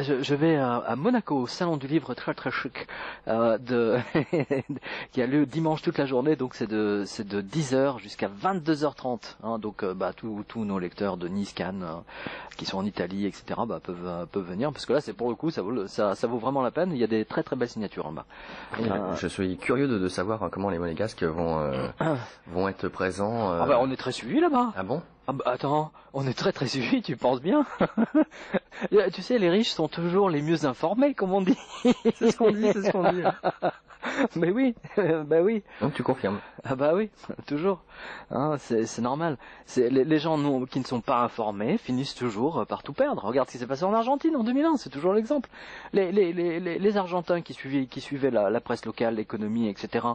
je vais à Monaco, au salon du livre très très chic, qui a lieu dimanche toute la journée, donc c'est de 10h jusqu'à 22h30. Hein, donc tous nos lecteurs de Nice, Cannes, qui sont en Italie, etc. Peuvent venir, parce que là c'est pour le coup ça vaut vraiment la peine. Il y a des très très belles signatures en bas. Je suis curieux de savoir comment les Monégasques vont être présents. On est très suivis là-bas. Ah bon? Ah bah attends, on est très très suivis, tu penses bien. Tu sais, les riches sont toujours les mieux informés, comme on dit. C'est ce qu'on dit, c'est ce qu'on dit. Mais oui, bah oui. Donc tu confirmes. Ah bah oui, toujours. Hein, c'est normal. Les gens qui ne sont pas informés finissent toujours par tout perdre. Regarde ce qui s'est passé en Argentine en 2001, c'est toujours l'exemple. Les Argentins qui suivaient la presse locale, l'économie, etc.,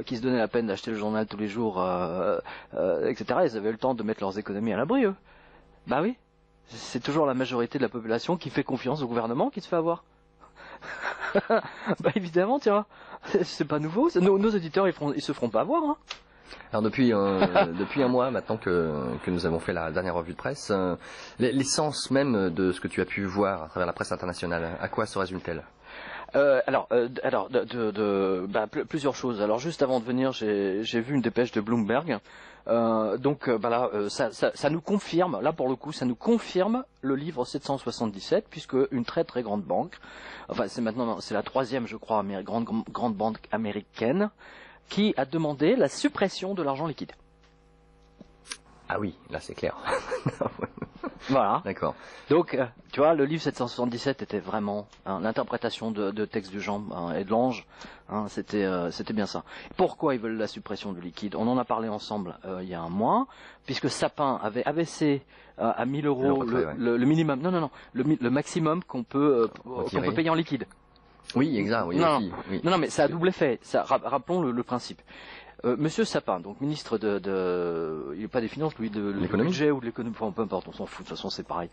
qui se donnaient la peine d'acheter le journal tous les jours, etc., ils avaient le temps de mettre leurs économies à l'abri, eux. Bah oui. C'est toujours la majorité de la population qui fait confiance au gouvernement qui se fait avoir. Bah évidemment, tiens, c'est pas nouveau. Nos éditeurs, ils se feront pas avoir. Hein. Alors depuis un mois maintenant que nous avons fait la dernière revue de presse, l'essence même de ce que tu as pu voir à travers la presse internationale, à quoi se résume-t-elle? Plusieurs choses. Alors juste avant de venir, j'ai vu une dépêche de Bloomberg. Ça nous confirme, là pour le coup, ça nous confirme le livre 777, puisque une très très grande banque, enfin c'est la troisième, je crois, grande banque américaine, qui a demandé la suppression de l'argent liquide. Ah oui, là c'est clair. Voilà. D'accord. Donc, tu vois, le livre 777 était vraiment l'interprétation de texte du Jean et de l'Ange. Hein, c'était bien ça. Pourquoi ils veulent la suppression du liquide? On en a parlé ensemble il y a un mois, puisque Sapin avait abaissé à 1000 euros le minimum. Non, le maximum qu'on peut payer en liquide. Oui, exact. Oui, non, mais ça a double effet. Rappelons le principe. Monsieur Sapin, donc ministre il n'est pas des finances, lui, de budget ou de l'économie, enfin, peu importe, on s'en fout, de toute façon c'est pareil.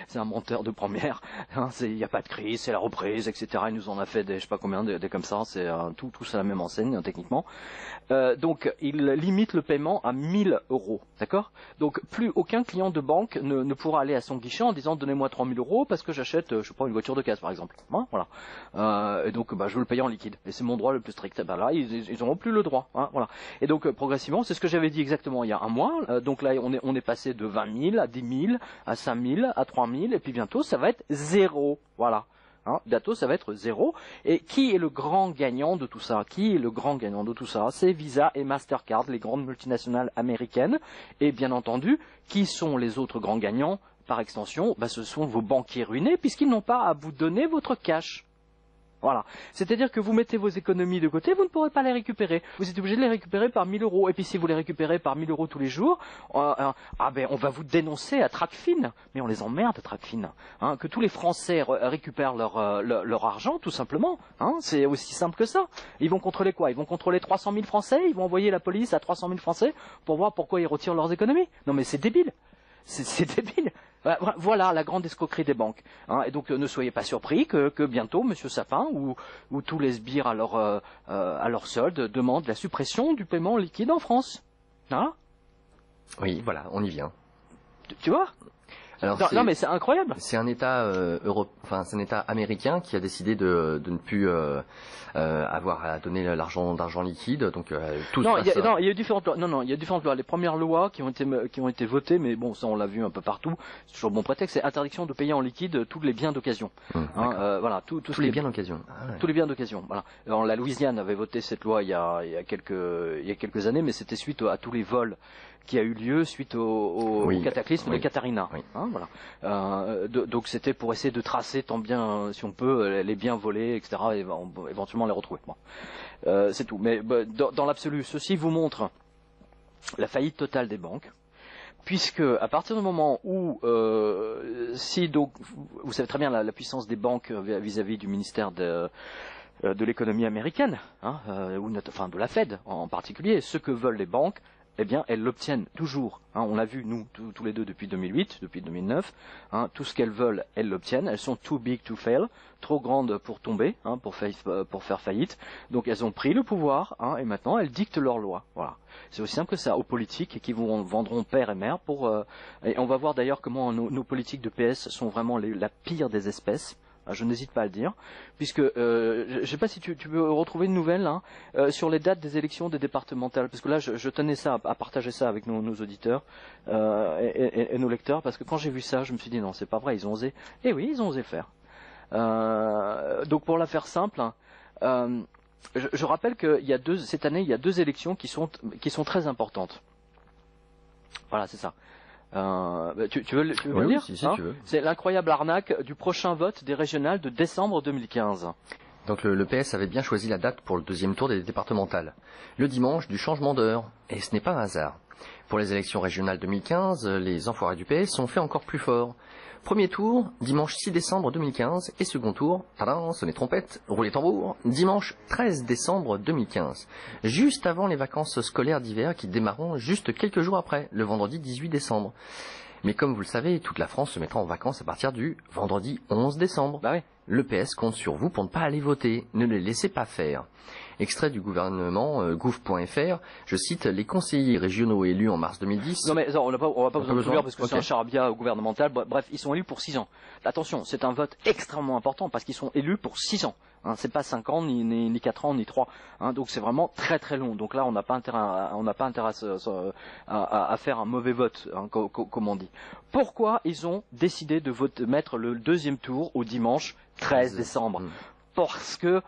C'est un menteur de première, hein, il n'y a pas de crise, c'est la reprise, etc. Il nous en a fait je sais pas combien, des comme ça, c'est tout à la même enseigne, techniquement. Donc il limite le paiement à 1000 euros, d'accord? Donc plus aucun client de banque ne pourra aller à son guichet en disant donnez-moi 3000 euros parce que j'achète, je sais pas, une voiture de casse par exemple. Hein, voilà. Et donc je veux le payer en liquide. Et c'est mon droit le plus strict. Ben là, ils n'auront plus le droit. Hein, voilà. Et donc progressivement, c'est ce que j'avais dit exactement il y a un mois. Donc là, on est passé de 20 000 à 10 000, à 5 000, à 3 000, et puis bientôt ça va être zéro. Voilà. Hein, bientôt ça va être zéro. Et qui est le grand gagnant de tout ça? Qui est le grand gagnant de tout ça? C'est Visa et Mastercard, les grandes multinationales américaines. Et bien entendu, qui sont les autres grands gagnants? Par extension, ce sont vos banquiers ruinés puisqu'ils n'ont pas à vous donner votre cash. Voilà. C'est-à-dire que vous mettez vos économies de côté, vous ne pourrez pas les récupérer. Vous êtes obligé de les récupérer par 1000 euros. Et puis si vous les récupérez par 1000 euros tous les jours, on va vous dénoncer à Tracfin. Mais on les emmerde, Tracfin. Hein, que tous les Français récupèrent leur argent, tout simplement. Hein, c'est aussi simple que ça. Ils vont contrôler quoi? Ils vont contrôler 300 000 Français? Ils vont envoyer la police à 300 000 Français pour voir pourquoi ils retirent leurs économies? Non mais c'est débile. C'est débile. Voilà la grande escroquerie des banques. Hein, et donc ne soyez pas surpris que bientôt Monsieur Sapin ou tous les sbires à leur solde demandent la suppression du paiement liquide en France. Hein? Oui, voilà, on y vient. Tu vois? Alors, non mais c'est incroyable. C'est un État c'est un État américain qui a décidé de ne plus avoir à donner d'argent liquide. Donc il y a différentes lois. Non, il y a différentes lois. Les premières lois qui ont été votées, mais bon, ça on l'a vu un peu partout. C'est toujours bon prétexte. C'est interdiction de payer en liquide tous les biens d'occasion. Voilà, tous les biens d'occasion. Tous les biens d'occasion. Voilà. Alors, la Louisiane avait voté cette loi il y a quelques années, mais c'était suite à tous les vols qui a eu lieu suite au cataclysme de Katrina. Oui. Hein, voilà. Donc c'était pour essayer de tracer tant bien si on peut les biens volés, etc. et éventuellement les retrouver. Bon. C'est tout. Mais dans l'absolu, ceci vous montre la faillite totale des banques. Puisque à partir du moment où donc vous savez très bien la puissance des banques vis-à-vis du ministère de l'économie américaine, hein, enfin de la Fed en particulier, ce que veulent les banques, eh bien, elles l'obtiennent toujours. On l'a vu, nous, tous les deux, depuis 2008, depuis 2009. Tout ce qu'elles veulent, elles l'obtiennent. Elles sont too big to fail, trop grandes pour tomber, pour faire faillite. Donc, elles ont pris le pouvoir, et maintenant, elles dictent leurs lois. Voilà. C'est aussi simple que ça, aux politiques qui vendront père et mère et on va voir d'ailleurs comment nos politiques de PS sont vraiment la pire des espèces. Je n'hésite pas à le dire, puisque je ne sais pas si tu peux retrouver une nouvelle sur les dates des élections des départementales, parce que là je tenais à partager ça avec nos auditeurs et nos lecteurs, parce que quand j'ai vu ça, je me suis dit non, c'est pas vrai, ils ont osé. Eh oui, ils ont osé le faire. Donc pour la faire simple, je rappelle que cette année, il y a 2 élections qui sont très importantes. Voilà, c'est ça. Tu veux le dire, si, tu veux. C'est l'incroyable arnaque du prochain vote des régionales de décembre 2015. Donc le PS avait bien choisi la date pour le 2e tour des départementales. Le dimanche du changement d'heure. Et ce n'est pas un hasard. Pour les élections régionales 2015, les enfoirés du PS ont fait encore plus fort. Premier tour, dimanche 6 décembre 2015, et second tour, tadam, sonnez trompette, roulez tambour, dimanche 13 décembre 2015, juste avant les vacances scolaires d'hiver qui démarreront juste quelques jours après, le vendredi 18 décembre. Mais comme vous le savez, toute la France se mettra en vacances à partir du vendredi 11 décembre. Bah oui. Le PS compte sur vous pour ne pas aller voter, ne les laissez pas faire. Extrait du gouvernement, gouv.fr, je cite, les conseillers régionaux élus en mars 2010... Non mais on va pas besoin de tout dire parce que c'est un charabia gouvernemental, bref, ils sont élus pour 6 ans. Attention, c'est un vote extrêmement important parce qu'ils sont élus pour 6 ans. C'est pas 5 ans, ni 4 ans, ni 3. Donc c'est vraiment très très long. Donc là, on n'a pas intérêt à faire un mauvais vote, comme on dit. Pourquoi ils ont décidé de mettre le 2e tour au dimanche 13 décembre? Parce que,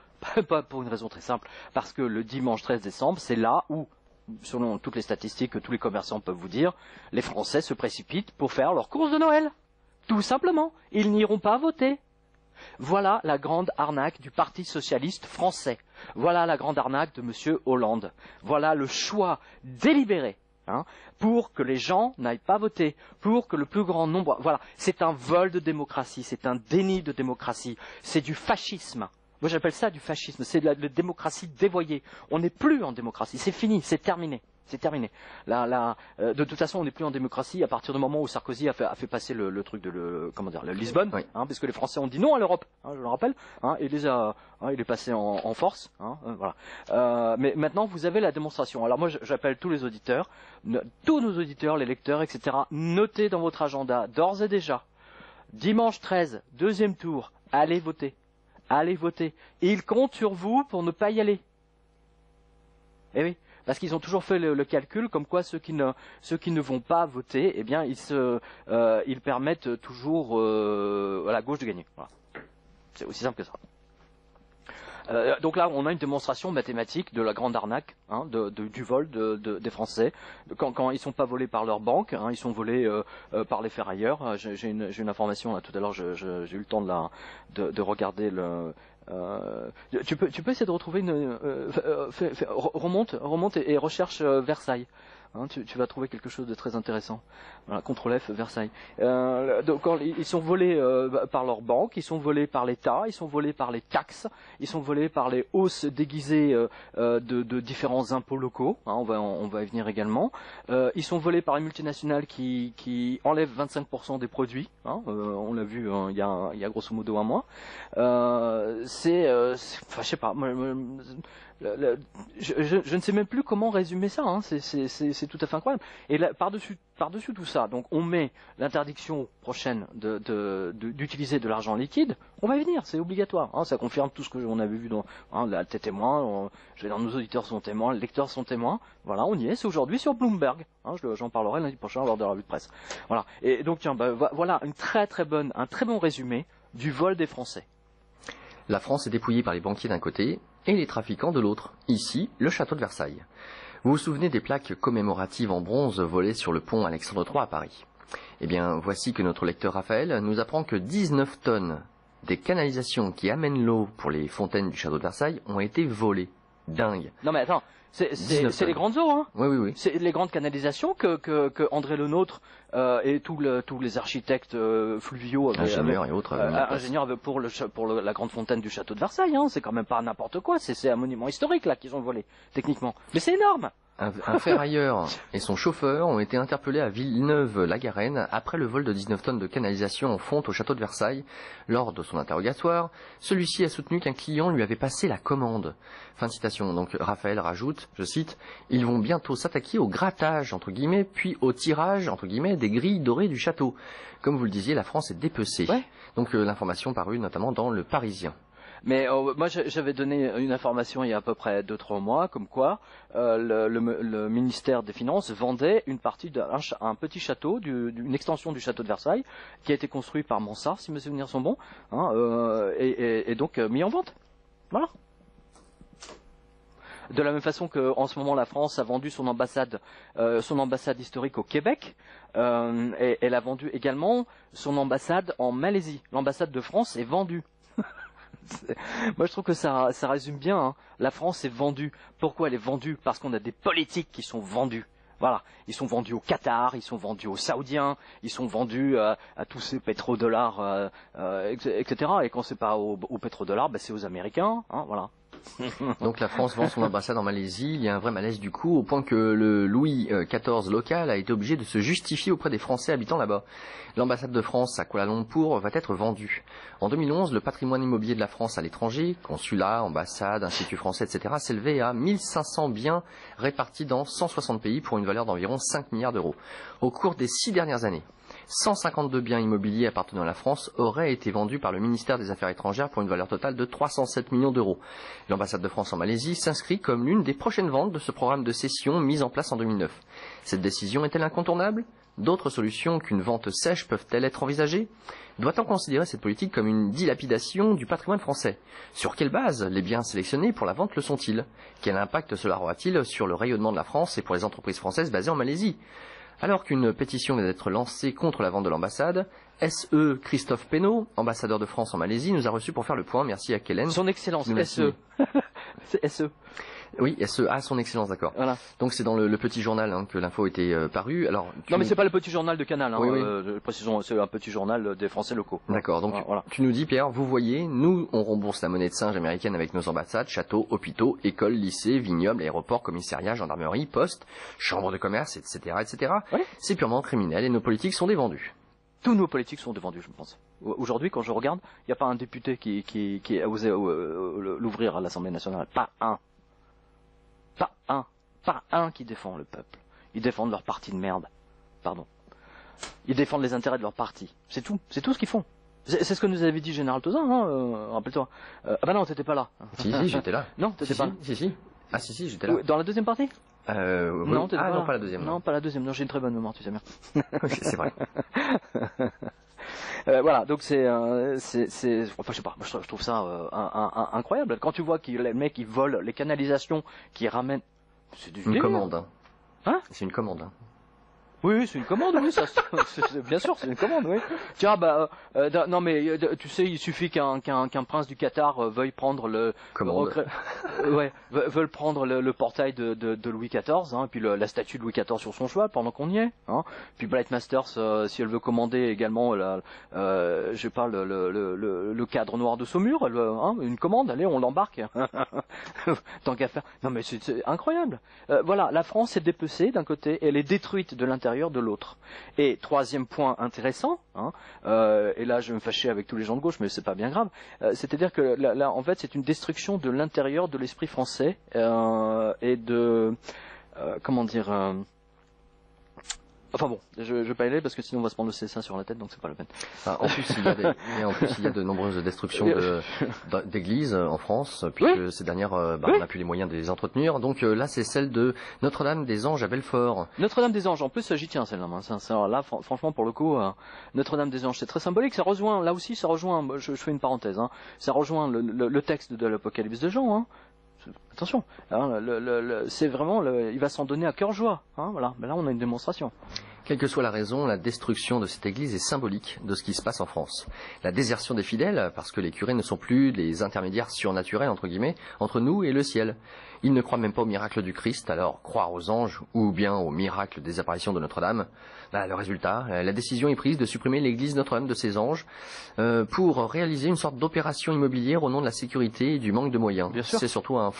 pas pour une raison très simple, parce que le dimanche 13 décembre, c'est là où, selon toutes les statistiques que tous les commerçants peuvent vous dire, les Français se précipitent pour faire leurs courses de Noël. Tout simplement, ils n'iront pas voter. Voilà la grande arnaque du Parti socialiste français. Voilà la grande arnaque de M. Hollande. Voilà le choix délibéré pour que les gens n'aillent pas voter, pour que le plus grand nombre... Voilà, c'est un vol de démocratie, c'est un déni de démocratie, c'est du fascisme. Moi j'appelle ça du fascisme, c'est de la démocratie dévoyée. On n'est plus en démocratie, c'est fini, c'est terminé. C'est terminé. De toute façon, on n'est plus en démocratie à partir du moment où Sarkozy a fait passer le truc de le Lisbonne, oui. Parce que les Français ont dit non à l'Europe. Je le rappelle. Il est passé en force. Voilà. Mais maintenant, vous avez la démonstration. Alors moi, j'appelle tous les auditeurs, tous nos auditeurs, les lecteurs, etc. Notez dans votre agenda d'ores et déjà. Dimanche 13, 2e tour. Allez voter. Allez voter. Et ils comptent sur vous pour ne pas y aller. Eh oui. Parce qu'ils ont toujours fait le calcul, comme quoi ceux qui ne vont pas voter, eh bien, ils permettent toujours à la gauche de gagner. Voilà. C'est aussi simple que ça. Donc là, on a une démonstration mathématique de la grande arnaque, du vol des Français. Quand ils sont pas volés par leur banque, ils sont volés par les ferrailleurs. J'ai une information là tout à l'heure. J'ai eu le temps de regarder le. Tu peux essayer de retrouver remonte et recherche Versailles. Tu vas trouver quelque chose de très intéressant. Voilà, CTRL F, Versailles. Donc, ils sont volés par leurs banques, ils sont volés par l'État, ils sont volés par les taxes, ils sont volés par les hausses déguisées de différents impôts locaux. On va y venir également. Ils sont volés par les multinationales qui enlèvent 25% des produits. On l'a vu il y a grosso modo un mois. Je sais pas. Je ne sais même plus comment résumer ça. C'est tout à fait incroyable. Et là, par-dessus tout ça, donc on met l'interdiction prochaine d'utiliser de l'argent liquide. On va y venir, c'est obligatoire. Ça confirme tout ce que on avait vu dans t'es témoin. Nos auditeurs sont témoins, les lecteurs sont témoins. Voilà, on y est. C'est aujourd'hui sur Bloomberg. J'en parlerai lundi prochain lors de la revue de presse. Voilà. Et donc voilà un très bon résumé du vol des Français. La France est dépouillée par les banquiers d'un côté et les trafiquants de l'autre. Ici, le château de Versailles. Vous vous souvenez des plaques commémoratives en bronze volées sur le pont Alexandre III à Paris? Eh bien, voici que notre lecteur Raphaël nous apprend que 19 tonnes des canalisations qui amènent l'eau pour les fontaines du château de Versailles ont été volées. Dingue. Non mais attends, c'est les grandes eaux, Oui. C'est les grandes canalisations que André Le Nôtre et tous les architectes fluviaux, ingénieurs et autres, ingénieurs pour la grande fontaine du château de Versailles. C'est quand même pas n'importe quoi. C'est un monument historique là qu'ils ont volé techniquement. Mais c'est énorme. Un ferrailleur et son chauffeur ont été interpellés à Villeneuve-la-Garenne après le vol de 19 tonnes de canalisation en fonte au château de Versailles. Lors de son interrogatoire, celui-ci a soutenu qu'un client lui avait passé la commande. Fin de citation. Donc Raphaël rajoute, je cite, « Ils vont bientôt s'attaquer au grattage, entre guillemets, puis au tirage, entre guillemets, des grilles dorées du château. » Comme vous le disiez, la France est dépecée. Ouais. Donc l'information parue notamment dans Le Parisien. Mais moi, j'avais donné une information il y a à peu près 2-3 mois, comme quoi le ministère des Finances vendait une partie d'un petit château, d'une extension du château de Versailles, qui a été construit par Mansart, si mes souvenirs sont bons, hein, et donc mis en vente. Voilà. De la même façon qu'en ce moment la France a vendu son ambassade historique au Québec, et elle a vendu également son ambassade en Malaisie. L'ambassade de France est vendue. Moi je trouve que ça résume bien, hein. La France est vendue. Pourquoi elle est vendue? Parce qu'on a des politiques qui sont vendus. Voilà, ils sont vendus au Qatar, ils sont vendus aux Saoudiens, ils sont vendus à tous ces pétrodollars, etc. Et quand c'est pas aux pétrodollars, c'est aux Américains, hein, voilà. Donc la France vend son ambassade en Malaisie, il y a un vrai malaise du coup, au point que le Louis XIV local a été obligé de se justifier auprès des Français habitant là-bas. L'ambassade de France à Kuala Lumpur va être vendue. En 2011, le patrimoine immobilier de la France à l'étranger, consulat, ambassade, institut français, etc., s'élevait à 1500 biens répartis dans 160 pays pour une valeur d'environ 5 milliards d'euros. Au cours des 6 dernières années, 152 biens immobiliers appartenant à la France auraient été vendus par le ministère des Affaires étrangères pour une valeur totale de 307 millions d'euros. L'ambassade de France en Malaisie s'inscrit comme l'une des prochaines ventes de ce programme de cession mis en place en 2009. Cette décision est-elle incontournable? D'autres solutions qu'une vente sèche peuvent-elles être envisagées? Doit-on considérer cette politique comme une dilapidation du patrimoine français? Sur quelle base les biens sélectionnés pour la vente le sont-ils? Quel impact cela aura-t-il sur le rayonnement de la France et pour les entreprises françaises basées en Malaisie? Alors qu'une pétition vient d'être lancée contre la vente de l'ambassade, SE Christophe Pénaud, ambassadeur de France en Malaisie, nous a reçus pour faire le point. Merci à Kellen. Son Excellence, SE. C'est SE. Oui, SE, son Excellence, d'accord. Voilà. Donc c'est dans le petit journal que l'info était parue. Alors, non mais c'est pas le petit journal de Canal, hein, oui. Précisons, c'est un petit journal des Français locaux. D'accord, donc voilà. Tu nous dis Pierre, vous voyez, nous on rembourse la monnaie de singe américaine avec nos ambassades, châteaux, hôpitaux, écoles, lycées, vignobles, aéroports, commissariats, gendarmerie, postes, chambres de commerce, etc. etc. Oui. C'est purement criminel et nos politiques sont dévendus. Tous nos politiques sont dévendus, je pense. Aujourd'hui, quand je regarde, il n'y a pas un député qui a osé l'ouvrir à l'Assemblée nationale. Pas un. Pas un qui défend le peuple. Ils défendent leur parti de merde. Pardon. Ils défendent les intérêts de leur parti. C'est tout ce qu'ils font. C'est ce que nous avait dit Général Tozin, hein, rappelle-toi. Ah bah non, t'étais pas là. Si, j'étais là. Non, t'étais pas là. Si. Ah si, j'étais là. Dans la deuxième partie? Oui. Non, non, pas la deuxième. Non, pas la deuxième. Non, j'ai une très bonne mémoire, tu sais bien. C'est vrai. Voilà, donc enfin, je sais pas, je trouve ça incroyable. Quand tu vois que les mecs ils volent les canalisations, qui ramènent, c'est du une commande. Hein? C'est une commande. Oui, c'est une commande, oui, ça, bien sûr, c'est une commande, oui. Tiens, non mais tu sais, il suffit qu'un prince du Qatar veuille prendre veulent prendre le portail de Louis XIV, hein, puis la statue de Louis XIV sur son cheval pendant qu'on y est, hein. Puis Bright Masters, si elle veut commander également le cadre noir de Saumur, une commande, allez, on l'embarque. Tant qu'à faire. Non mais c'est incroyable. Voilà, la France est dépecée d'un côté, elle est détruite de l'intérieur de l'autre. Et troisième point intéressant, hein, et là je vais me fâcher avec tous les gens de gauche, mais c'est pas bien grave, c'est-à-dire que là en fait c'est une destruction de l'intérieur de l'esprit français et de comment dire enfin bon, je vais pas y aller parce que sinon on va se prendre le CSA sur la tête, donc c'est pas la peine. En plus, il y a de nombreuses destructions d'églises en France, puisque oui. Ces dernières, on n'a plus les moyens de les entretenir. Donc là, c'est celle de Notre-Dame-des-Anges à Belfort. Notre-Dame-des-Anges, en plus, j'y tiens celle-là. Là, franchement, pour le coup, Notre-Dame-des-Anges, c'est très symbolique. Ça rejoint, je fais une parenthèse, hein, ça rejoint le texte de l'Apocalypse de Jean. Hein. Attention, hein, c'est vraiment, il va s'en donner à cœur joie. Hein, voilà. Mais là, on a une démonstration. Quelle que soit la raison, la destruction de cette église est symbolique de ce qui se passe en France. La désertion des fidèles, parce que les curés ne sont plus les intermédiaires surnaturels, entre guillemets, entre nous et le ciel. Ils ne croient même pas au miracle du Christ, alors croire aux anges ou bien au miracle des apparitions de Notre-Dame. Le résultat, la décision est prise de supprimer l'église Notre-Dame de ces anges pour réaliser une sorte d'opération immobilière au nom de la sécurité et du manque de moyens. C'est surtout un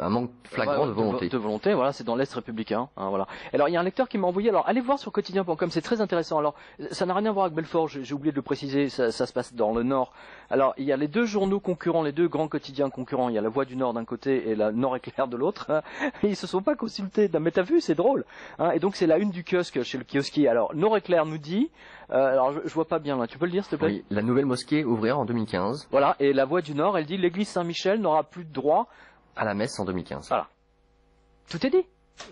manque flagrant de volonté. De volonté, voilà, c'est dans l'Est républicain. Hein, voilà. Alors il y a un lecteur qui m'a envoyé, alors allez voir sur quotidien.com, c'est très intéressant. Alors ça n'a rien à voir avec Belfort, j'ai oublié de le préciser, ça se passe dans le Nord. Alors il y a les deux journaux concurrents, les deux grands quotidiens concurrents, il y a la Voix du Nord d'un côté et la Nord Éclair de l'autre. Hein, ils se sont pas consultés, mais t'as vu, c'est drôle. Hein, et donc c'est la une du kiosque chez le kiosquier. Alors Nord Éclair nous dit, alors je vois pas bien là, tu peux le dire s'il te plaît? Oui, la nouvelle mosquée ouvrira en 2015. Voilà, et la Voix du Nord, elle dit l'église Saint-Michel n'aura plus de droit à la messe en 2015. Voilà. Tout est dit.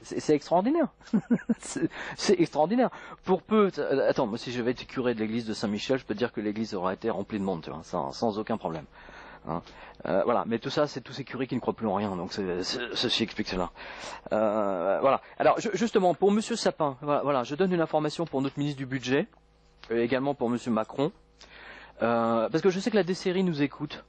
C'est extraordinaire. c'est extraordinaire. Pour peu... Attends, moi si j'avais été curé de l'église de Saint-Michel, je peux te dire que l'église aurait été remplie de monde, tu vois, sans aucun problème. Hein. Voilà, mais tout ça, c'est tous ces curés qui ne croient plus en rien, donc ceci explique cela. Voilà. Alors justement, pour Monsieur Sapin, voilà, je donne une information pour notre ministre du Budget, et également pour Monsieur Macron, parce que je sais que la DCRI nous écoute.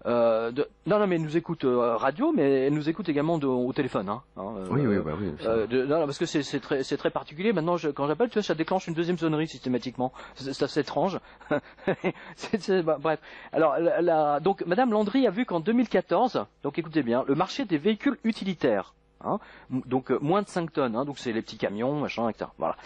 Non, mais elle nous écoute radio, mais elle nous écoute également au téléphone. Hein, oui. Non, parce que c'est très particulier. Maintenant, quand j'appelle, tu vois, ça déclenche une deuxième sonnerie systématiquement. C'est assez étrange. Bref. Alors, donc, Madame Landry a vu qu'en 2014, donc écoutez bien, le marché des véhicules utilitaires. Hein, donc moins de 5 tonnes, hein, donc c'est les petits camions, machin, etc. Voilà.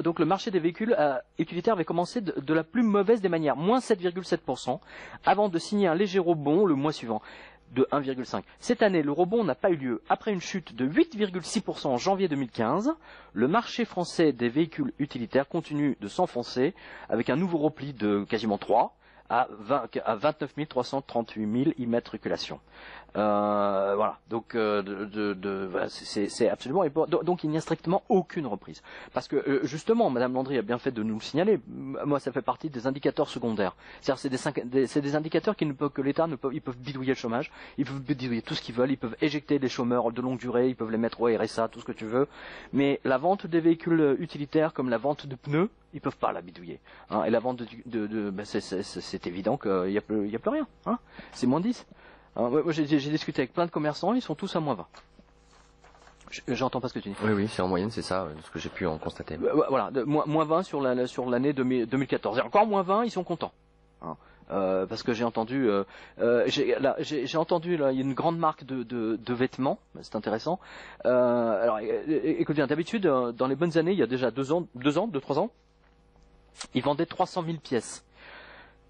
Donc le marché des véhicules utilitaires avait commencé de la plus mauvaise des manières, moins 7,7%, avant de signer un léger rebond le mois suivant, de 1,5%. Cette année, le rebond n'a pas eu lieu. Après une chute de 8,6% en janvier 2015, le marché français des véhicules utilitaires continue de s'enfoncer, avec un nouveau repli de quasiment 3 à 29 338 000 immatriculations. Voilà, donc voilà, c'est absolument important. Donc il n'y a strictement aucune reprise. Parce que justement, Madame Landry a bien fait de nous le signaler. Moi, ça fait partie des indicateurs secondaires. C'est-à-dire, c'est des indicateurs que l'État ne peut, ils peuvent bidouiller le chômage, ils peuvent bidouiller tout ce qu'ils veulent, ils peuvent éjecter les chômeurs de longue durée, ils peuvent les mettre au RSA, tout ce que tu veux. Mais la vente des véhicules utilitaires, comme la vente de pneus, ils peuvent pas la bidouiller. Hein. Et la vente c'est évident qu'il y a plus rien. Hein. C'est moins 10. Alors, moi j'ai discuté avec plein de commerçants, ils sont tous à moins 20. J'entends pas ce que tu dis. Oui, c'est en moyenne, c'est ça, ce que j'ai pu en constater. Voilà, moins 20 sur l'année 2014. Et encore moins 20, ils sont contents. Hein. Parce que j'ai entendu, j'ai entendu là, il y a une grande marque de vêtements, c'est intéressant. Alors, écoute bien, d'habitude, dans les bonnes années, il y a déjà 2 ans, 3 ans, ils vendaient 300 000 pièces.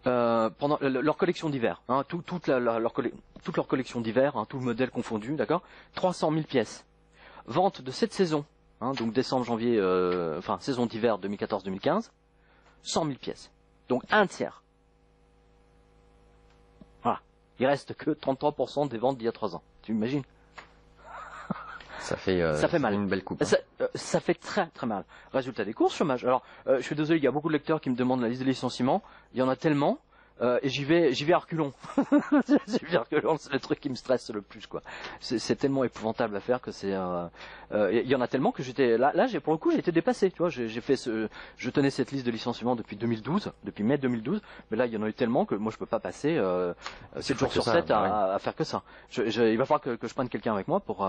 Pendant leur collection d'hiver, hein, toute leur collection d'hiver, hein, tout le modèle confondu, d'accord, 300 000 pièces. Vente de cette saison, hein, donc décembre, janvier, enfin saison d'hiver 2014-2015, 100 000 pièces. Donc un tiers. Voilà. Il reste que 33% des ventes d'il y a 3 ans. Tu imagines? Ça fait mal. Une belle coupe. Hein. Ça fait très très mal. Résultat des courses, chômage. Alors, je suis désolé, il y a beaucoup de lecteurs qui me demandent la liste des licenciements. Il y en a tellement. Et j'y vais à reculons. J'y vais à reculons, c'est le truc qui me stresse le plus, quoi. C'est tellement épouvantable à faire que c'est. Il y en a tellement que j'étais là, pour le coup, j'ai été dépassé. Tu vois, je tenais cette liste de licenciements depuis 2012, depuis mai 2012, mais là, il y en a eu tellement que moi, je peux pas passer 7 jours sur 7 à faire que ça. Il va falloir que je prenne quelqu'un avec moi pour.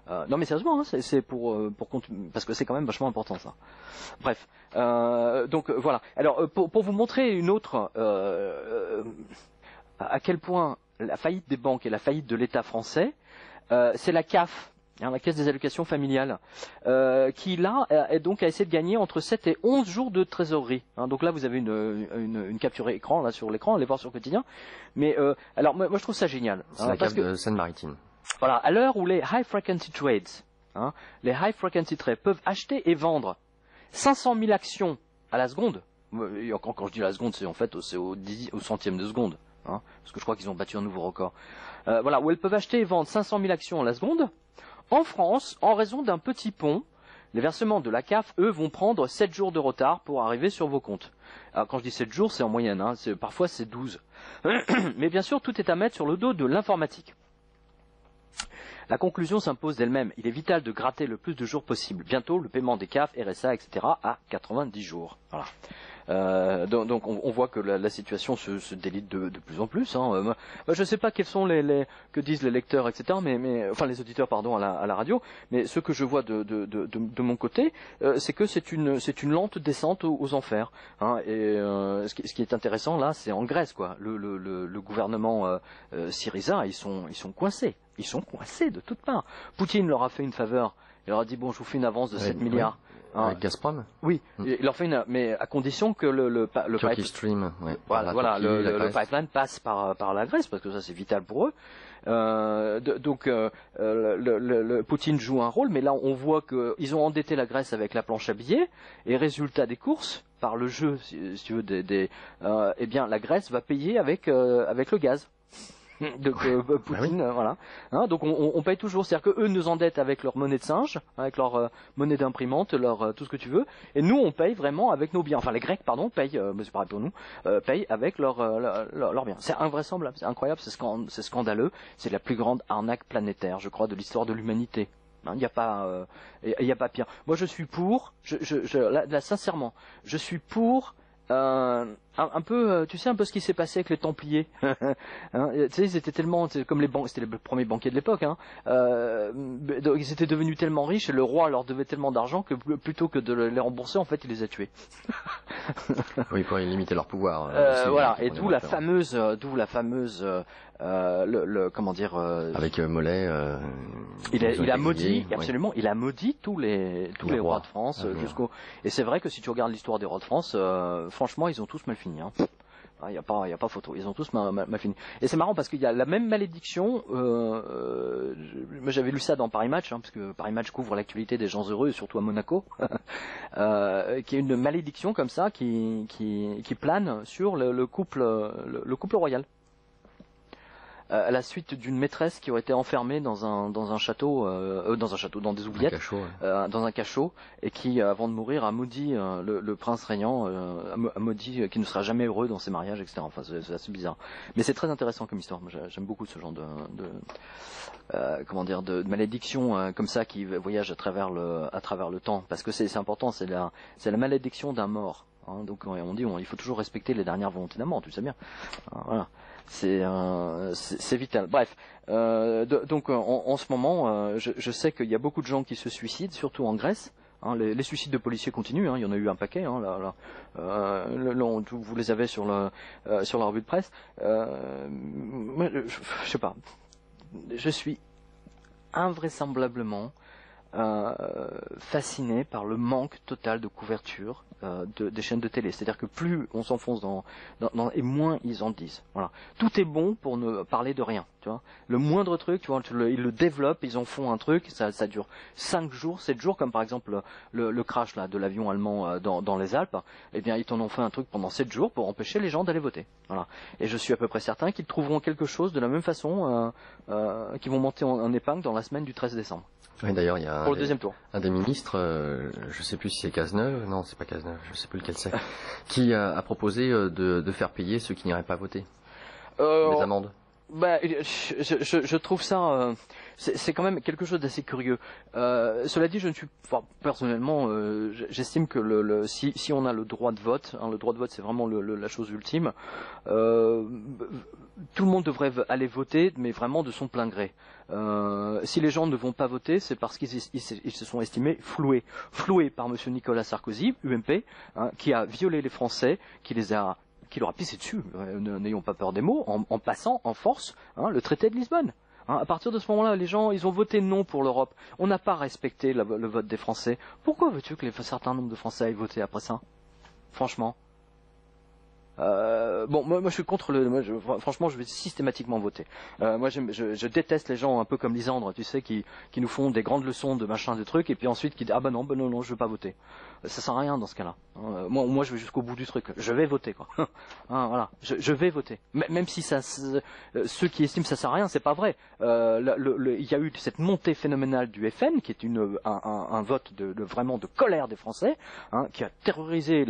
Non, mais sérieusement, hein, c'est parce que c'est quand même vachement important ça. Bref, donc voilà. Alors pour vous montrer une autre à quel point la faillite des banques et la faillite de l'État français, c'est la CAF, hein, la Caisse des allocations familiales, qui là donc a essayé de gagner entre 7 et 11 jours de trésorerie. Hein, donc là vous avez une capture écran là sur l'écran, allez voir sur Quotidien. Mais alors moi je trouve ça génial. C'est la CAF de Seine-Maritime. Voilà, à l'heure où les high frequency trades, hein, les high frequency trades peuvent acheter et vendre 500 000 actions à la seconde. Et encore, quand je dis la seconde, c'est en fait c'est au centième de seconde, hein, parce que je crois qu'ils ont battu un nouveau record. Voilà, où elles peuvent acheter et vendre 500 000 actions à la seconde. En France, en raison d'un petit pont, les versements de la CAF, eux, vont prendre 7 jours de retard pour arriver sur vos comptes. Alors quand je dis 7 jours, c'est en moyenne, hein, parfois c'est 12. Mais bien sûr, tout est à mettre sur le dos de l'informatique. La conclusion s'impose d'elle-même. Il est vital de gratter le plus de jours possible. Bientôt, le paiement des CAF, RSA, etc. à 90 jours. Voilà. Donc on voit que la situation se délite de plus en plus. Hein. Je ne sais pas quels sont que disent les lecteurs, etc. Enfin les auditeurs, pardon, à la radio. Mais ce que je vois de mon côté, c'est que c'est une lente descente aux enfers. Hein. Et ce qui est intéressant là, c'est en Grèce, quoi. Le gouvernement Syriza, ils sont coincés. Ils sont coincés de toutes parts. Poutine leur a fait une faveur. Il leur a dit bon, je vous fais une avance de 7 milliards. Hein. Avec Gazprom. Oui, il leur fait mais à condition que le Stream, ouais. le pipeline passe par la Grèce, parce que ça c'est vital pour eux. Le Poutine joue un rôle, mais là on voit qu'ils ont endetté la Grèce avec la planche à billets, et résultat des courses, par le jeu, si tu veux, eh bien la Grèce va payer avec le gaz. Donc Poutine, voilà. Hein, donc on paye toujours, c'est-à-dire que eux nous endettent avec leur monnaie de singe, avec leur monnaie d'imprimante, leur tout ce que tu veux, et nous on paye vraiment avec nos biens. Enfin les Grecs, pardon, payent, mais c'est pareil pour nous, payent avec leurs biens. C'est invraisemblable, c'est incroyable, c'est scandaleux, c'est la plus grande arnaque planétaire, je crois, de l'histoire de l'humanité. Il n'y a pas pire. Moi je suis pour, là sincèrement, je suis pour. Un peu, tu sais un peu ce qui s'est passé avec les Templiers. Hein, tu sais, ils étaient tellement, comme c'était les premiers banquiers de l'époque. Hein, ils étaient devenus tellement riches et le roi leur devait tellement d'argent que plutôt que de les rembourser, en fait, il les a tués. Oui, pour limiter leur pouvoir. Voilà, et d'où la fameuse, comment dire. Avec Mollet. Il a maudit, absolument, il a maudit tous les rois de France jusqu'au. Et c'est vrai que si tu regardes l'histoire des rois de France, franchement, ils ont tous mal fini. Hein. Il n'y a pas photo, ils ont tous mal fini. Et c'est marrant parce qu'il y a la même malédiction, moi j'avais lu ça dans Paris Match, hein, parce que Paris Match couvre l'actualité des gens heureux, surtout à Monaco, qui est une malédiction comme ça qui plane sur le couple royal. À la suite d'une maîtresse qui aurait été enfermée dans un château, dans des oubliettes, dans un cachot, et qui, avant de mourir, a maudit le prince régnant, a maudit qu'il ne sera jamais heureux dans ses mariages, etc. Enfin, c'est assez bizarre. Mais c'est très intéressant comme histoire. J'aime beaucoup ce genre de malédiction comme ça qui voyage à travers le temps, parce que c'est important. C'est la malédiction d'un mort. Hein, donc on dit il faut toujours respecter les dernières volontés d'un mort, tu sais bien. Voilà. C'est vital. Bref, donc en ce moment, je sais qu'il y a beaucoup de gens qui se suicident, surtout en Grèce. Hein, les suicides de policiers continuent. Hein, il y en a eu un paquet. Hein, vous les avez sur la revue de presse. Moi, je sais pas. Je suis invraisemblablement fasciné par le manque total de couverture des chaînes de télé. C'est-à-dire que plus on s'enfonce et moins ils en disent. Voilà. Tout est bon pour ne parler de rien. Tu vois. Le moindre truc, tu vois, ils le développent, ils en font un truc, ça dure 5 jours, 7 jours, comme par exemple le crash là, de l'avion allemand dans les Alpes. Eh bien, ils t'en ont fait un truc pendant 7 jours pour empêcher les gens d'aller voter. Voilà. Et je suis à peu près certain qu'ils trouveront quelque chose de la même façon, qu'ils vont monter en épingle dans la semaine du 13 décembre. Oui, d'ailleurs, il y a un des ministres, je sais plus si c'est Cazeneuve, non, c'est pas Cazeneuve, je sais plus lequel c'est, qui a proposé de faire payer ceux qui n'iraient pas voter. Les amendes. Je trouve ça, c'est quand même quelque chose d'assez curieux. Cela dit, personnellement, j'estime que si on a le droit de vote, hein, le droit de vote c'est vraiment la chose ultime. Tout le monde devrait aller voter, mais vraiment de son plein gré. Si les gens ne vont pas voter, c'est parce qu'ils se sont estimés floués par Monsieur Nicolas Sarkozy, UMP, hein, qui a violé les Français, qui leur a pissé dessus, n'ayons pas peur des mots, en passant en force le traité de Lisbonne. Hein, à partir de ce moment-là, les gens, ils ont voté non pour l'Europe. On n'a pas respecté le vote des Français. Pourquoi veux-tu que un certain nombre de Français aillent voter après ça ? Franchement. Moi je suis contre franchement je vais systématiquement voter. Moi je déteste les gens un peu comme Lisandre, tu sais, qui nous font des grandes leçons de machin, de trucs, et puis ensuite qui disent non, je veux pas voter. Ça sert à rien dans ce cas-là. Moi je vais jusqu'au bout du truc. Je vais voter quoi. Hein, voilà, je vais voter. Même si ceux qui estiment que ça sert à rien, c'est pas vrai. Il y a eu cette montée phénoménale du FN, qui est un vote vraiment de colère des Français, hein, qui a terrorisé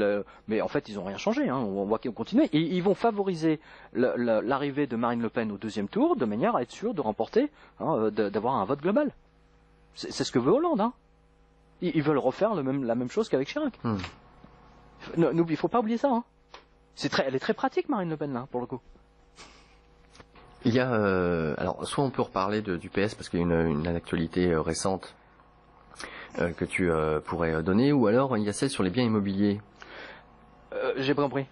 mais en fait ils ont rien changé. Hein, on voit qu'ils ont continué et ils vont favoriser l'arrivée de Marine Le Pen au deuxième tour de manière à être sûr de remporter, hein, d'avoir un vote global. C'est ce que veut Hollande. Hein. Ils veulent refaire la même chose qu'avec Chirac. Il faut pas oublier ça. Hein. Elle est très pratique, Marine Le Pen, là, pour le coup. Il y a, alors, soit on peut reparler du PS parce qu'il y a une actualité récente que tu pourrais donner, ou alors il y a celle sur les biens immobiliers. J'ai pas compris.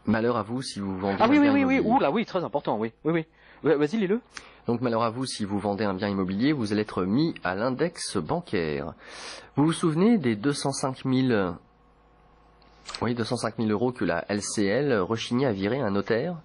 Malheur à vous si vous vendez un bien immobilier. Oui, oula, oui, très important, oui. Vas-y, lis-le. Donc malheur à vous si vous vendez un bien immobilier, vous allez être mis à l'index bancaire. Vous vous souvenez des 205 000 euros que la LCL rechignait à virer un notaire?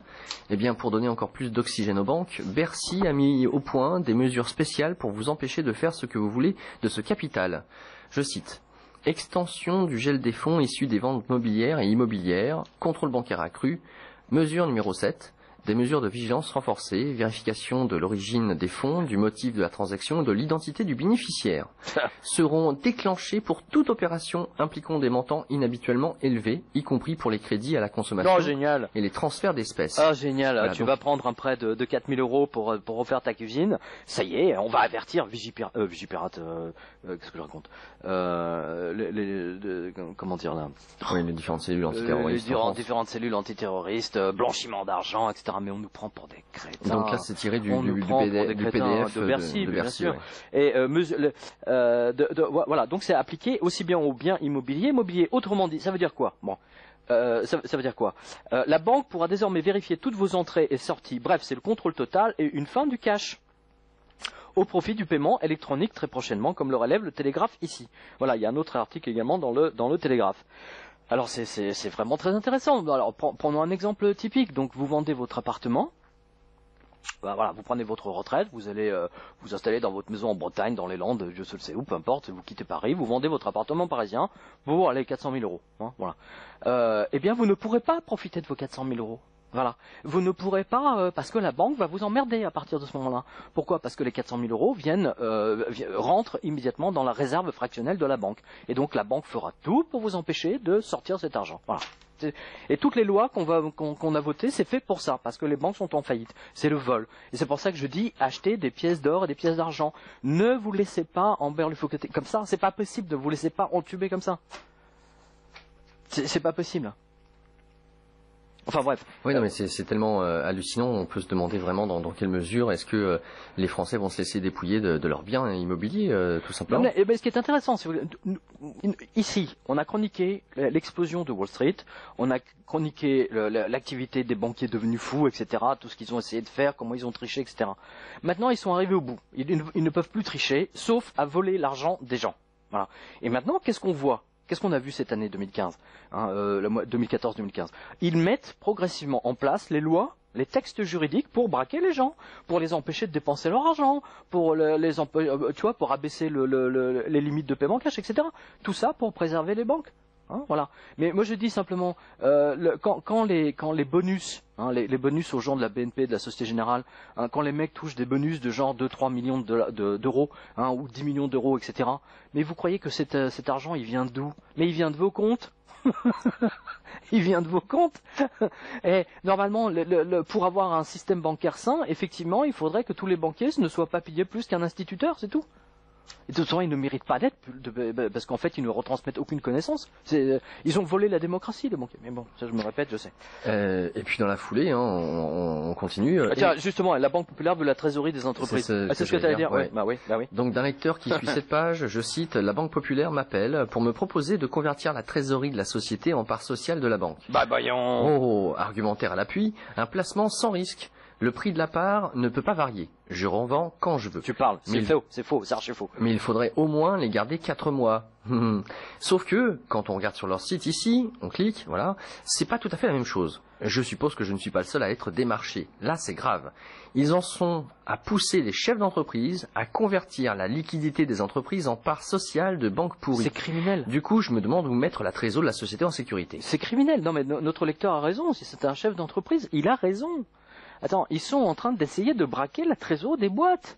Eh bien, pour donner encore plus d'oxygène aux banques, Bercy a mis au point des mesures spéciales pour vous empêcher de faire ce que vous voulez de ce capital. Je cite. Extension du gel des fonds issus des ventes mobilières et immobilières, contrôle bancaire accru, mesure numéro 7, des mesures de vigilance renforcées, vérification de l'origine des fonds, du motif de la transaction et de l'identité du bénéficiaire, seront déclenchées pour toute opération impliquant des montants inhabituellement élevés, y compris pour les crédits à la consommation et les transferts d'espèces. Ah, génial. Voilà, tu vas prendre un prêt de 4 000 euros pour refaire ta cuisine. Ça y est, on va avertir Vigipirate, qu'est-ce que je raconte comment dire là Oui, les différentes cellules antiterroristes. Les différentes cellules antiterroristes, blanchiment d'argent, etc. Mais on nous prend pour des crétins. Donc là, c'est tiré du PDF de Bercy, bien sûr. Ouais. Et voilà, donc c'est appliqué aussi bien aux biens immobiliers. Autrement dit, ça veut dire quoi? Bon. Ça veut dire quoi? La banque pourra désormais vérifier toutes vos entrées et sorties. Bref, c'est le contrôle total et une fin du cash. Au profit du paiement électronique très prochainement, comme le relève le Télégraphe ici. Voilà, il y a un autre article également dans le Télégraphe. Alors c'est vraiment très intéressant. Alors prenons un exemple typique. Donc vous vendez votre appartement. Ben, voilà, vous prenez votre retraite, vous allez vous installer dans votre maison en Bretagne, dans les Landes, je ne sais où, peu importe, vous quittez Paris, vous vendez votre appartement parisien pour aller 400 000 euros. Hein, voilà. Eh bien vous ne pourrez pas profiter de vos 400 000 euros. Voilà. Vous ne pourrez pas, parce que la banque va vous emmerder à partir de ce moment-là. Pourquoi? Parce que les 400 000 euros rentrent immédiatement dans la réserve fractionnelle de la banque. Et donc la banque fera tout pour vous empêcher de sortir cet argent. Voilà. Et toutes les lois qu'on a votées, c'est fait pour ça, parce que les banques sont en faillite. C'est le vol. Et c'est pour ça que je dis, achetez des pièces d'or et des pièces d'argent. Ne vous laissez pas emberlufoqueter comme ça. C'est pas possible de vous laisser pas entuber comme ça. C'est pas possible. Enfin bref. Oui, non, mais c'est tellement hallucinant. On peut se demander vraiment dans quelle mesure est-ce que les Français vont se laisser dépouiller de leurs biens immobiliers, tout simplement. Non, mais ce qui est intéressant, si vous voulez, ici, on a chroniqué l'explosion de Wall Street, on a chroniqué l'activité des banquiers devenus fous, etc., tout ce qu'ils ont essayé de faire, comment ils ont triché, etc. Maintenant, ils sont arrivés au bout. Ils ne peuvent plus tricher, sauf à voler l'argent des gens. Voilà. Et maintenant, qu'est-ce qu'on voit? Qu'est-ce qu'on a vu cette année 2015, 2014-2015? Ils mettent progressivement en place les lois, les textes juridiques pour braquer les gens, pour les empêcher de dépenser leur argent, pour pour abaisser les limites de paiement cash, etc. Tout ça pour préserver les banques. Hein, voilà. Mais moi je dis simplement, quand les bonus, les bonus aux gens de la BNP, de la Société Générale, quand les mecs touchent des bonus de genre 2-3 millions d'euros, ou 10 millions d'euros, etc. Mais vous croyez que cet argent, il vient d'où? Mais il vient de vos comptes. Il vient de vos comptes. Et normalement, pour avoir un système bancaire sain, effectivement, il faudrait que tous les banquiers ne soient pas payés plus qu'un instituteur, c'est tout. Et de toute façon, ils ne méritent pas d'être, parce qu'en fait, ils ne retransmettent aucune connaissance. Ils ont volé la démocratie, les banquiers. Mais bon, ça je me répète, je sais. Et puis dans la foulée, on continue. Tiens, justement, la Banque Populaire veut la trésorerie des entreprises. C'est ce que tu allais dire, ouais. Bah oui. Donc d'un lecteur qui suit cette page, je cite, la Banque Populaire m'appelle pour me proposer de convertir la trésorerie de la société en part sociale de la banque. Bah voyons. Oh, argumentaire à l'appui, un placement sans risque. Le prix de la part ne peut pas varier. Je revends quand je veux. Tu parles, c'est faux, c'est archi faux. Mais il faudrait au moins les garder 4 mois. Sauf que, quand on regarde sur leur site ici, on clique, voilà, c'est pas tout à fait la même chose. Je suppose que je ne suis pas le seul à être démarché. Là, c'est grave. Ils en sont à pousser les chefs d'entreprise à convertir la liquidité des entreprises en part sociale de banques pourries. C'est criminel. Du coup, je me demande où mettre la trésorerie de la société en sécurité. C'est criminel. Non mais notre lecteur a raison. Si c'est un chef d'entreprise, il a raison. Attends, ils sont en train d'essayer de braquer la trésorerie des boîtes,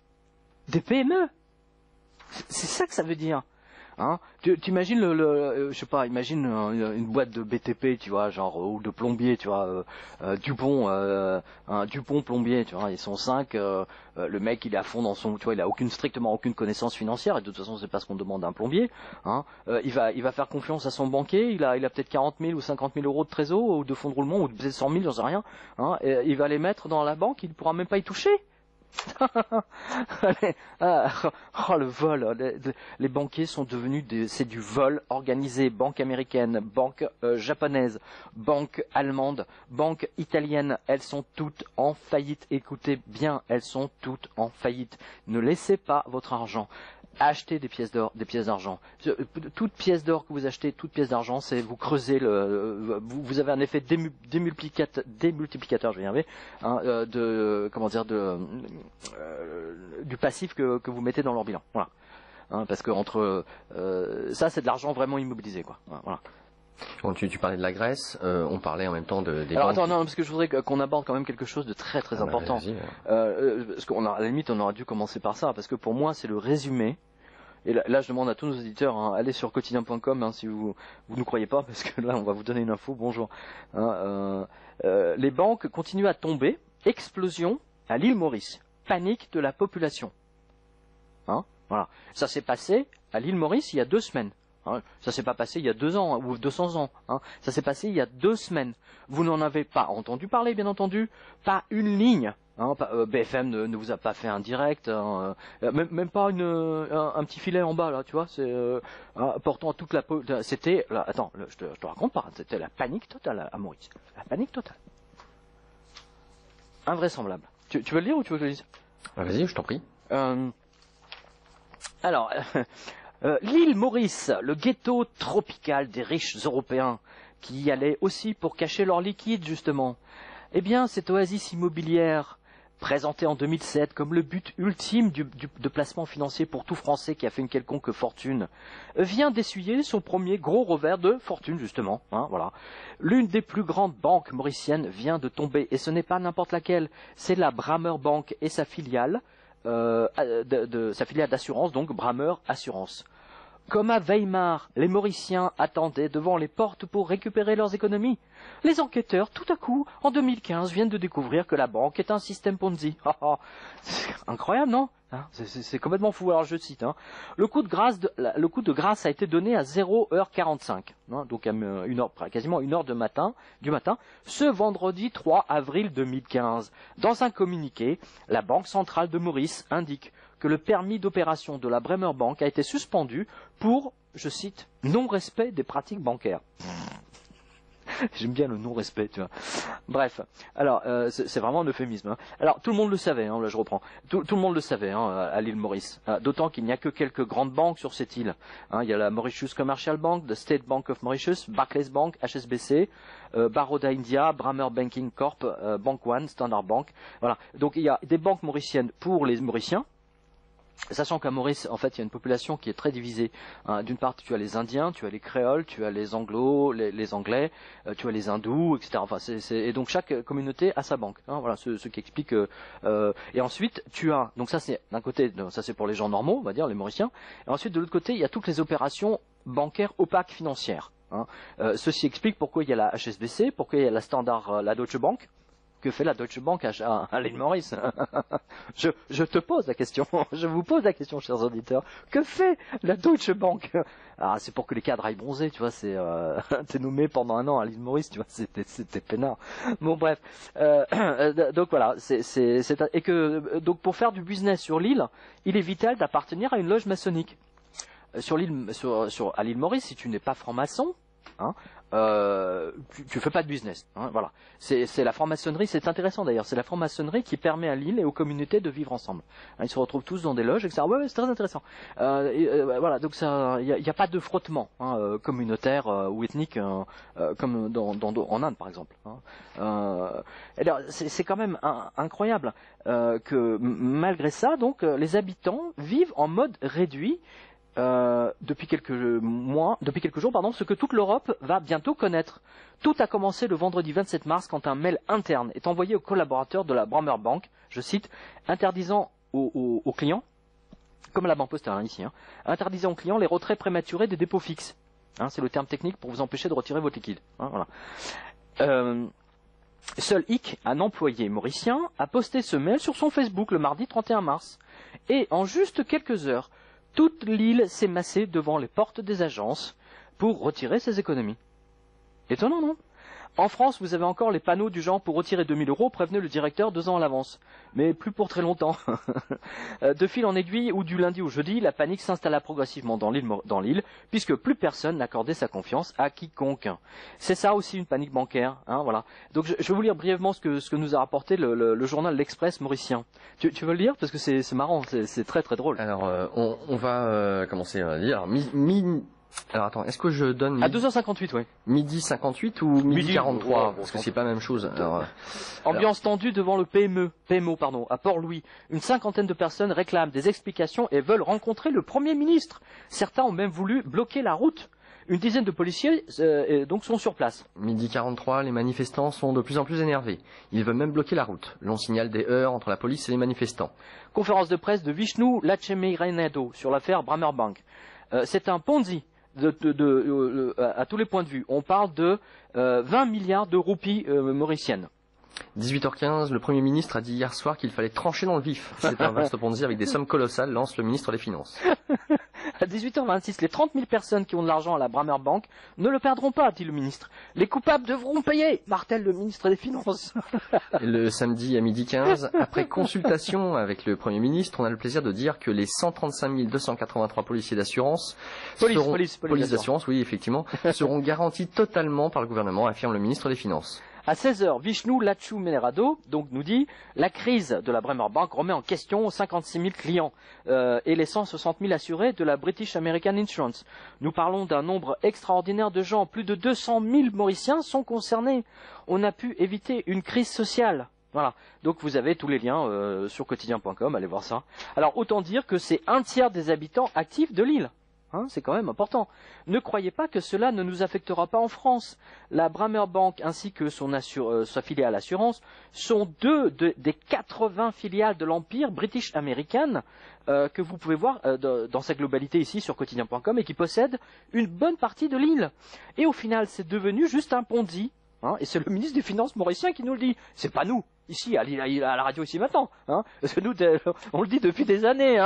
des PME. C'est ça que ça veut dire. Hein, tu imagines je sais pas, imagine une boîte de BTP, tu vois, genre ou de plombier, tu vois, Dupont, un Dupont plombier, tu vois, ils sont 5. Le mec, il est à fond dans son, tu vois, il a strictement aucune connaissance financière et de toute façon, c'est pas ce qu'on demande à un plombier. Hein, il va faire confiance à son banquier. Il a peut-être 40 000 ou 50 000 euros de trésor ou de fonds de roulement ou peut-être 100 000, j'en sais rien. Hein, et il va les mettre dans la banque, il ne pourra même pas y toucher. Oh, le vol, les banquiers sont devenus c'est du vol organisé. Banque américaine, banque japonaise, banque allemande, banque italienne, elles sont toutes en faillite. Écoutez bien, elles sont toutes en faillite. Ne laissez pas votre argent. Achetez des pièces d'or, des pièces d'argent. Toute pièce d'or que vous achetez, toute pièce d'argent, c'est vous creusez vous avez un effet démultiplicateur, je vais y arriver, hein, du passif que vous mettez dans leur bilan. Voilà. Hein, parce que ça, c'est de l'argent vraiment immobilisé, quoi. Voilà. Bon, tu parlais de la Grèce, on parlait en même temps des Alors banques. attends, non, parce que je voudrais qu'on aborde quand même quelque chose de très très important. Parce à la limite, on aurait dû commencer par ça, parce que pour moi, c'est le résumé. Et là, je demande à tous nos auditeurs, hein, allez sur quotidien.com hein, si vous ne croyez pas, parce que là, on va vous donner une info. Bonjour. Hein, les banques continuent à tomber. Explosion à l'île Maurice. Panique de la population. Hein, voilà. Ça s'est passé à l'île Maurice il y a 2 semaines. Hein, ça s'est pas passé il y a 2 ans ou 200 ans. Hein, ça s'est passé il y a 2 semaines. Vous n'en avez pas entendu parler, bien entendu. Pas une ligne. Hein, BFM ne vous a pas fait un direct, hein, même pas un petit filet en bas là, tu vois. C'est portant toute la. C'était. Attends, je te raconte pas. C'était la panique totale à Maurice. La panique totale. Invraisemblable. Tu veux le lire ou tu veux que je le dise? Vas-y, je t'en prie. Alors. L'île Maurice, le ghetto tropical des riches Européens, qui y allaient aussi pour cacher leur liquide, justement. Eh bien, cette oasis immobilière, présentée en 2007 comme le but ultime de placement financier pour tout Français qui a fait une quelconque fortune, vient d'essuyer son premier gros revers de fortune, justement. Hein, voilà. L'une des plus grandes banques mauriciennes vient de tomber, et ce n'est pas n'importe laquelle, c'est la Brammer Bank et sa filiale, sa filiale d'assurance, donc Brammer Assurance. Comme à Weimar, les Mauriciens attendaient devant les portes pour récupérer leurs économies. Les enquêteurs, tout à coup, en 2015, viennent de découvrir que la banque est un système Ponzi. C'est incroyable, non? C'est complètement fou. Alors je cite, hein. Le coup de grâce a été donné à 0h45, hein, donc à quasiment 1h du matin, ce vendredi 3 avril 2015. Dans un communiqué, la Banque centrale de Maurice indique que le permis d'opération de la Bremer Bank a été suspendu pour, je cite, non-respect des pratiques bancaires. J'aime bien le non-respect, tu vois. Bref, alors c'est vraiment un euphémisme. Hein. Alors tout le monde le savait, hein, là je reprends. Tout le monde le savait hein, à l'île Maurice. D'autant qu'il n'y a que quelques grandes banques sur cette île. Hein, il y a la Mauritius Commercial Bank, the State Bank of Mauritius, Barclays Bank, HSBC, Baroda India, Brammer Banking Corp, Bank One, Standard Bank. Voilà. Donc il y a des banques mauriciennes pour les Mauriciens. Sachant qu'à Maurice, en fait, il y a une population qui est très divisée. Hein, d'une part, tu as les Indiens, tu as les Créoles, tu as les Anglo, les Anglais, tu as les Hindous, etc. Enfin, et donc chaque communauté a sa banque. Hein, voilà, ce qui explique. Et ensuite, tu as. Donc ça, c'est d'un côté, ça c'est pour les gens normaux, on va dire, les Mauriciens. Et ensuite, de l'autre côté, il y a toutes les opérations bancaires opaques financières. Hein. Ceci explique pourquoi il y a la HSBC, pourquoi il y a la Standard, la Deutsche Bank. Que fait la Deutsche Bank à l'île Maurice? Je te pose la question, je vous pose la question, chers auditeurs. Que fait la Deutsche Bank? Ah, c'est pour que les cadres aillent bronzer, tu vois, t'es nommé pendant 1 an à l'île Maurice, tu vois, c'était peinard. Bon, bref. Donc voilà, donc pour faire du business sur l'île, il est vital d'appartenir à une loge maçonnique. À l'île Maurice, si tu n'es pas franc-maçon, hein, tu fais pas de business, hein, voilà. C'est la franc-maçonnerie, c'est intéressant d'ailleurs, c'est la franc-maçonnerie qui permet à l'île et aux communautés de vivre ensemble. Hein, ils se retrouvent tous dans des loges, etc. Ouais, c'est très intéressant. Voilà, donc il y a pas de frottement hein, communautaire ou ethnique comme en Inde par exemple. Hein. C'est quand même incroyable que malgré ça, donc les habitants vivent en mode réduit. Depuis quelques jours, ce que toute l'Europe va bientôt connaître. Tout a commencé le vendredi 27 mars quand un mail interne est envoyé aux collaborateurs de la Brammer Bank, je cite, interdisant aux clients comme la Banque Postale ici, interdisant aux clients les retraits prématurés des dépôts fixes. C'est le terme technique pour vous empêcher de retirer votre liquide. Voilà. Seul hic, un employé mauricien, a posté ce mail sur son Facebook le mardi 31 mars. Et en juste quelques heures, toute l'île s'est massée devant les portes des agences pour retirer ses économies. Étonnant, non? En France, vous avez encore les panneaux du genre pour retirer 2000 €, prévenez le directeur 2 ans à l'avance. Mais plus pour très longtemps. De fil en aiguille, ou du lundi au jeudi, la panique s'installa progressivement dans l'île, puisque plus personne n'accordait sa confiance à quiconque. C'est ça aussi une panique bancaire, voilà. Donc je vais vous lire brièvement ce que nous a rapporté le journal L'Express mauricien. Tu veux le lire? Parce que c'est marrant, c'est très très drôle. Alors, on va commencer à lire. Alors attends, est-ce que je donne... À 2h58, oui. Midi 58 ou midi 43 Parce que c'est pas la même chose. Ambiance tendue devant le PMO, à Port-Louis. Une cinquantaine de personnes réclament des explications et veulent rencontrer le Premier ministre. Certains ont même voulu bloquer la route. Une dizaine de policiers donc sont sur place. Midi 43, les manifestants sont de plus en plus énervés. Ils veulent même bloquer la route. L'on signale des heurts entre la police et les manifestants. Conférence de presse de Vishnu Lachemi-Reynado sur l'affaire Bramerbank. C'est un Ponzi. À tous les points de vue. On parle de 20 milliards de roupies mauriciennes. 18h15, le Premier ministre a dit hier soir qu'il fallait trancher dans le vif. C'est un vaste Ponzi avec des sommes colossales, lance le ministre des Finances. À 18h26, les 30 000 personnes qui ont de l'argent à la Bramerbank ne le perdront pas, dit le ministre. Les coupables devront payer, martèle le ministre des Finances. Et le samedi à midi 15, après consultation avec le Premier ministre, on a le plaisir de dire que les 135 283 policiers d'assurance police d'assurance, oui, effectivement, seront garantis totalement par le gouvernement, affirme le ministre des Finances. À 16h, Vishnu Lachmi-Reynado donc nous dit la crise de la Bramerbank remet en question 56 000 clients et les 160 000 assurés de la British American Insurance. Nous parlons d'un nombre extraordinaire de gens. Plus de 200 000 Mauriciens sont concernés. On a pu éviter une crise sociale. Voilà. Donc vous avez tous les liens sur quotidien.com. Allez voir ça. Alors autant dire que c'est un tiers des habitants actifs de l'île. C'est quand même important. Ne croyez pas que cela ne nous affectera pas en France. La Bramerbank ainsi que sa filiale assurance sont deux des 80 filiales de l'empire British American que vous pouvez voir dans sa globalité ici sur quotidien.com et qui possèdent une bonne partie de l'île. Et au final, c'est devenu juste un Ponzi. Et c'est le ministre des Finances mauricien qui nous le dit. C'est pas nous. Ici, à la radio ici maintenant, parce que nous, on le dit depuis des années,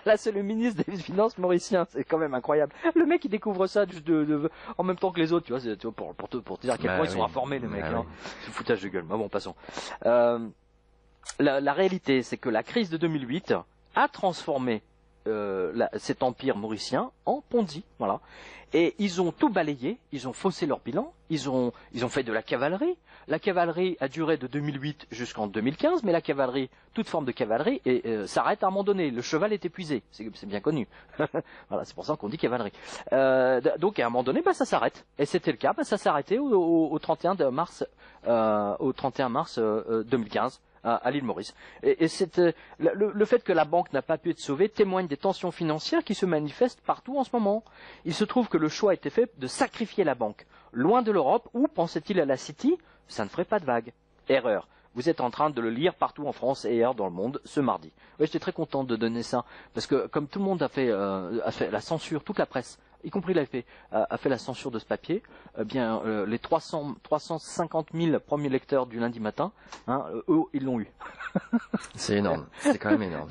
Là, c'est le ministre des Finances mauricien, c'est quand même incroyable. Le mec, il découvre ça juste en même temps que les autres, tu vois, pour te dire à quel point ils sont informés, les mecs, C'est le foutage de gueule. Mais bon, passons. La réalité, c'est que la crise de 2008 a transformé cet empire mauricien en Ponzi, voilà. Et ils ont tout balayé, ils ont faussé leur bilan, ils ont fait de la cavalerie. La cavalerie a duré de 2008 jusqu'en 2015, mais la cavalerie, toute forme de cavalerie, s'arrête à un moment donné. Le cheval est épuisé, c'est bien connu. Voilà, c'est pour ça qu'on dit cavalerie. Donc à un moment donné, ça s'arrête. Et c'était le cas, ça s'est arrêté au 31 mars 2015. À l'île Maurice. Et le fait que la banque n'a pas pu être sauvée témoigne des tensions financières qui se manifestent partout en ce moment. Il se trouve que le choix a été fait de sacrifier la banque. Loin de l'Europe, où, pensait-il à la City, ça ne ferait pas de vague. Erreur. Vous êtes en train de le lire partout en France et ailleurs dans le monde ce mardi. Oui, j'étais très content de donner ça, parce que comme tout le monde a fait la censure, toute la presse, y compris l'AFP, a fait la censure de ce papier, les 350 000 premiers lecteurs du lundi matin, eux, ils l'ont eu. C'est énorme, c'est quand même énorme.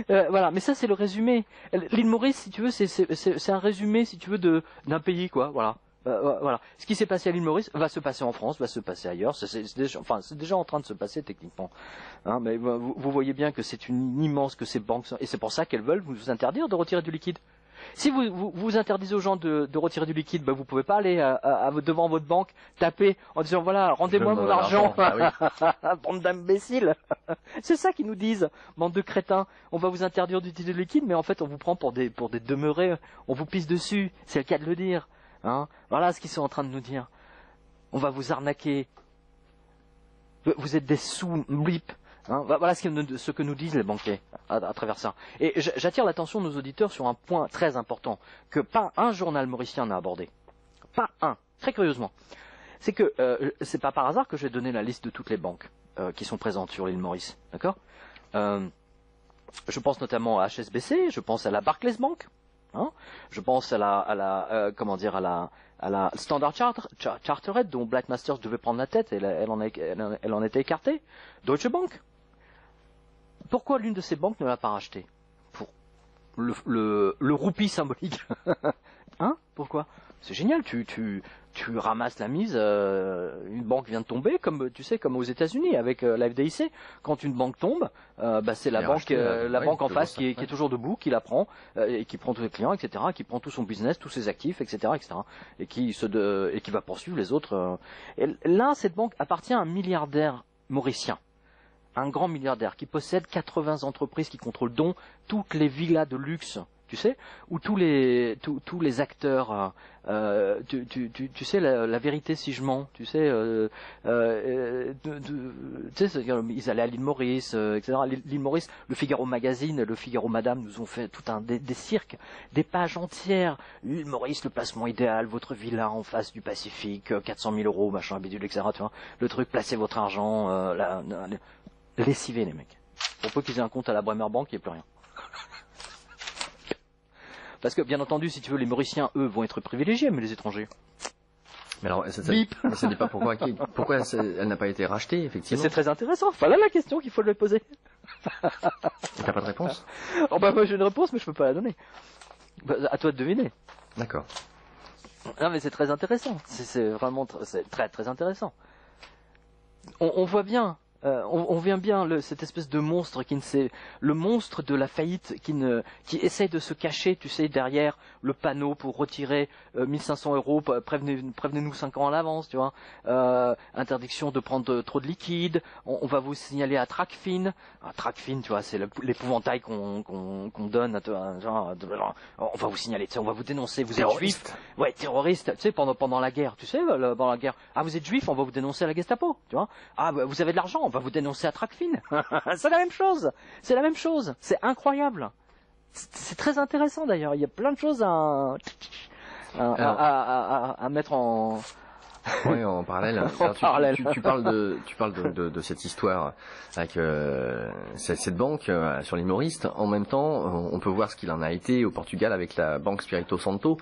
Voilà, mais ça c'est le résumé. L'île Maurice, si tu veux, c'est un résumé, si tu veux, d'un pays, quoi, voilà. Voilà. Ce qui s'est passé à l'île Maurice va se passer en France, va se passer ailleurs. C'est déjà en train de se passer techniquement. Mais vous voyez bien que c'est une immense que ces banques sont, et c'est pour ça qu'elles veulent vous interdire de retirer du liquide. Si vous interdisez aux gens de retirer du liquide, vous pouvez pas aller devant votre banque taper en disant voilà, rendez-moi mon argent, bande d'imbéciles. C'est ça qu'ils nous disent, bande de crétins. On va vous interdire d'utiliser du liquide, mais en fait on vous prend pour des demeurés, on vous pisse dessus. C'est le cas de le dire. Voilà ce qu'ils sont en train de nous dire. On va vous arnaquer. Vous êtes des sous-blip. Voilà ce que nous disent les banquiers à travers ça. Et j'attire l'attention de nos auditeurs sur un point très important que pas un journal mauricien n'a abordé. Pas un. Très curieusement. C'est que c'est pas par hasard que j'ai donné la liste de toutes les banques qui sont présentes sur l'île Maurice. D'accord Je pense notamment à HSBC, je pense à la Barclays Bank, hein, je pense à la Standard Chartered dont Black Masters devait prendre la tête et elle en était écartée. Deutsche Bank. Pourquoi l'une de ces banques ne l'a pas racheté? Pour le roupie symbolique. Hein? Pourquoi? C'est génial, tu ramasses la mise, une banque vient de tomber, comme tu sais, comme aux États-Unis avec la FDIC. Quand une banque tombe, c'est la banque en face qui est toujours debout, qui la prend et qui prend tous les clients, etc., qui prend tout son business, tous ses actifs, etc., et qui va poursuivre les autres. Et là, cette banque appartient à un milliardaire mauricien. Un grand milliardaire qui possède 80 entreprises qui contrôlent dont toutes les villas de luxe, tu sais, où tous les acteurs, tu sais, la vérité si je mens, tu sais, tu sais, ils allaient à l'île Maurice, etc. L'île Maurice, le Figaro Magazine, le Figaro Madame nous ont fait tout des cirques, des pages entières. L'île Maurice, le placement idéal, votre villa en face du Pacifique, 400 000 €, machin, bidule, etc. Tu vois, le truc, placez votre argent, lessivez les mecs. Pour peu qu'ils aient un compte à la Bremer Bank, il n'y a plus rien. Parce que, bien entendu, si tu veux, les Mauriciens, eux, vont être privilégiés, mais les étrangers. Mais alors, ça ne dit pas pourquoi elle n'a pas été rachetée, effectivement. C'est très intéressant. Voilà la question qu'il faut lui poser. T'as pas de réponse? Oh bah moi j'ai une réponse, mais je peux pas la donner. À toi de deviner. D'accord. Non mais c'est très intéressant. C'est vraiment très très intéressant. On voit bien. On voit bien cette espèce de monstre le monstre de la faillite qui essaie de se cacher, tu sais, derrière le panneau pour retirer 1500 €, prévenez-nous 5 ans à l'avance, tu vois. Interdiction de prendre trop de liquide. On va vous signaler à Tracfin. Tracfin, tu vois, c'est l'épouvantail qu'on donne. Genre, on va vous signaler, tu sais, on va vous dénoncer. Vous êtes juif, ouais, terroriste. Tu sais, pendant la guerre, tu sais, pendant la guerre. Ah, vous êtes juif, on va vous dénoncer à la Gestapo, tu vois. Ah, vous avez de l'argent. On va vous dénoncer à Tracfin. C'est la même chose. C'est la même chose. C'est incroyable. C'est très intéressant d'ailleurs. Il y a plein de choses à mettre en... Oui, en parallèle. Alors, tu parles de cette histoire avec cette banque sur l'île Maurice. En même temps, on peut voir ce qu'il en a été au Portugal avec la banque Spirito Santo.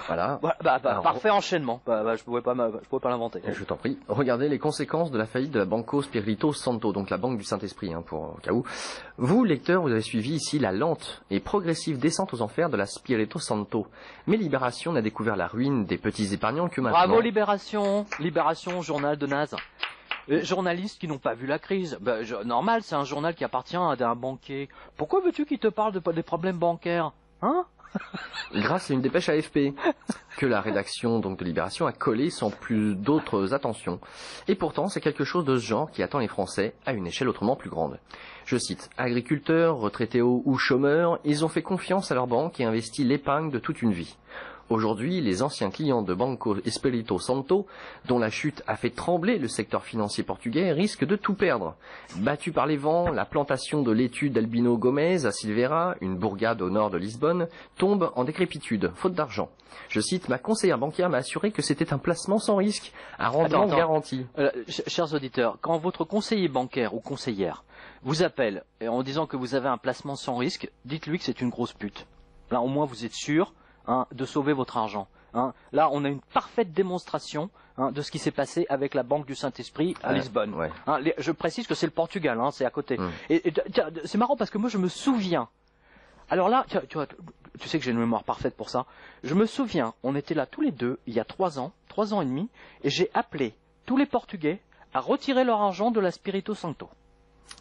Voilà. Alors, parfait enchaînement. Je pouvais pas l'inventer. Je t'en prie. Regardez les conséquences de la faillite de la Banco Spirito Santo, donc la banque du Saint-Esprit, au cas où. Vous, lecteurs, vous avez suivi ici la lente et progressive descente aux enfers de la Spirito Santo. Mais Libération n'a découvert la ruine des petits épargnants que maintenant. Bravo Libération, journal de naze. Journalistes qui n'ont pas vu la crise. Normal, c'est un journal qui appartient à un banquier. Pourquoi veux-tu qu'il te parle des problèmes bancaires? Hein? Grâce à une dépêche AFP que la rédaction donc de Libération a collée sans plus d'autres attentions. Et pourtant, c'est quelque chose de ce genre qui attend les Français à une échelle autrement plus grande. Je cite, agriculteurs, retraités ou chômeurs, ils ont fait confiance à leur banque et investi l'épargne de toute une vie. Aujourd'hui, les anciens clients de Banco Espirito Santo, dont la chute a fait trembler le secteur financier portugais, risquent de tout perdre. Battus par les vents, la plantation de laitue d'Albino Gomez à Silveira, une bourgade au nord de Lisbonne, tombe en décrépitude, faute d'argent. Je cite, ma conseillère bancaire m'a assuré que c'était un placement sans risque, à rendement garanti. Chers auditeurs, quand votre conseiller bancaire ou conseillère vous appelle en disant que vous avez un placement sans risque, dites-lui que c'est une grosse pute. Là, au moins, vous êtes sûr de sauver votre argent. Là, on a une parfaite démonstration de ce qui s'est passé avec la Banque du Saint-Esprit à Lisbonne. Ouais. Je précise que c'est le Portugal, c'est à côté. Et c'est marrant parce que moi, je me souviens. Alors là, tu sais que j'ai une mémoire parfaite pour ça. Je me souviens, on était là tous les deux, il y a 3 ans et demi, et j'ai appelé tous les Portugais à retirer leur argent de la Spirito Santo.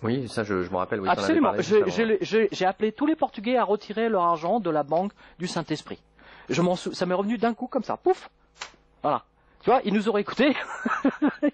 Oui, ça je me rappelle. Oui, absolument. J'ai appelé tous les Portugais à retirer leur argent de la Banque du Saint-Esprit. Ça m'est revenu d'un coup comme ça, pouf. Voilà. Tu vois, ils nous auraient écoutés,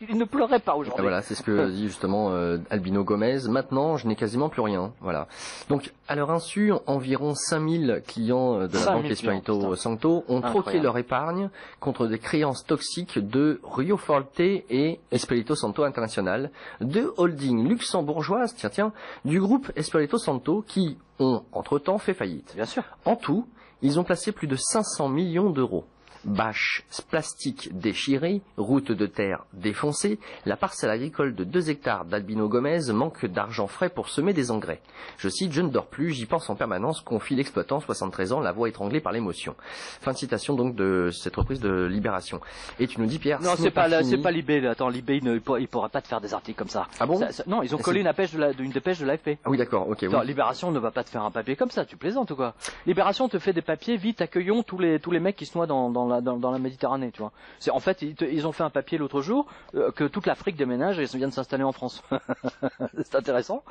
ils ne pleuraient pas aujourd'hui. Voilà, c'est ce que dit justement Albino Gomez. Maintenant, je n'ai quasiment plus rien. Voilà. Donc, à leur insu, environ 5000 clients de la Banque Espirito Santo ont troqué leur épargne contre des créances toxiques de Rio Forte et Espirito Santo International, deux holdings luxembourgeoises, tiens, du groupe Espirito Santo qui ont, entre-temps, fait faillite. Bien sûr. En tout, ils ont placé plus de 500 millions d'euros. Bâches, plastiques déchirés, routes de terre défoncées, la parcelle agricole de 2 hectares d'Albino Gomez manque d'argent frais pour semer des engrais. Je cite, je ne dors plus, j'y pense en permanence, confie l'exploitant, 73 ans, la voix étranglée par l'émotion. Fin de citation donc de cette reprise de Libération. Et tu nous dis, Pierre, non, c'est pas Libé, attends, Libé, il pourra pas te faire des articles comme ça. Ah bon? Non, ils ont collé une dépêche de l'AFP. Ah oui, d'accord, ok. Attends, Oui. Libération ne va pas te faire un papier comme ça, tu plaisantes ou quoi? Libération te fait des papiers, vite, accueillons tous les mecs qui se noient dans la Méditerranée, tu vois. En fait, ils ont fait un papier l'autre jour, que toute l'Afrique déménage et vient de s'installer en France. C'est intéressant.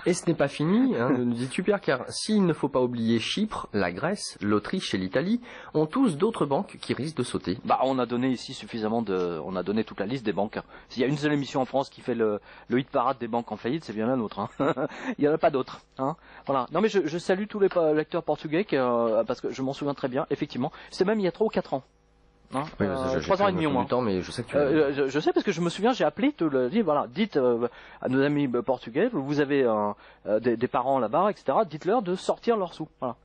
Et ce n'est pas fini, hein, nous dis-tu, Pierre, car s'il ne faut pas oublier Chypre, la Grèce, l'Autriche et l'Italie ont tous d'autres banques qui risquent de sauter. Bah, on a donné ici suffisamment on a donné toute la liste des banques. S'il y a une seule émission en France qui fait le hit parade des banques en faillite, c'est bien la nôtre. Hein. Il n'y en a pas d'autres. Hein. Voilà. Non mais je salue tous les lecteurs portugais parce que je m'en souviens très bien. Effectivement, c'était même il y a 3 ou 4 ans. Hein, oui, 3 ans et demi au moins. Temps, mais je sais que je sais parce que je me souviens, j'ai appelé, voilà, dites à nos amis portugais, vous avez des parents là-bas, etc. Dites-leur de sortir leurs sous. Voilà.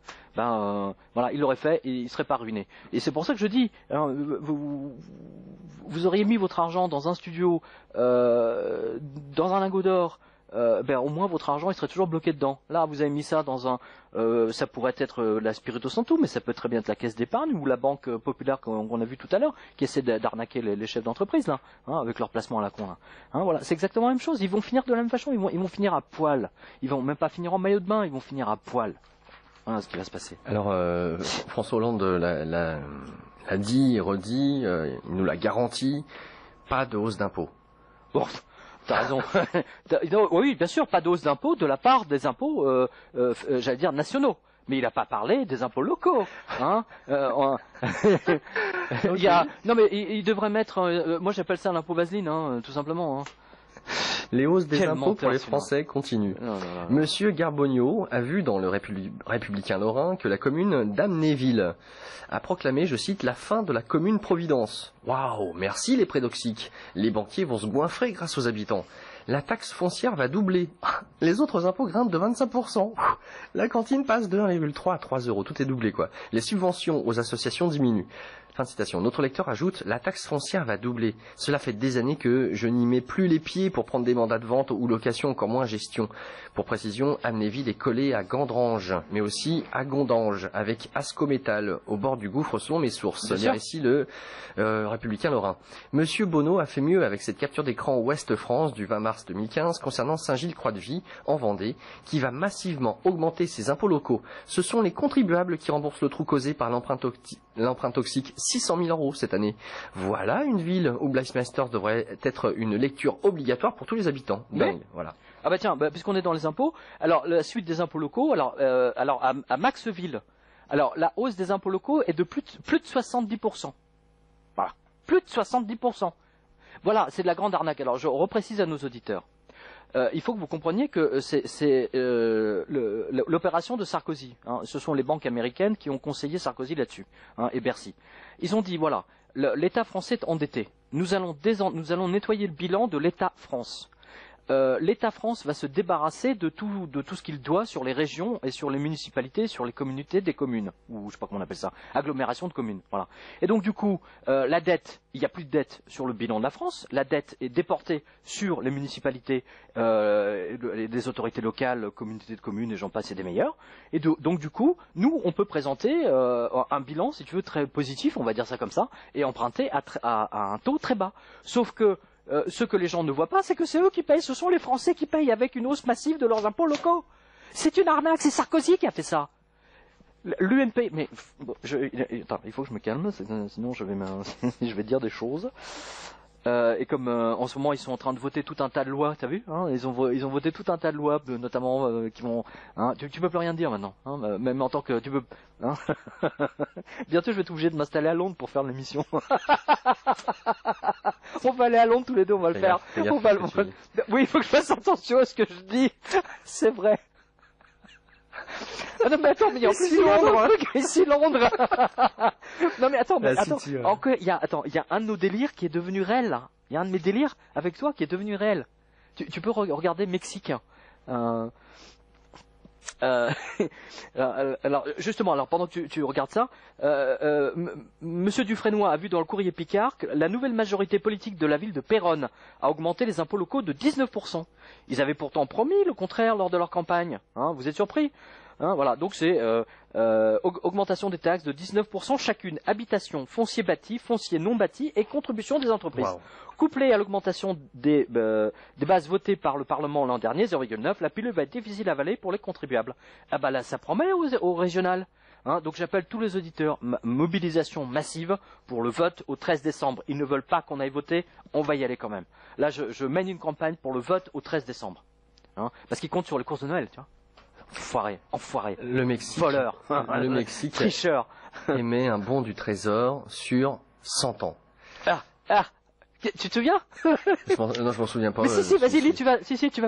Voilà, il l'aurait fait et il serait pas ruiné. Et c'est pour ça que je dis, hein, vous auriez mis votre argent dans un studio, dans un lingot d'or. Au moins votre argent il serait toujours bloqué dedans. Là vous avez mis ça dans ça pourrait être la Spirito Santo, mais ça peut très bien être la caisse d'épargne ou la banque populaire qu'on a vu tout à l'heure, qui essaie d'arnaquer les chefs d'entreprise là, hein, avec leur placement à la con là. Hein, voilà, c'est exactement la même chose. Ils vont finir de la même façon. Ils vont finir à poil. Ils vont même pas finir en maillot de bain. Ils vont finir à poil. Voilà ce qui va se passer. Alors François Hollande l'a dit et redit, il nous l'a garanti, pas de hausse d'impôts. Bon. T'as raison. Oui, bien sûr, pas de hausse d'impôts de la part des impôts, j'allais dire nationaux. Mais il n'a pas parlé des impôts locaux. Hein Non, mais il devrait mettre. Moi, j'appelle ça l'impôt vaseline, hein, tout simplement. Hein. Les hausses des impôts pour les Français continuent. Non. Monsieur Garbogno a vu dans le Républicain Lorrain que la commune d'Amnéville a proclamé, je cite, la fin de la commune Providence. Waouh, merci les prédoxiques. Les banquiers vont se goinfrer grâce aux habitants. La taxe foncière va doubler. Les autres impôts grimpent de 25%. La cantine passe de 1,3 à 3 euros. Tout est doublé, quoi. Les subventions aux associations diminuent. Fin de citation. Notre lecteur ajoute, la taxe foncière va doubler. Cela fait des années que je n'y mets plus les pieds pour prendre des mandats de vente ou location, encore moins gestion. Pour précision, Amnéville est collé à Gandrange, mais aussi à Gondange, avec Ascométal, au bord du gouffre selon mes sources. Bien ici le Républicain Lorrain. Monsieur Bonneau a fait mieux avec cette capture d'écran Ouest France du 20 mars 2015 concernant Saint-Gilles-Croix-de-Vie, en Vendée, qui va massivement augmenter ses impôts locaux. Ce sont les contribuables qui remboursent le trou causé par l'empreinte toxique, 600 000 € cette année. Voilà une ville où Blaise Masters devrait être une lecture obligatoire pour tous les habitants. Mais, voilà. Ah bah tiens, puisqu'on est dans les impôts, alors la suite des impôts locaux, alors à Maxville, alors la hausse des impôts locaux est de plus de 70%. Voilà, plus de 70%. Voilà, c'est de la grande arnaque. Alors je reprécise à nos auditeurs. Il faut que vous compreniez que c'est l'opération de Sarkozy. Hein. Ce sont les banques américaines qui ont conseillé Sarkozy là-dessus, hein, et Bercy. Ils ont dit, voilà, l'État français est endetté. Nous allons nettoyer le bilan de l'État France. L'État France va se débarrasser de tout ce qu'il doit sur les régions et sur les municipalités, sur les communautés des communes, ou je sais pas comment on appelle ça, agglomération de communes. Voilà. Et donc du coup, la dette, il n'y a plus de dette sur le bilan de la France, la dette est déportée sur les municipalités, des autorités locales, communautés de communes et j'en passe et des meilleurs. Et donc du coup, nous, on peut présenter un bilan, si tu veux, très positif, on va dire ça comme ça, et emprunter à un taux très bas. Sauf que ce que les gens ne voient pas, c'est que c'est eux qui payent, ce sont les Français qui payent avec une hausse massive de leurs impôts locaux. C'est une arnaque, c'est Sarkozy qui a fait ça. L'UNP, mais attends, il faut que je me calme, sinon je vais dire des choses. Et comme en ce moment ils sont en train de voter tout un tas de lois, t'as vu, hein, ils ont voté tout un tas de lois, notamment qui vont, hein, tu peux plus rien dire maintenant, hein, même en tant que tu peux, hein. Bientôt je vais être obligé de m'installer à Londres pour faire l'émission. On va aller à Londres tous les deux, on va le faire. Oui, il faut que je fasse attention à ce que je dis. C'est vrai. Ah non mais attends, mais il y a en plus Londres, ici Londres. Non mais attends, il y a un de nos délires qui est devenu réel là. Il y a un de mes délires avec toi qui est devenu réel. Tu peux regarder Mexique. Alors justement, alors pendant que tu regardes ça, Monsieur Dufresnoy a vu dans le Courrier Picard que la nouvelle majorité politique de la ville de Péronne a augmenté les impôts locaux de 19%. Ils avaient pourtant promis le contraire lors de leur campagne. Hein, vous êtes surpris? Hein, voilà, donc c'est augmentation des taxes de 19% chacune, habitation, foncier bâti, foncier non bâti et contribution des entreprises. Wow. Couplée à l'augmentation des bases votées par le Parlement l'an dernier, 0,9, la pilule va être difficile à avaler pour les contribuables. Ah bah là, ça promet au régional. Hein, donc j'appelle tous les auditeurs, mobilisation massive pour le vote au 13 décembre. Ils ne veulent pas qu'on aille voter, on va y aller quand même. Là, je mène une campagne pour le vote au 13 décembre. Hein, parce qu'ils comptent sur les courses de Noël, tu vois. Enfoiré. Le Mexique. Voleur. Le Mexique. Tricheur. Émet un bon du trésor sur 100 ans. Tu te souviens? Non, je m'en souviens pas. Mais si, vas-y, lis, tu vas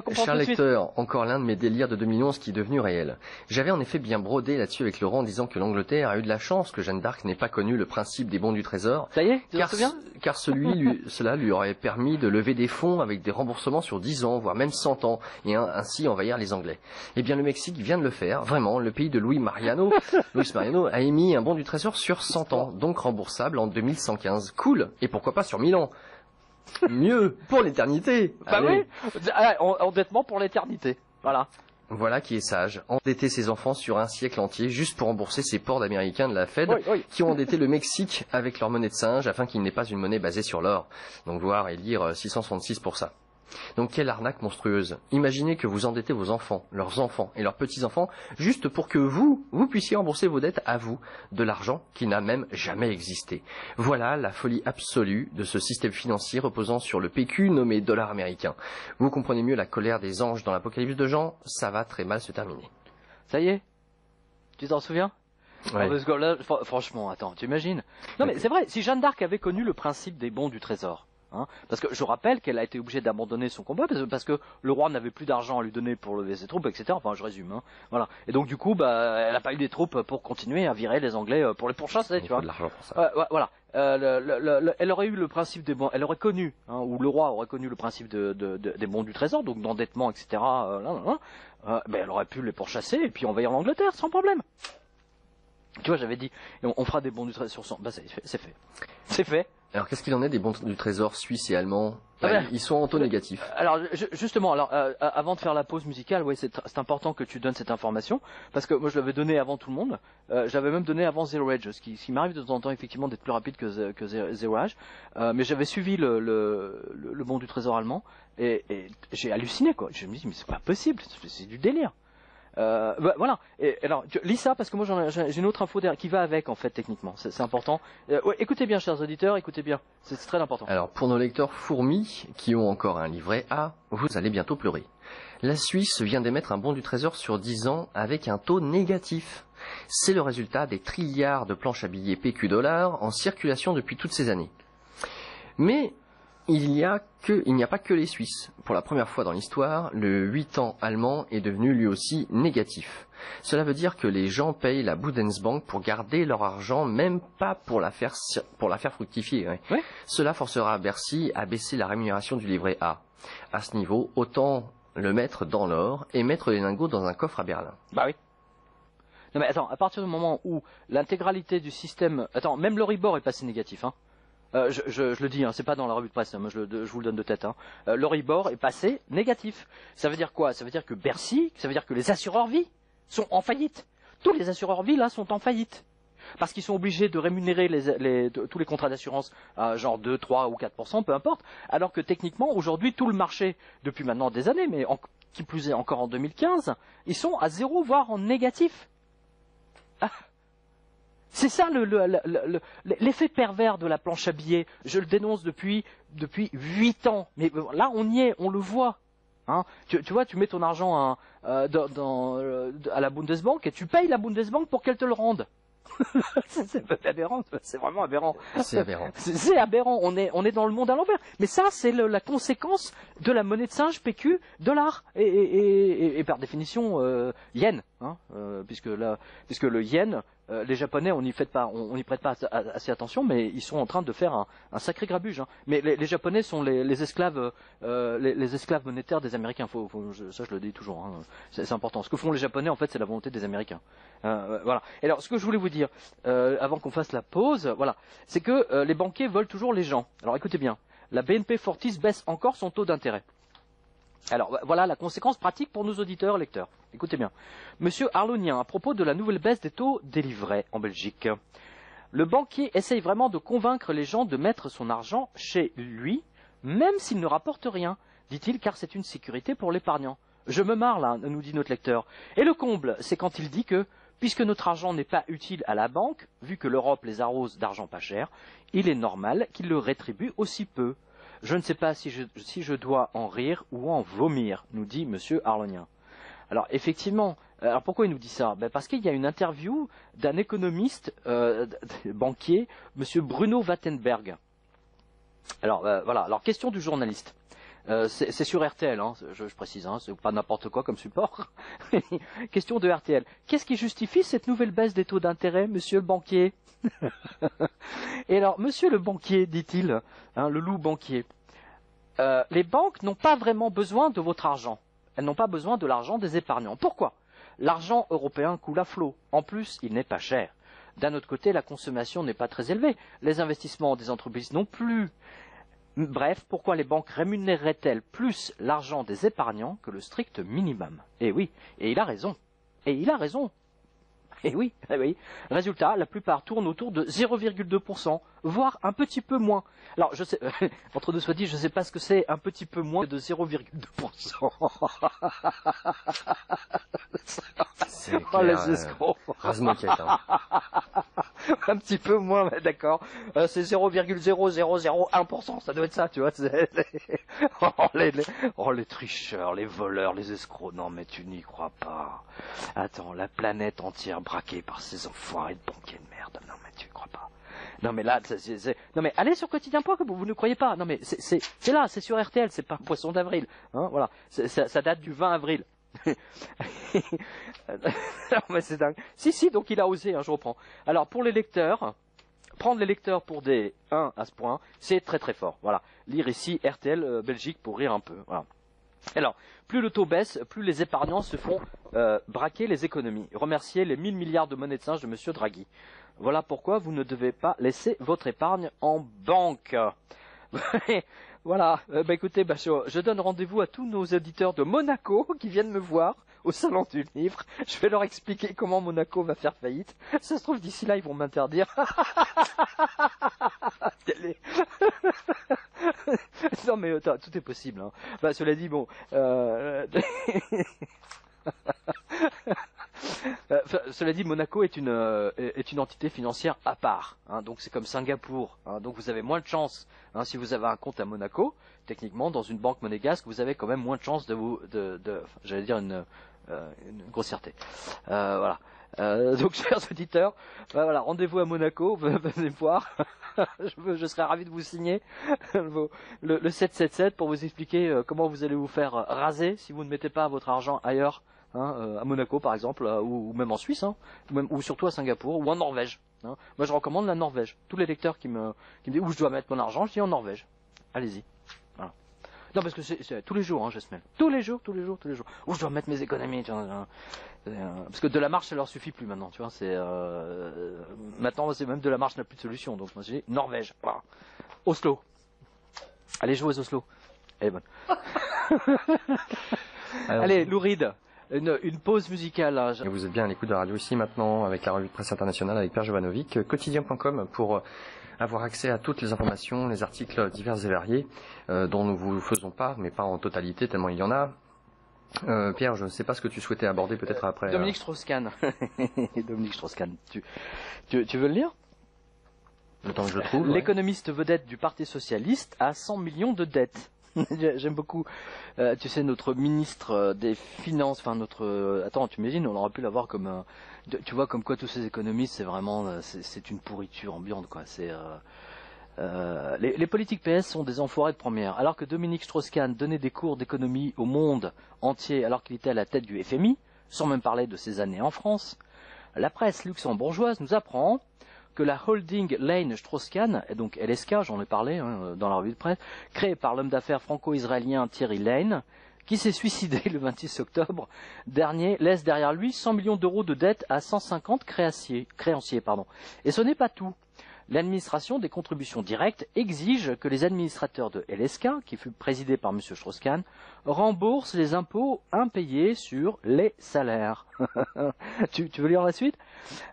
comprendre. Cher tout de suite. lecteur, encore l'un de mes délires de 2011 qui est devenu réel. J'avais en effet bien brodé là-dessus avec Laurent en disant que l'Angleterre a eu de la chance que Jeanne d'Arc n'ait pas connu le principe des bons du trésor. Ça y est, tu te souviens? Car cela lui aurait permis de lever des fonds avec des remboursements sur 10 ans, voire même 100 ans, et ainsi envahir les Anglais. Eh bien, le Mexique vient de le faire, vraiment. Le pays de Luis Mariano a émis un bon du trésor sur 100 ans, donc remboursable en 2115. Cool. Et pourquoi pas sur 1000 ans? Mieux, pour l'éternité. Bah oui, endettement pour l'éternité. Voilà. Voilà qui est sage. Endetter ses enfants sur un siècle entier juste pour rembourser ces ports d'Américains de la Fed qui ont endetté le Mexique avec leur monnaie de singe afin qu'il n'ait pas une monnaie basée sur l'or. Donc voir et lire 666 pour ça. Donc quelle arnaque monstrueuse. Imaginez que vous endettez vos enfants, leurs enfants et leurs petits-enfants juste pour que vous puissiez rembourser vos dettes à vous, de l'argent qui n'a même jamais existé. Voilà la folie absolue de ce système financier reposant sur le PQ nommé dollar américain. Vous comprenez mieux la colère des anges dans l'Apocalypse de Jean, ça va très mal se terminer. Ça y est? Tu t'en souviens? Ouais. Parce que là, franchement, attends, tu imagines? Non mais c'est vrai, si Jeanne d'Arc avait connu le principe des bons du trésor, hein, parce que je rappelle qu'elle a été obligée d'abandonner son combat parce que le roi n'avait plus d'argent à lui donner pour lever ses troupes, etc. Enfin, je résume. Hein, voilà. Et donc du coup, elle n'a pas eu des troupes pour continuer à virer les Anglais pour les pourchasser, tu vois. De l'argent pour ça. Voilà. Elle aurait eu le principe des bons, elle aurait connu, hein, ou le roi aurait connu le principe des bons du trésor, donc d'endettement, etc. Elle aurait pu les pourchasser et puis envahir l'Angleterre sans problème. Tu vois, j'avais dit, on fera des bons du trésor sur 100. Bah, c'est fait. Alors, qu'est-ce qu'il en est des bons du trésor suisses et allemands? Ils sont en taux négatif. Alors, justement, avant de faire la pause musicale, ouais, c'est important que tu donnes cette information, parce que moi, je l'avais donné avant tout le monde. J'avais même donné avant Zero Edge, ce qui m'arrive de temps en temps, effectivement, d'être plus rapide que Zero Edge. Mais j'avais suivi le bon du trésor allemand, et j'ai halluciné, quoi. Je me dis, mais c'est pas possible, c'est du délire. Voilà. Et alors, lis ça parce que moi j'ai une autre info qui va avec en fait techniquement. C'est important. Écoutez bien, chers auditeurs, écoutez bien. C'est très important. Alors, pour nos lecteurs fourmis qui ont encore un livret A, vous allez bientôt pleurer. La Suisse vient d'émettre un bon du trésor sur 10 ans avec un taux négatif. C'est le résultat des trilliards de planches à billets PQ dollars en circulation depuis toutes ces années. Mais il n'y a pas que les Suisses. Pour la première fois dans l'histoire, le 8 ans allemand est devenu lui aussi négatif. Cela veut dire que les gens payent la Bundesbank pour garder leur argent, même pas pour la faire fructifier. Ouais. Ouais. Cela forcera Bercy à baisser la rémunération du livret A. À ce niveau, autant le mettre dans l'or et mettre les lingots dans un coffre à Berlin. Bah oui. Non mais attends, à partir du moment où l'intégralité du système... Attends, même l'Euribor est passé négatif, hein. Je le dis, hein, c'est pas dans la revue de presse, hein, moi je vous le donne de tête. Hein. L'Euribor est passé négatif. Ça veut dire quoi? Ça veut dire que Bercy, ça veut dire que les assureurs vie sont en faillite. Tous les assureurs vie là sont en faillite. Parce qu'ils sont obligés de rémunérer tous les contrats d'assurance à genre 2, 3 ou 4%, peu importe. Alors que techniquement, aujourd'hui, tout le marché, depuis maintenant des années, mais qui plus est encore en 2015, ils sont à zéro, voire en négatif. Ah. C'est ça l'effet pervers de la planche à billets. Je le dénonce depuis 8 ans. Mais là, on y est, on le voit. Hein, tu vois, tu mets ton argent à la Bundesbank et tu payes la Bundesbank pour qu'elle te le rende. C'est aberrant, c'est vraiment aberrant. C'est aberrant. C'est aberrant, on est dans le monde à l'envers. Mais ça, c'est la conséquence de la monnaie de singe, PQ, dollar, et par définition yen, hein, puisque le yen, les Japonais, on n'y prête pas assez attention, mais ils sont en train de faire un sacré grabuge. Hein. Mais les Japonais sont les esclaves, les esclaves monétaires des Américains. Ça, je le dis toujours. Hein. C'est important. Ce que font les Japonais, en fait, c'est la volonté des Américains. Voilà. Et alors, ce que je voulais vous dire, avant qu'on fasse la pause, voilà, c'est que les banquiers volent toujours les gens. Alors, écoutez bien. La BNP Fortis baisse encore son taux d'intérêt. Alors, voilà la conséquence pratique pour nos auditeurs et lecteurs. Écoutez bien. Monsieur Arlonien, à propos de la nouvelle baisse des taux des livrets en Belgique, le banquier essaye vraiment de convaincre les gens de mettre son argent chez lui, même s'il ne rapporte rien, dit-il, car c'est une sécurité pour l'épargnant. Je me marre là, nous dit notre lecteur. Et le comble, c'est quand il dit que, puisque notre argent n'est pas utile à la banque, vu que l'Europe les arrose d'argent pas cher, il est normal qu'il le rétribue aussi peu. Je ne sais pas si je dois en rire ou en vomir, nous dit monsieur Arlonien. Alors effectivement, alors pourquoi il nous dit ça? Parce qu'il y a une interview d'un économiste banquier, monsieur Bruno Wattenberg. Alors voilà, alors question du journaliste. C'est sur RTL, hein, je précise, hein, c'est pas n'importe quoi comme support. Question de RTL. Qu'est-ce qui justifie cette nouvelle baisse des taux d'intérêt, monsieur le banquier? Et alors, monsieur le banquier, dit-il, hein, le loup banquier, les banques n'ont pas vraiment besoin de votre argent. Elles n'ont pas besoin de l'argent des épargnants. Pourquoi? L'argent européen coule à flot. En plus, il n'est pas cher. D'un autre côté, la consommation n'est pas très élevée. Les investissements des entreprises non plus. Bref, pourquoi les banques rémunéreraient-elles plus l'argent des épargnants que le strict minimum? Eh oui, et il a raison. Et il a raison. Eh oui, eh oui. Résultat, la plupart tournent autour de 0,2%, voire un petit peu moins. Alors, je sais, entre deux soit dit, je ne sais pas ce que c'est un petit peu moins de 0,2%. C'est oh, clair, les escrocs. Rase-moquette, hein. Un petit peu moins, d'accord. C'est 0,0001%, ça doit être ça, tu vois. Oh, les tricheurs, les voleurs, les escrocs. Non, mais tu n'y crois pas. Attends, la planète entière braquée par ces enfoirés de banquiers de merde. Non, mais tu n'y crois pas. Non, mais là, non, mais allez sur Quotidien Point, vous ne croyez pas. Non, mais c'est là, c'est sur RTL, c'est pas un poisson d'avril. Hein, voilà. Ça date du 20 avril. Non, mais c'est dingue. Si, donc il a osé, hein, je reprends. Alors, pour les lecteurs, prendre les lecteurs pour des 1 à ce point, c'est très très fort. Voilà. Lire ici RTL Belgique pour rire un peu. Voilà. Alors, plus le taux baisse, plus les épargnants se font braquer les économies. Remercier les 1000 milliards de monnaie de singe de monsieur Draghi. Voilà pourquoi vous ne devez pas laisser votre épargne en banque. Voilà, écoutez, je donne rendez-vous à tous nos auditeurs de Monaco qui viennent me voir au salon du livre. Je vais leur expliquer comment Monaco va faire faillite. Ça se trouve, d'ici là, ils vont m'interdire. Non, mais tout est possible. Hein. Cela dit, bon... cela dit, Monaco est une entité financière à part. Hein, donc c'est comme Singapour. Hein, donc vous avez moins de chance. Hein, si vous avez un compte à Monaco, techniquement, dans une banque monégasque, vous avez quand même moins de chance j'allais dire une grossièreté. Voilà. Donc chers auditeurs, voilà, rendez-vous à Monaco, venez voir. Je serais ravi de vous signer le 777 pour vous expliquer comment vous allez vous faire raser si vous ne mettez pas votre argent ailleurs. Hein, à Monaco par exemple, ou même en Suisse, hein, ou surtout à Singapour, ou en Norvège. Hein. Moi je recommande la Norvège. Tous les lecteurs qui me disent où je dois mettre mon argent, je dis en Norvège. Allez-y. Voilà. Non parce que c'est tous les jours, hein, Jasmine. Tous les jours. Où je dois mettre mes économies. Parce que de la marche ça leur suffit plus maintenant. Tu vois, maintenant c'est même de la marche n'a plus de solution. Donc moi j'ai Norvège. Voilà. Oslo. Allez jouer aux Oslo. Elle est bonne. Allez, Louride. Une pause musicale. Hein. Et vous êtes bien à l'écoute de la radio ici maintenant avec la revue de presse internationale avec Pierre Jovanovic, quotidien.com pour avoir accès à toutes les informations, les articles divers et variés dont nous vous faisons part, mais pas en totalité tellement il y en a. Pierre, je ne sais pas ce que tu souhaitais aborder peut-être après. Dominique Strauss-Kahn. Dominique Strauss-Kahn. Tu veux le lire? Le temps que je trouve. L'économiste vedette du Parti Socialiste a 100 millions de dettes. J'aime beaucoup, tu sais, notre ministre des Finances, enfin attends, tu imagines, on aurait pu l'avoir comme, tu vois, comme quoi tous ces économistes, c'est vraiment, c'est une pourriture ambiante, quoi. Les politiques PS sont des enfoirés de première. Alors que Dominique Strauss-Kahn donnait des cours d'économie au monde entier alors qu'il était à la tête du FMI, sans même parler de ses années en France, la presse luxembourgeoise nous apprend que la holding Lane Strauss-Kahn, et donc LSK, j'en ai parlé dans la revue de presse, créée par l'homme d'affaires franco-israélien Thierry Lane, qui s'est suicidé le 26 octobre dernier, laisse derrière lui 100 millions d'euros de dettes à 150 créanciers. Et ce n'est pas tout. L'administration des contributions directes exige que les administrateurs de LSK, qui fut présidé par M. Strauss-Kahn, remboursent les impôts impayés sur les salaires. Tu veux lire la suite?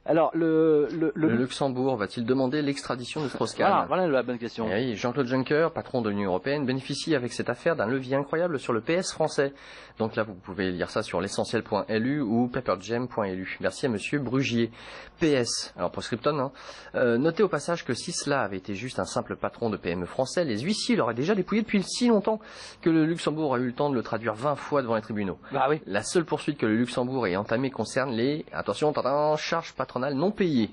Alors, le Luxembourg va-t-il demander l'extradition de Strauss-Kahn? Voilà la bonne question. Oui, Jean-Claude Juncker, patron de l'Union européenne, bénéficie avec cette affaire d'un levier incroyable sur le PS français. Donc là, vous pouvez lire ça sur l'essentiel.lu ou papergem.lu. Merci à Monsieur Brugier. PS, alors pour Scripton, notez au passage que si cela avait été juste un simple patron de PME français, les huissiers l'auraient déjà dépouillé depuis si longtemps que le Luxembourg a eu le temps de le traduire 20 fois devant les tribunaux. Bah oui. La seule poursuite que le Luxembourg ait entamée concerne les, attention, charges patronales non payées.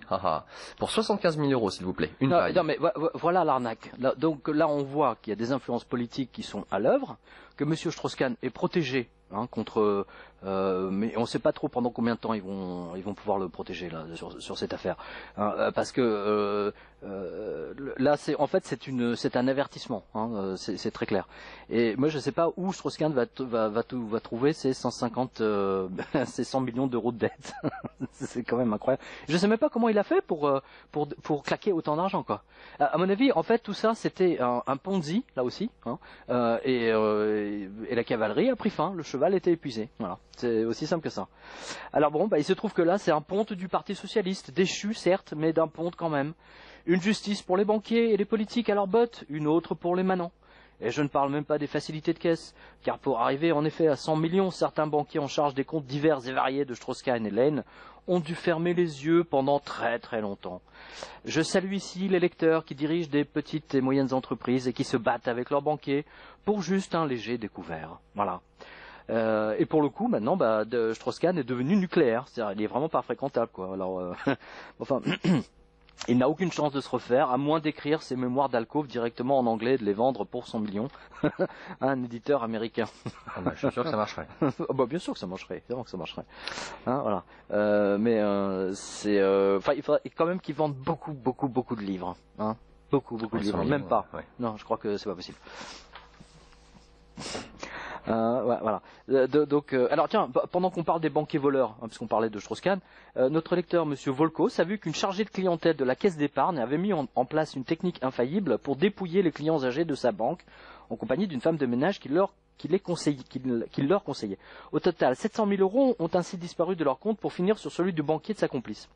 Pour 75 000 euros, s'il vous plaît. Une paille. Non, mais voilà l'arnaque. Donc là, on voit qu'il y a des influences politiques qui sont à l'œuvre, que M. Strauss-Kahn est protégé contre, mais on ne sait pas trop pendant combien de temps ils vont pouvoir le protéger là sur cette affaire, parce que là c'est un avertissement, c'est très clair. Et moi je ne sais pas où Strauss-Kahn va trouver ces 100 millions d'euros de dettes. C'est quand même incroyable. Je ne sais même pas comment il a fait pour claquer autant d'argent, quoi. À mon avis, en fait, tout ça c'était un Ponzi là aussi, et la cavalerie a pris fin. Le cheval était épuisé. Voilà, c'est aussi simple que ça. Alors bon, il se trouve que là, c'est un ponte du Parti Socialiste, déchu certes, mais d'un ponte quand même. Une justice pour les banquiers et les politiques à leurs bottes, une autre pour les manants. Et je ne parle même pas des facilités de caisse, car pour arriver en effet à 100 millions, certains banquiers en charge des comptes divers et variés de Strauss-Kahn et Lane ont dû fermer les yeux pendant très très longtemps. Je salue ici les lecteurs qui dirigent des petites et moyennes entreprises et qui se battent avec leurs banquiers pour juste un léger découvert. Voilà. Et pour le coup, maintenant, Strauss-Kahn est devenu nucléaire, c'est-à-dire il est vraiment pas fréquentable, quoi. Alors, enfin, il n'a aucune chance de se refaire, à moins d'écrire ses mémoires d'alcôve directement en anglais et de les vendre pour 100 millions à un éditeur américain. Je suis sûr que ça marcherait. Bien sûr que ça marcherait, évidemment que ça marcherait. Voilà. Mais il faudrait quand même qu'ils vendent beaucoup de livres. Beaucoup de livres, même pas. Ouais. Non, je crois que c'est pas possible. Voilà. Alors tiens, pendant qu'on parle des banquiers voleurs, puisqu'on parlait de Strauss-Kahn, notre lecteur Monsieur Volkos a vu qu'une chargée de clientèle de la caisse d'épargne avait mis en place une technique infaillible pour dépouiller les clients âgés de sa banque en compagnie d'une femme de ménage qui leur conseillait. Au total, 700 000 euros ont ainsi disparu de leur compte pour finir sur celui du banquier de sa complice.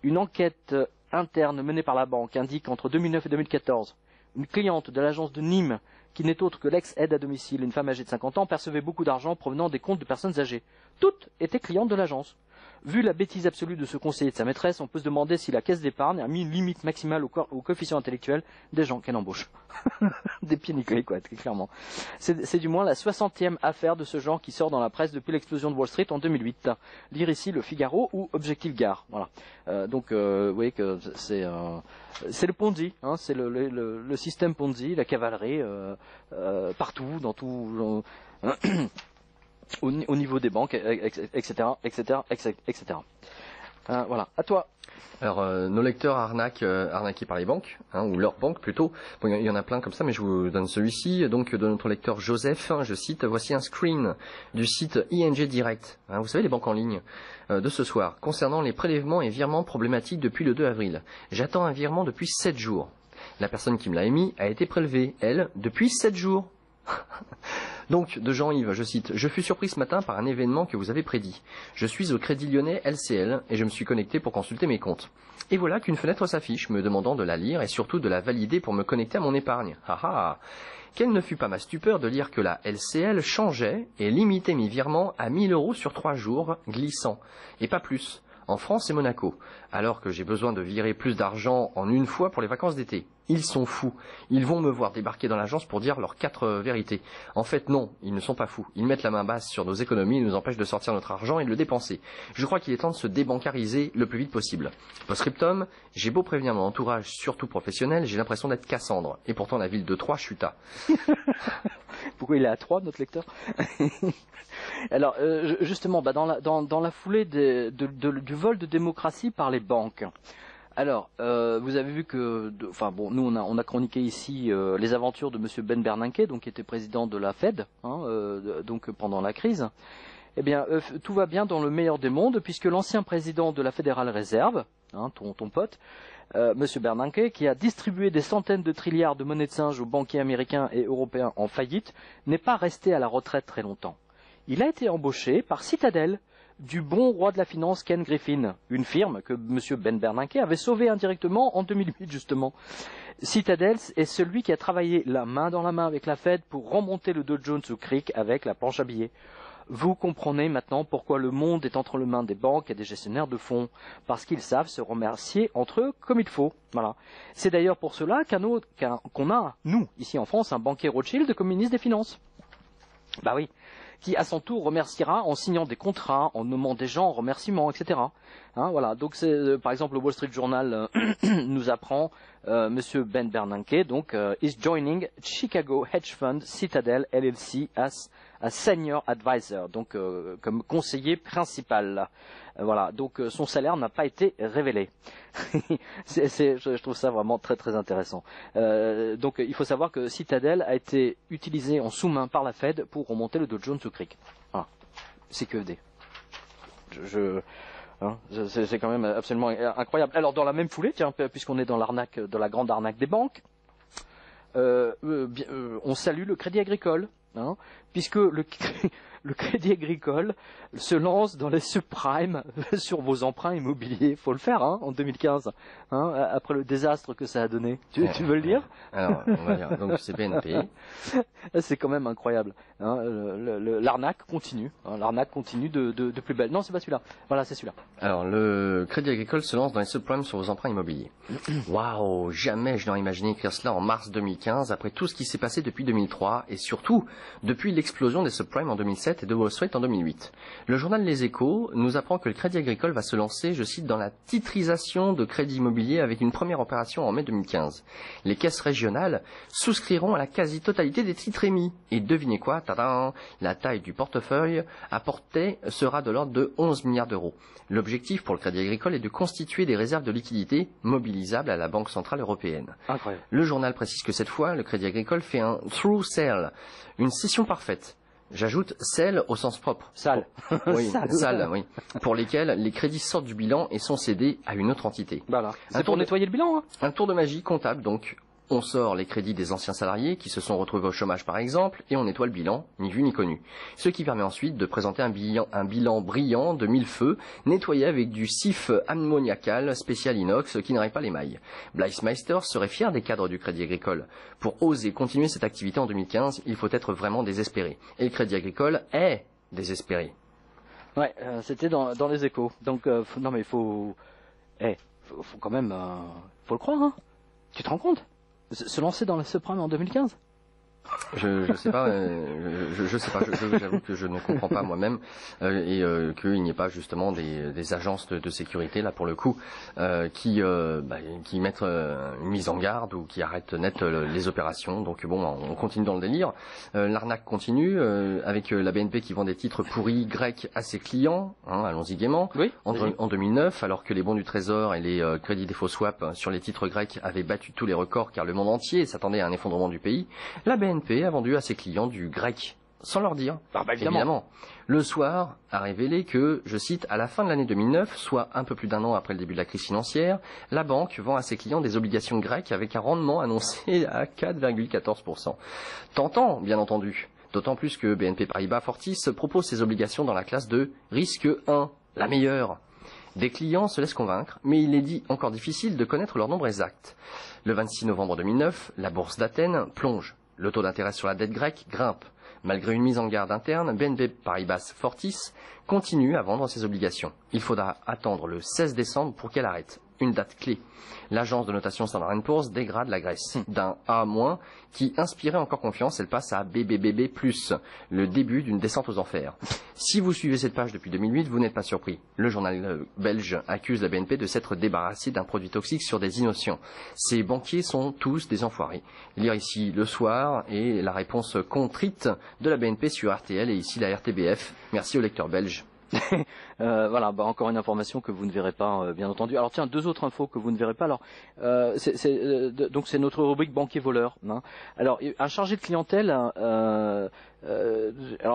Une enquête interne menée par la banque indique qu'entre 2009 et 2014, une cliente de l'agence de Nîmes, qui n'est autre que l'ex-aide à domicile, une femme âgée de 50 ans, percevait beaucoup d'argent provenant des comptes de personnes âgées. Toutes étaient clientes de l'agence. Vu la bêtise absolue de ce conseiller de sa maîtresse, on peut se demander si la caisse d'épargne a mis une limite maximale au coefficient intellectuel des gens qu'elle embauche. Des pieds nickelés, quoi, très clairement. C'est du moins la 60e affaire de ce genre qui sort dans la presse depuis l'explosion de Wall Street en 2008. Lire ici Le Figaro ou Objectif Gare. Voilà. Vous voyez que c'est le Ponzi, c'est le système Ponzi, la cavalerie, partout, dans tout... au niveau des banques, etc. Voilà, à toi. Alors, nos lecteurs arnaqués par les banques, ou leurs banques plutôt. Bon, il y en a plein comme ça, mais je vous donne celui-ci. Donc, de notre lecteur Joseph, je cite, voici un screen du site ING Direct. Vous savez, les banques en ligne de ce soir. Concernant les prélèvements et virements problématiques depuis le 2 avril. J'attends un virement depuis 7 jours. La personne qui me l'a émis a été prélevée, elle, depuis 7 jours. Donc, de Jean-Yves, je cite, « Je fus surpris ce matin par un événement que vous avez prédit. Je suis au Crédit Lyonnais LCL et je me suis connecté pour consulter mes comptes. Et voilà qu'une fenêtre s'affiche me demandant de la lire et surtout de la valider pour me connecter à mon épargne. Quelle ne fut pas ma stupeur de lire que la LCL changeait et limitait mes virements à 1 000 € sur 3 jours, glissant. Et pas plus. en France et Monaco, alors que j'ai besoin de virer plus d'argent en une fois pour les vacances d'été. Ils sont fous. Ils vont me voir débarquer dans l'agence pour dire leurs 4 vérités. En fait, non, ils ne sont pas fous. Ils mettent la main basse sur nos économies et nous empêchent de sortir notre argent et de le dépenser. Je crois qu'il est temps de se débancariser le plus vite possible. Post-scriptum, j'ai beau prévenir mon entourage, surtout professionnel, j'ai l'impression d'être Cassandre. Et pourtant, la ville de Troyes chuta. Pourquoi il est à 3, notre lecteur? Alors, justement, dans la foulée du vol de démocratie par les banques. Alors, vous avez vu que, nous on a chroniqué ici les aventures de Monsieur Ben Bernanke, donc qui était président de la Fed, donc pendant la crise. Eh bien, tout va bien dans le meilleur des mondes, puisque l'ancien président de la Federal Reserve, ton pote, Monsieur Bernanke, qui a distribué des centaines de trilliards de monnaies de singe aux banquiers américains et européens en faillite, n'est pas resté à la retraite très longtemps. Il a été embauché par Citadel, du bon roi de la finance Ken Griffin, une firme que M. Ben Bernanke avait sauvée indirectement en 2008 justement. Citadel est celui qui a travaillé la main dans la main avec la Fed pour remonter le Dow Jones au cric avec la planche à billets. Vous comprenez maintenant pourquoi le monde est entre les mains des banques et des gestionnaires de fonds, parce qu'ils savent se remercier entre eux comme il faut. Voilà. C'est d'ailleurs pour cela qu'on a, nous, ici en France, un banquier Rothschild comme ministre des Finances. Bah oui. Qui à son tour remerciera en signant des contrats, en nommant des gens en remerciement, etc. Voilà. Donc c'est par exemple le Wall Street Journal nous apprend Monsieur Ben Bernanke donc is joining Chicago hedge fund Citadel LLC as a senior advisor, donc comme conseiller principal. Voilà. Donc son salaire n'a pas été révélé. Je trouve ça vraiment très très intéressant. Donc il faut savoir que Citadel a été utilisé en sous-main par la Fed pour remonter le Dow Jones au cric. Voilà. C'est QED. C'est quand même absolument incroyable. Alors dans la même foulée, tiens, puisqu'on est dans l'arnaque, dans la grande arnaque des banques, on salue le Crédit Agricole, puisque le Crédit Agricole se lance dans les subprimes sur vos emprunts immobiliers. Faut le faire, en 2015, après le désastre que ça a donné. Tu veux le dire? Alors, on va dire, donc c'est BNP. C'est quand même incroyable. L'arnaque continue. L'arnaque continue de plus belle. Non, c'est pas celui-là. Voilà, c'est celui-là. Alors, le Crédit Agricole se lance dans les subprimes sur vos emprunts immobiliers. Waouh, jamais je n'aurais imaginé écrire cela en mars 2015, après tout ce qui s'est passé depuis 2003, et surtout depuis l'explosion des subprimes en 2007 et de Wall Street en 2008. Le journal Les Échos nous apprend que le Crédit Agricole va se lancer, je cite, dans la titrisation de crédit immobilier avec une première opération en mai 2015. Les caisses régionales souscriront à la quasi-totalité des titres émis. Et devinez quoi, tadam, la taille du portefeuille apporté sera de l'ordre de 11 milliards d'euros. L'objectif pour le Crédit Agricole est de constituer des réserves de liquidités mobilisables à la Banque Centrale Européenne. Incroyable. Le journal précise que cette fois, le Crédit Agricole fait un through sale, une scission parfaite. J'ajoute sale au sens propre. Sale. Oui, sale, oui. Pour lesquels les crédits sortent du bilan et sont cédés à une autre entité. Voilà. C'est pour nettoyer le bilan, Un tour de magie comptable, donc. On sort les crédits des anciens salariés qui se sont retrouvés au chômage par exemple, et on nettoie le bilan, ni vu ni connu. Ce qui permet ensuite de présenter un bilan brillant de 1000 feux, nettoyé avec du sif ammoniacal spécial inox qui n'arrive pas les mailles. Blythe Meister serait fier des cadres du Crédit Agricole. Pour oser continuer cette activité en 2015, il faut être vraiment désespéré. Et le Crédit Agricole est désespéré. Ouais, c'était dans les Échos. Donc, non mais il faut quand même, faut le croire, Tu te rends compte? Se lancer dans la subprime en 2015? Je sais pas, je sais pas. J'avoue que je ne comprends pas moi-même et qu'il n'y ait pas justement des agences de sécurité là pour le coup qui mettent une mise en garde ou qui arrêtent net les opérations. Donc bon, on continue dans le délire. L'arnaque continue avec la BNP qui vend des titres pourris grecs à ses clients. Allons-y gaiement. Oui. En 2009, alors que les bons du Trésor et les crédits défaut swap sur les titres grecs avaient battu tous les records car le monde entier s'attendait à un effondrement du pays, la BNP a vendu à ses clients du grec, sans leur dire. Évidemment. Le soir a révélé que, je cite, à la fin de l'année 2009, soit un peu plus d'un an après le début de la crise financière, la banque vend à ses clients des obligations grecques avec un rendement annoncé à 4,14%. Tentant, bien entendu. D'autant plus que BNP Paribas Fortis propose ses obligations dans la classe de risque 1, la meilleure. Des clients se laissent convaincre, mais il est dit encore difficile de connaître leur nombre exact. Le 26 novembre 2009, la bourse d'Athènes plonge. Le taux d'intérêt sur la dette grecque grimpe. Malgré une mise en garde interne, BNP Paribas Fortis continue à vendre ses obligations. Il faudra attendre le 16 décembre pour qu'elle arrête. Une date clé. L'agence de notation Standard & Poor's dégrade la Grèce. D'un A- qui inspirait encore confiance, elle passe à BBBB+, le début d'une descente aux enfers. Si vous suivez cette page depuis 2008, vous n'êtes pas surpris. Le journal belge accuse la BNP de s'être débarrassé d'un produit toxique sur des innocents. Ces banquiers sont tous des enfoirés. Lire ici Le Soir et la réponse contrite de la BNP sur RTL et ici la RTBF. Merci aux lecteurs belges. Voilà, encore une information que vous ne verrez pas, bien entendu. Alors tiens, deux autres infos que vous ne verrez pas. Alors, donc c'est notre rubrique banquier voleur. Hein. Alors, un chargé de clientèle. Alors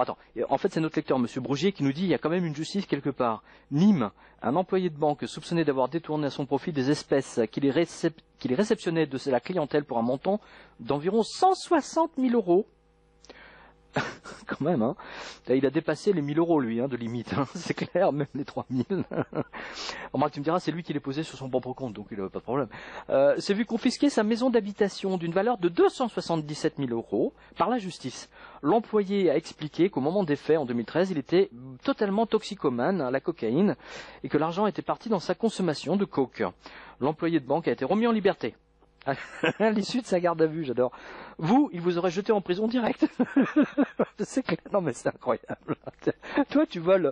attends, en fait c'est notre lecteur, Monsieur Brougier, qui nous dit il y a quand même une justice quelque part. Nîmes, un employé de banque soupçonné d'avoir détourné à son profit des espèces qu'il réceptionnait de la clientèle pour un montant d'environ 160 000 euros. Quand même, hein. Il a dépassé les 1000 euros, lui, hein, de limite, hein. C'est clair, même les 3000. Remarque, tu me diras, c'est lui qui les posé sur son propre compte, donc il n'a pas de problème. C'est vu confisquer sa maison d'habitation d'une valeur de 277 000 euros par la justice. L'employé a expliqué qu'au moment des faits, en 2013, il était totalement toxicomane à la cocaïne et que l'argent était parti dans sa consommation de coke. L'employé de banque a été remis en liberté. À l'issue de sa garde à vue, j'adore. Vous, il vous aurait jeté en prison direct. C'est clair. Non mais c'est incroyable. Toi, tu voles,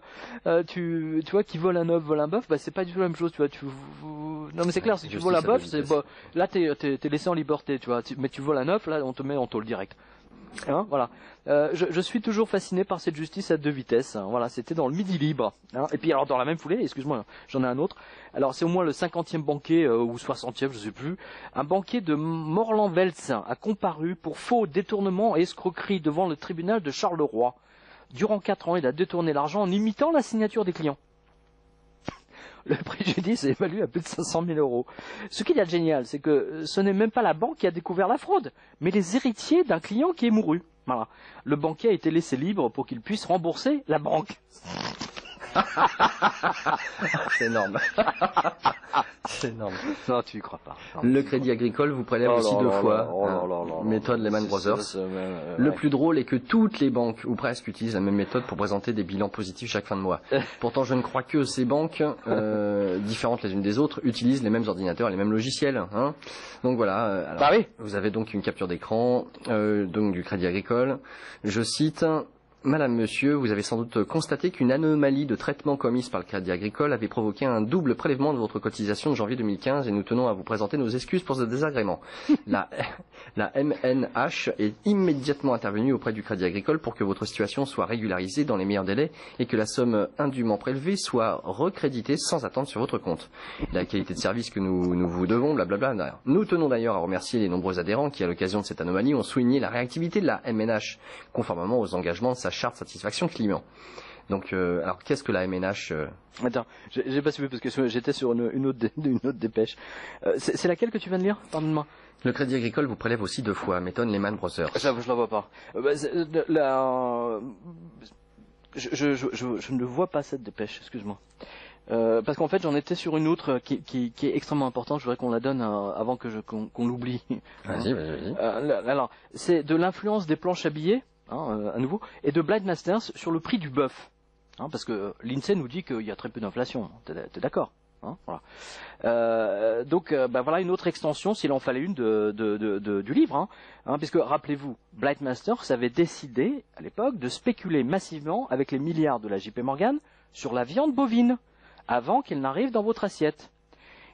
tu vois, qui vole un œuf, vole un bœuf, c'est pas du tout la même chose, tu vois. Non mais c'est clair, si tu voles un bœuf, là t'es laissé en liberté, tu vois. Mais tu voles un œuf, là on te met en tôle direct. Hein, voilà. Je suis toujours fasciné par cette justice à deux vitesses. Hein. Voilà, c'était dans le Midi Libre. Hein. Et puis alors dans la même foulée, excuse-moi, j'en ai un autre. Alors c'est au moins le 50e banquet ou 60e, je sais plus. Un banquet de Morlan-Veltz a comparu pour faux détournement et escroquerie devant le tribunal de Charleroi. Durant 4 ans, il a détourné l'argent en imitant la signature des clients. Le préjudice est évalué à plus de 500 000 euros. Ce qu'il y a de génial, c'est que ce n'est même pas la banque qui a découvert la fraude, mais les héritiers d'un client qui est mouru. Voilà. Le banquier a été laissé libre pour qu'il puisse rembourser la banque. C'est énorme. C'est énorme. Non, tu y crois pas. Non, le Crédit Agricole vous prélève aussi deux fois. Méthode Lehman Brothers. Le plus drôle est que toutes les banques, ou presque, utilisent la même méthode pour présenter des bilans positifs chaque fin de mois. Pourtant, je ne crois que ces banques, différentes les unes des autres, utilisent les mêmes ordinateurs et les mêmes logiciels. Hein. Donc voilà. Alors, oui. Vous avez donc une capture d'écran donc du Crédit Agricole. Je cite... Madame, monsieur, vous avez sans doute constaté qu'une anomalie de traitement commise par le Crédit Agricole avait provoqué un double prélèvement de votre cotisation de janvier 2015 et nous tenons à vous présenter nos excuses pour ce désagrément. La MNH est immédiatement intervenue auprès du Crédit Agricole pour que votre situation soit régularisée dans les meilleurs délais et que la somme indûment prélevée soit recréditée sans attente sur votre compte. La qualité de service que nous vous devons, blablabla. Nous tenons d'ailleurs à remercier les nombreux adhérents qui, à l'occasion de cette anomalie, ont souligné la réactivité de la MNH, conformément aux engagements de sa charte satisfaction client. Donc, alors qu'est-ce que la MNH Attends, j'ai pas suivi parce que j'étais sur une autre dépêche. C'est laquelle que tu viens de lire? Pardonne-moi. Le Crédit Agricole vous prélève aussi 2 fois, méthode Lehman Brothers. Ça, je la vois pas. Je ne vois pas cette dépêche, excuse-moi. Parce qu'en fait, j'en étais sur une autre qui est extrêmement importante. Je voudrais qu'on la donne avant qu'on l'oublie. Vas-y. Alors, c'est de l'influence des planches à billets. À nouveau, et de Blind Masters sur le prix du bœuf. Parce que l'INSEE nous dit qu'il y a très peu d'inflation. T'es d'accord? Voilà. Donc, voilà une autre extension, s'il en fallait une, du livre. Puisque, rappelez-vous, Blind Masters avait décidé, à l'époque, de spéculer massivement avec les milliards de la JP Morgan sur la viande bovine, avant qu'elle n'arrive dans votre assiette.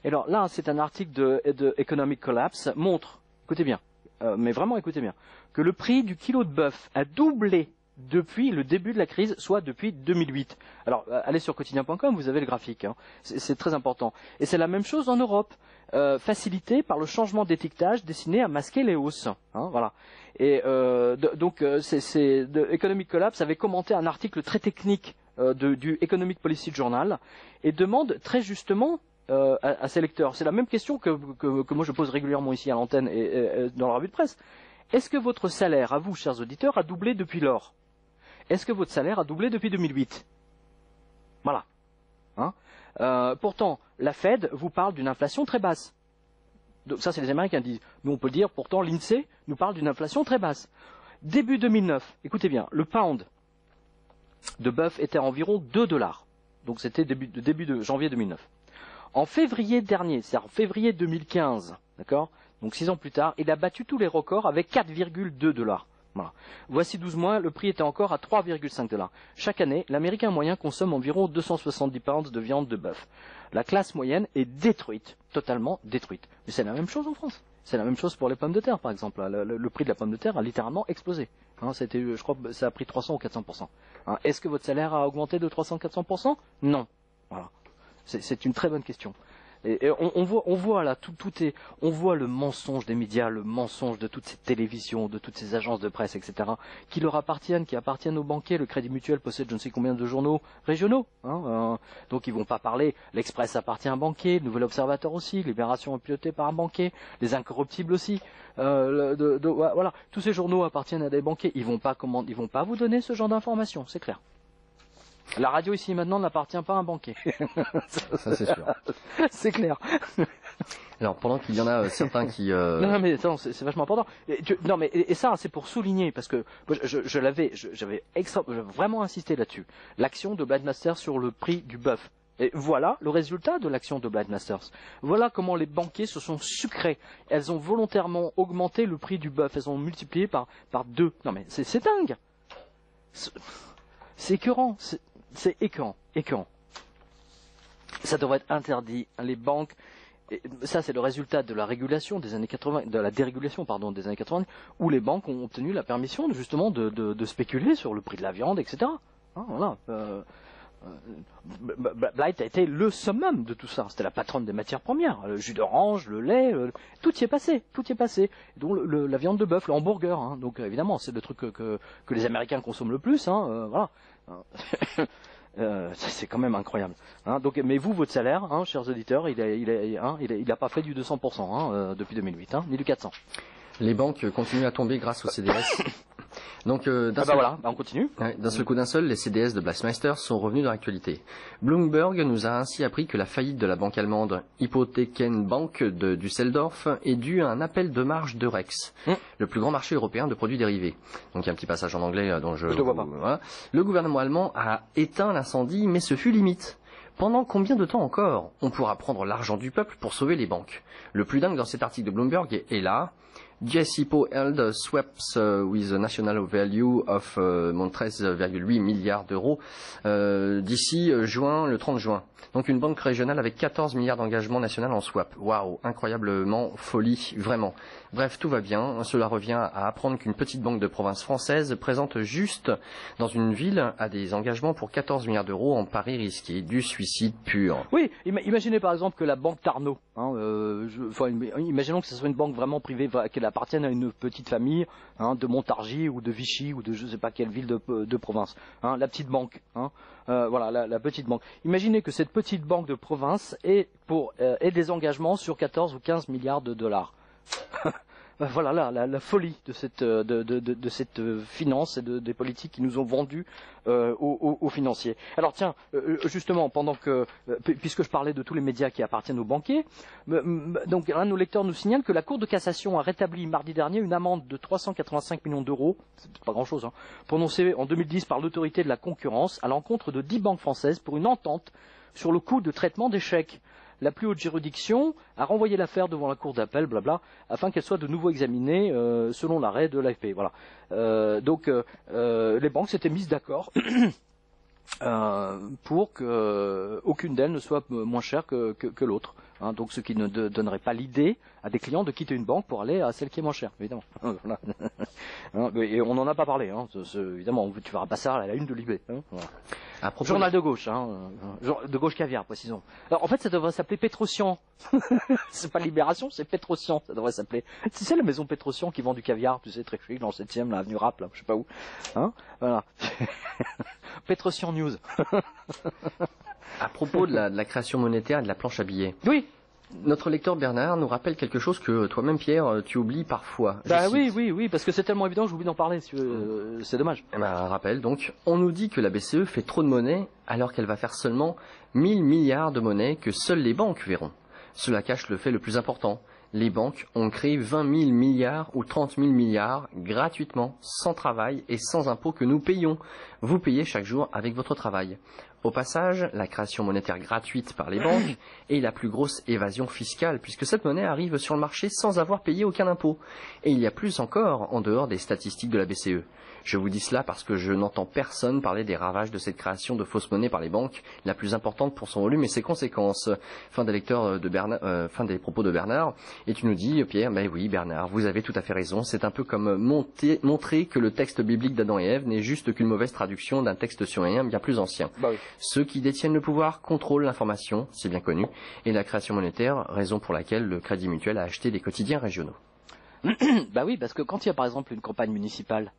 Et alors là, c'est un article de Economic Collapse, montre, écoutez bien, mais vraiment écoutez bien, que le prix du kilo de bœuf a doublé depuis le début de la crise, soit depuis 2008. Alors, allez sur quotidien.com, vous avez le graphique, c'est très important. Et c'est la même chose en Europe, facilité par le changement d'étiquetage destiné à masquer les hausses. Voilà. Et donc, Economic Collapse avait commenté un article très technique du Economic Policy Journal et demande très justement à ses lecteurs. C'est la même question que moi je pose régulièrement ici à l'antenne et dans la revue de presse. Est-ce que votre salaire, à vous, chers auditeurs, a doublé depuis lors? Est-ce que votre salaire a doublé depuis 2008? Voilà. Pourtant, la Fed vous parle d'une inflation très basse. Donc ça, c'est les Américains qui disent. Nous, on peut dire, pourtant, l'INSEE nous parle d'une inflation très basse. Début 2009, écoutez bien, le pound de bœuf était à environ 2 $. Donc c'était début de janvier 2009. En février dernier, c'est-à-dire en février 2015, d'accord, donc 6 ans plus tard, il a battu tous les records avec 4,2 $. Voilà. Voici 12 mois, le prix était encore à 3,5 $. Chaque année, l'Américain moyen consomme environ 270 pounds de viande de bœuf. La classe moyenne est détruite, totalement détruite. Mais c'est la même chose en France. C'est la même chose pour les pommes de terre, par exemple. Le prix de la pomme de terre a littéralement explosé. Hein, je crois que ça a pris 300 ou 400%. Hein, est-ce que votre salaire a augmenté de 300-400%? Non. Voilà. C'est une très bonne question. Et on voit là, on voit le mensonge des médias, le mensonge de toutes ces télévisions, de toutes ces agences de presse, etc., qui leur appartiennent, qui appartiennent aux banquiers. Le Crédit Mutuel possède je ne sais combien de journaux régionaux, hein, donc ils vont pas parler. L'Express appartient à un banquier, le Nouvel Observateur aussi, Libération est pilotée par un banquier, Les Incorruptibles aussi. Voilà, tous ces journaux appartiennent à des banquiers. Ils vont pas vous donner ce genre d'informations, c'est clair. La radio ici maintenant n'appartient pas à un banquier. Ça c'est sûr. C'est clair. Alors pendant qu'il y en a certains qui... Non mais c'est vachement important. Et ça c'est pour souligner, parce que j'avais vraiment insisté là-dessus. L'action de Bladmaster sur le prix du bœuf. Et voilà le résultat de l'action de Bladmasters. Voilà comment les banquiers se sont sucrés. Elles ont volontairement augmenté le prix du bœuf. Elles ont multiplié par 2. Non mais c'est dingue. C'est écœurant. C'est écœurant. Ça devrait être interdit. Les banques, ça c'est le résultat de la régulation des années 80, de la dérégulation pardon des années 80, où les banques ont obtenu la permission justement de spéculer sur le prix de la viande, etc. Hein, voilà. Blight a été le summum de tout ça. C'était la patronne des matières premières, le jus d'orange, le lait, tout y est passé, Donc la viande de bœuf, le hamburger, hein, donc évidemment c'est le truc que les Américains consomment le plus, hein, voilà. C'est quand même incroyable. Hein, donc, mais vous, votre salaire, hein, chers auditeurs, il a pas fait du 200% depuis 2008, hein, ni du 400. Les banques continuent à tomber grâce au CDS. Donc, on continue. D'un seul coup d'un seul, les CDS de Bladmasters sont revenus dans l'actualité. Bloomberg nous a ainsi appris que la faillite de la banque allemande Hypothekenbank de Düsseldorf est due à un appel de marge d'Eurex, le plus grand marché européen de produits dérivés. Donc il y a un petit passage en anglais dont je ne vois pas. Voilà. Le gouvernement allemand a éteint l'incendie, mais ce fut limite. Pendant combien de temps encore on pourra prendre l'argent du peuple pour sauver les banques? Le plus dingue dans cet article de Bloomberg est là. GSIPO held swaps with a national value of 13,8 milliards d'euros d'ici le 30 juin. Donc une banque régionale avec 14 milliards d'engagements nationaux en swap. Waouh, incroyablement folie, vraiment. Bref, tout va bien. Cela revient à apprendre qu'une petite banque de province française présente juste dans une ville a des engagements pour 14 milliards d'euros en paris risqué, du suicide pur. Oui, imaginez par exemple que la banque Tarnot, imaginons que ce soit une banque vraiment privée, qu'elle appartienne à une petite famille, hein, de Montargis ou de Vichy ou de je ne sais pas quelle ville de province, hein, la petite banque, hein, voilà la petite banque. Imaginez que cette petite banque de province ait des engagements sur 14 ou 15 milliards de dollars. Voilà la folie de cette finance et des politiques qui nous ont vendus aux financiers. Alors tiens, justement, puisque je parlais de tous les médias qui appartiennent aux banquiers, donc un de nos lecteurs nous signale que la Cour de cassation a rétabli mardi dernier une amende de 385 millions d'euros, c'est pas grand-chose, hein, prononcée en 2010 par l'autorité de la concurrence à l'encontre de 10 banques françaises pour une entente sur le coût de traitement des chèques. La plus haute juridiction a renvoyé l'affaire devant la cour d'appel, blabla, afin qu'elle soit de nouveau examinée selon l'arrêt de l'AFP. Voilà. Donc les banques s'étaient mises d'accord pour qu'aucune d'elles ne soit moins chère que l'autre. Hein, donc ce qui ne donnerait pas l'idée à des clients de quitter une banque pour aller à celle qui est moins chère, évidemment. Voilà. Et on n'en a pas parlé, hein, évidemment, tu verras pas ça à la une de Libé. Hein, voilà. Journal de gauche, hein, de gauche caviar, précisons. Alors en fait ça devrait s'appeler Petrosian. C'est pas Libération, c'est Petrosian, ça devrait s'appeler. Tu sais la maison Petrosian qui vend du caviar, tu sais, très chic, dans le 7e, là, avenue Rapp, là, je sais pas où. Hein, voilà. Petrosian News. À propos de la création monétaire et de la planche à billets. Oui. Notre lecteur Bernard nous rappelle quelque chose que toi-même, Pierre, tu oublies parfois. Oui, parce que c'est tellement évident que j'oublie d'en parler. C'est dommage. Rappel donc, on nous dit que la BCE fait trop de monnaie alors qu'elle va faire seulement 1000 milliards de monnaie que seules les banques verront. Cela cache le fait le plus important. les banques ont créé 20 000 milliards ou 30 000 milliards gratuitement, sans travail et sans impôts que nous payons. Vous payez chaque jour avec votre travail. Au passage, la création monétaire gratuite par les banques est la plus grosse évasion fiscale, puisque cette monnaie arrive sur le marché sans avoir payé aucun impôt. Et il y a plus encore en dehors des statistiques de la BCE. Je vous dis cela parce que je n'entends personne parler des ravages de cette création de fausses monnaies par les banques, la plus importante pour son volume et ses conséquences. Fin des propos de Bernard. Et tu nous dis, Pierre, ben oui, Bernard, vous avez tout à fait raison. C'est un peu comme montrer que le texte biblique d'Adam et Ève n'est juste qu'une mauvaise traduction d'un texte sumérien bien plus ancien. Bah oui. Ceux qui détiennent le pouvoir contrôlent l'information, c'est bien connu, et la création monétaire, raison pour laquelle le Crédit Mutuel a acheté des quotidiens régionaux. Bah oui, parce que quand il y a par exemple une campagne municipale,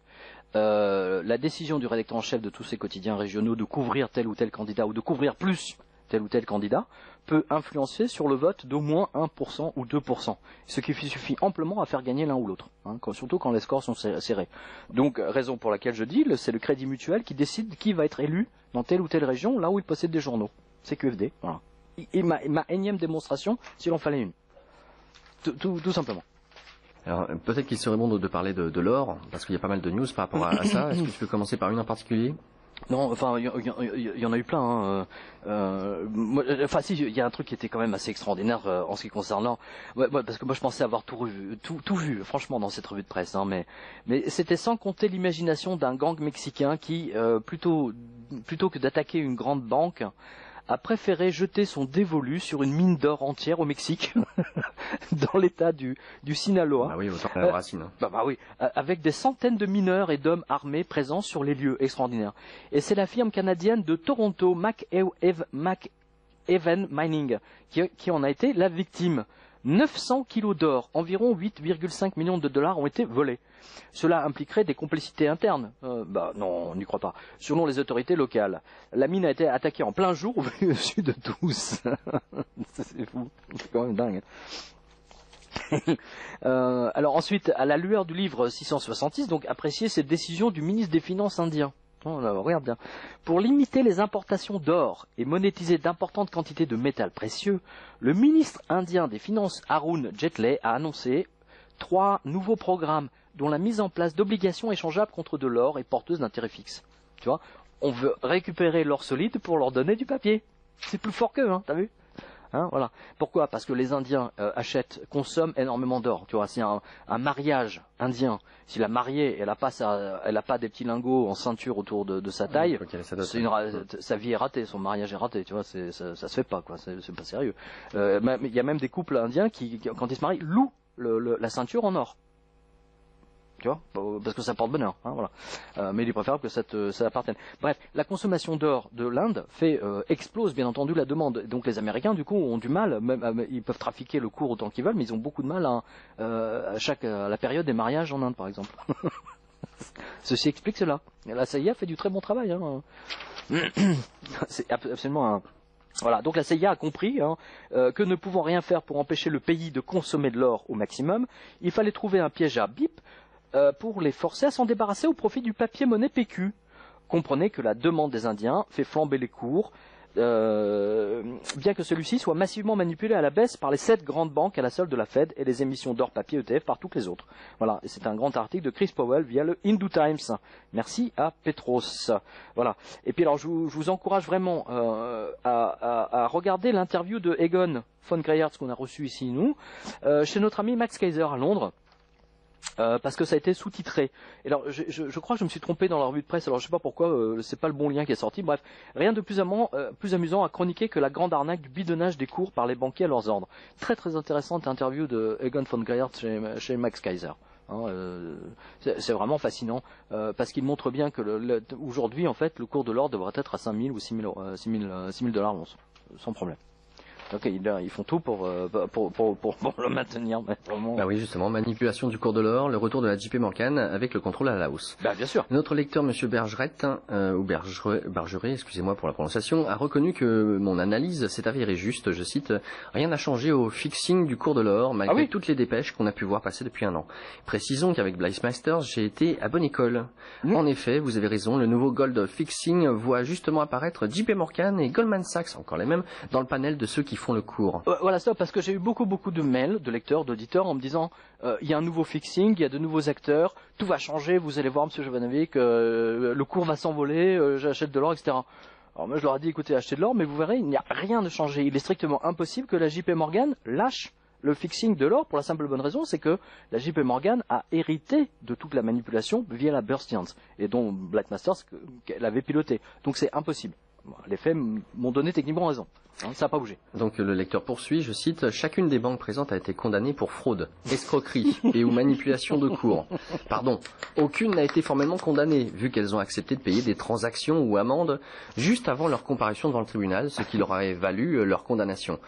la décision du rédacteur en chef de tous ces quotidiens régionaux de couvrir tel ou tel candidat ou de couvrir plus tel ou tel candidat peut influencer sur le vote d'au moins 1% ou 2%, ce qui suffit amplement à faire gagner l'un ou l'autre, hein, surtout quand les scores sont serrés. Donc, raison pour laquelle je dis, c'est le Crédit Mutuel qui décide qui va être élu dans telle ou telle région, là où il possède des journaux. C'est QFD, voilà. Et ma énième démonstration, s'il en fallait une. Tout simplement. Alors, peut-être qu'il serait bon de parler de l'or, parce qu'il y a pas mal de news par rapport à ça. Est-ce que tu peux commencer par une en particulier ? Non, enfin, il y en a eu plein. Enfin, si, il y a un truc qui était quand même assez extraordinaire en ce qui concerne l'or. Ouais, parce que moi, je pensais avoir tout vu, franchement, dans cette revue de presse. Hein, mais c'était sans compter l'imagination d'un gang mexicain qui, plutôt que d'attaquer une grande banque, a préféré jeter son dévolu sur une mine d'or entière au Mexique, dans l'état du Sinaloa. Ah oui, autant la racine. Bah oui, avec des centaines de mineurs et d'hommes armés présents sur les lieux, extraordinaires. Et c'est la firme canadienne de Toronto, McEwen Mining, qui en a été la victime. 900 kilos d'or, environ 8,5 millions de dollars ont été volés. Cela impliquerait des complicités internes. Non, on n'y croit pas. Selon les autorités locales, la mine a été attaquée en plein jour au-dessus de tous. C'est fou, c'est quand même dingue. Alors ensuite, à la lueur du livre 666, donc appréciez cette décision du ministre des Finances indien. Regarde bien. Pour limiter les importations d'or et monétiser d'importantes quantités de métal précieux, le ministre indien des Finances Arun Jaitley a annoncé 3 nouveaux programmes dont la mise en place d'obligations échangeables contre de l'or et porteuses d'intérêt fixe. Tu vois, on veut récupérer l'or solide pour leur donner du papier. C'est plus fort qu'eux, hein, t'as vu ? Hein, voilà. Pourquoi ? Parce que les Indiens consomment énormément d'or. Tu vois, c'est un mariage indien. Si la mariée, elle a pas des petits lingots en ceinture autour de sa taille, sa vie est ratée, son mariage est raté. Tu vois, ça se fait pas, quoi. C'est pas sérieux. Il y a même des couples indiens qui, quand ils se marient, louent la ceinture en or. Tu vois, parce que ça porte bonheur, hein, voilà. Mais il est préférable que ça appartienne. Bref, la consommation d'or de l'Inde explose bien entendu la demande. Donc les Américains, du coup, ont du mal, ils peuvent trafiquer le cours autant qu'ils veulent, mais ils ont beaucoup de mal à la période des mariages en Inde, par exemple. Ceci explique cela. La CIA fait du très bon travail. Hein. C'est absolument Voilà, donc la CIA a compris que ne pouvant rien faire pour empêcher le pays de consommer de l'or au maximum, il fallait trouver un piège à bip pour les forcer à s'en débarrasser au profit du papier-monnaie PQ. Comprenez que la demande des Indiens fait flamber les cours, bien que celui-ci soit massivement manipulé à la baisse par les 7 grandes banques à la solde de la Fed et les émissions d'or papier ETF par toutes les autres. Voilà, et c'est un grand article de Chris Powell via le Hindu Times. Merci à Petros. Voilà. Et puis alors, je vous encourage vraiment à regarder l'interview de Egon von Greyerz qu'on a reçu ici, nous, chez notre ami Max Kaiser à Londres. Parce que ça a été sous-titré. Et alors, je crois que je me suis trompé dans la revue de presse. Alors, je sais pas pourquoi. C'est pas le bon lien qui est sorti. Bref, rien de plus amusant à chroniquer que la grande arnaque du bidonnage des cours par les banquiers à leurs ordres. Très très intéressante interview de Egon von Greyerz chez Max Kaiser. C'est vraiment fascinant parce qu'il montre bien que aujourd'hui, en fait, le cours de l'or devrait être à 5 000 ou 6 000 dollars l'once, sans problème. Donc ils font tout pour le maintenir. Bah oui, justement, manipulation du cours de l'or, le retour de la JP Morgan avec le contrôle à la hausse. Bah bien sûr. Notre lecteur, Monsieur Bergerette, ou Bergeret, excusez-moi pour la prononciation, a reconnu que mon analyse s'est avérée juste. Je cite, rien n'a changé au fixing du cours de l'or malgré toutes les dépêches qu'on a pu voir passer depuis un an. Précisons qu'avec Blaise Masters, j'ai été à bonne école. En effet, vous avez raison, le nouveau gold fixing voit justement apparaître JP Morgan et Goldman Sachs, encore les mêmes, dans le panel de ceux qui qui font le cours. Voilà, ça, parce que j'ai eu beaucoup de mails de lecteurs, d'auditeurs en me disant il y a un nouveau fixing, il y a de nouveaux acteurs, tout va changer, vous allez voir, monsieur Jovanovic, le cours va s'envoler, j'achète de l'or, etc. Alors moi je leur ai dit écoutez, achetez de l'or, mais vous verrez, il n'y a rien de changé. Il est strictement impossible que la JP Morgan lâche le fixing de l'or pour la simple bonne raison, c'est que la JP Morgan a hérité de toute la manipulation via la Burstians, et dont Black Masters qu'elle avait piloté. Donc c'est impossible. Les faits m'ont donné techniquement raison. Ça n'a pas bougé. Donc le lecteur poursuit, je cite, « Chacune des banques présentes a été condamnée pour fraude, escroquerie et ou manipulation de cours. Pardon, aucune n'a été formellement condamnée, vu qu'elles ont accepté de payer des transactions ou amendes juste avant leur comparution devant le tribunal, ce qui leur avait valu leur condamnation.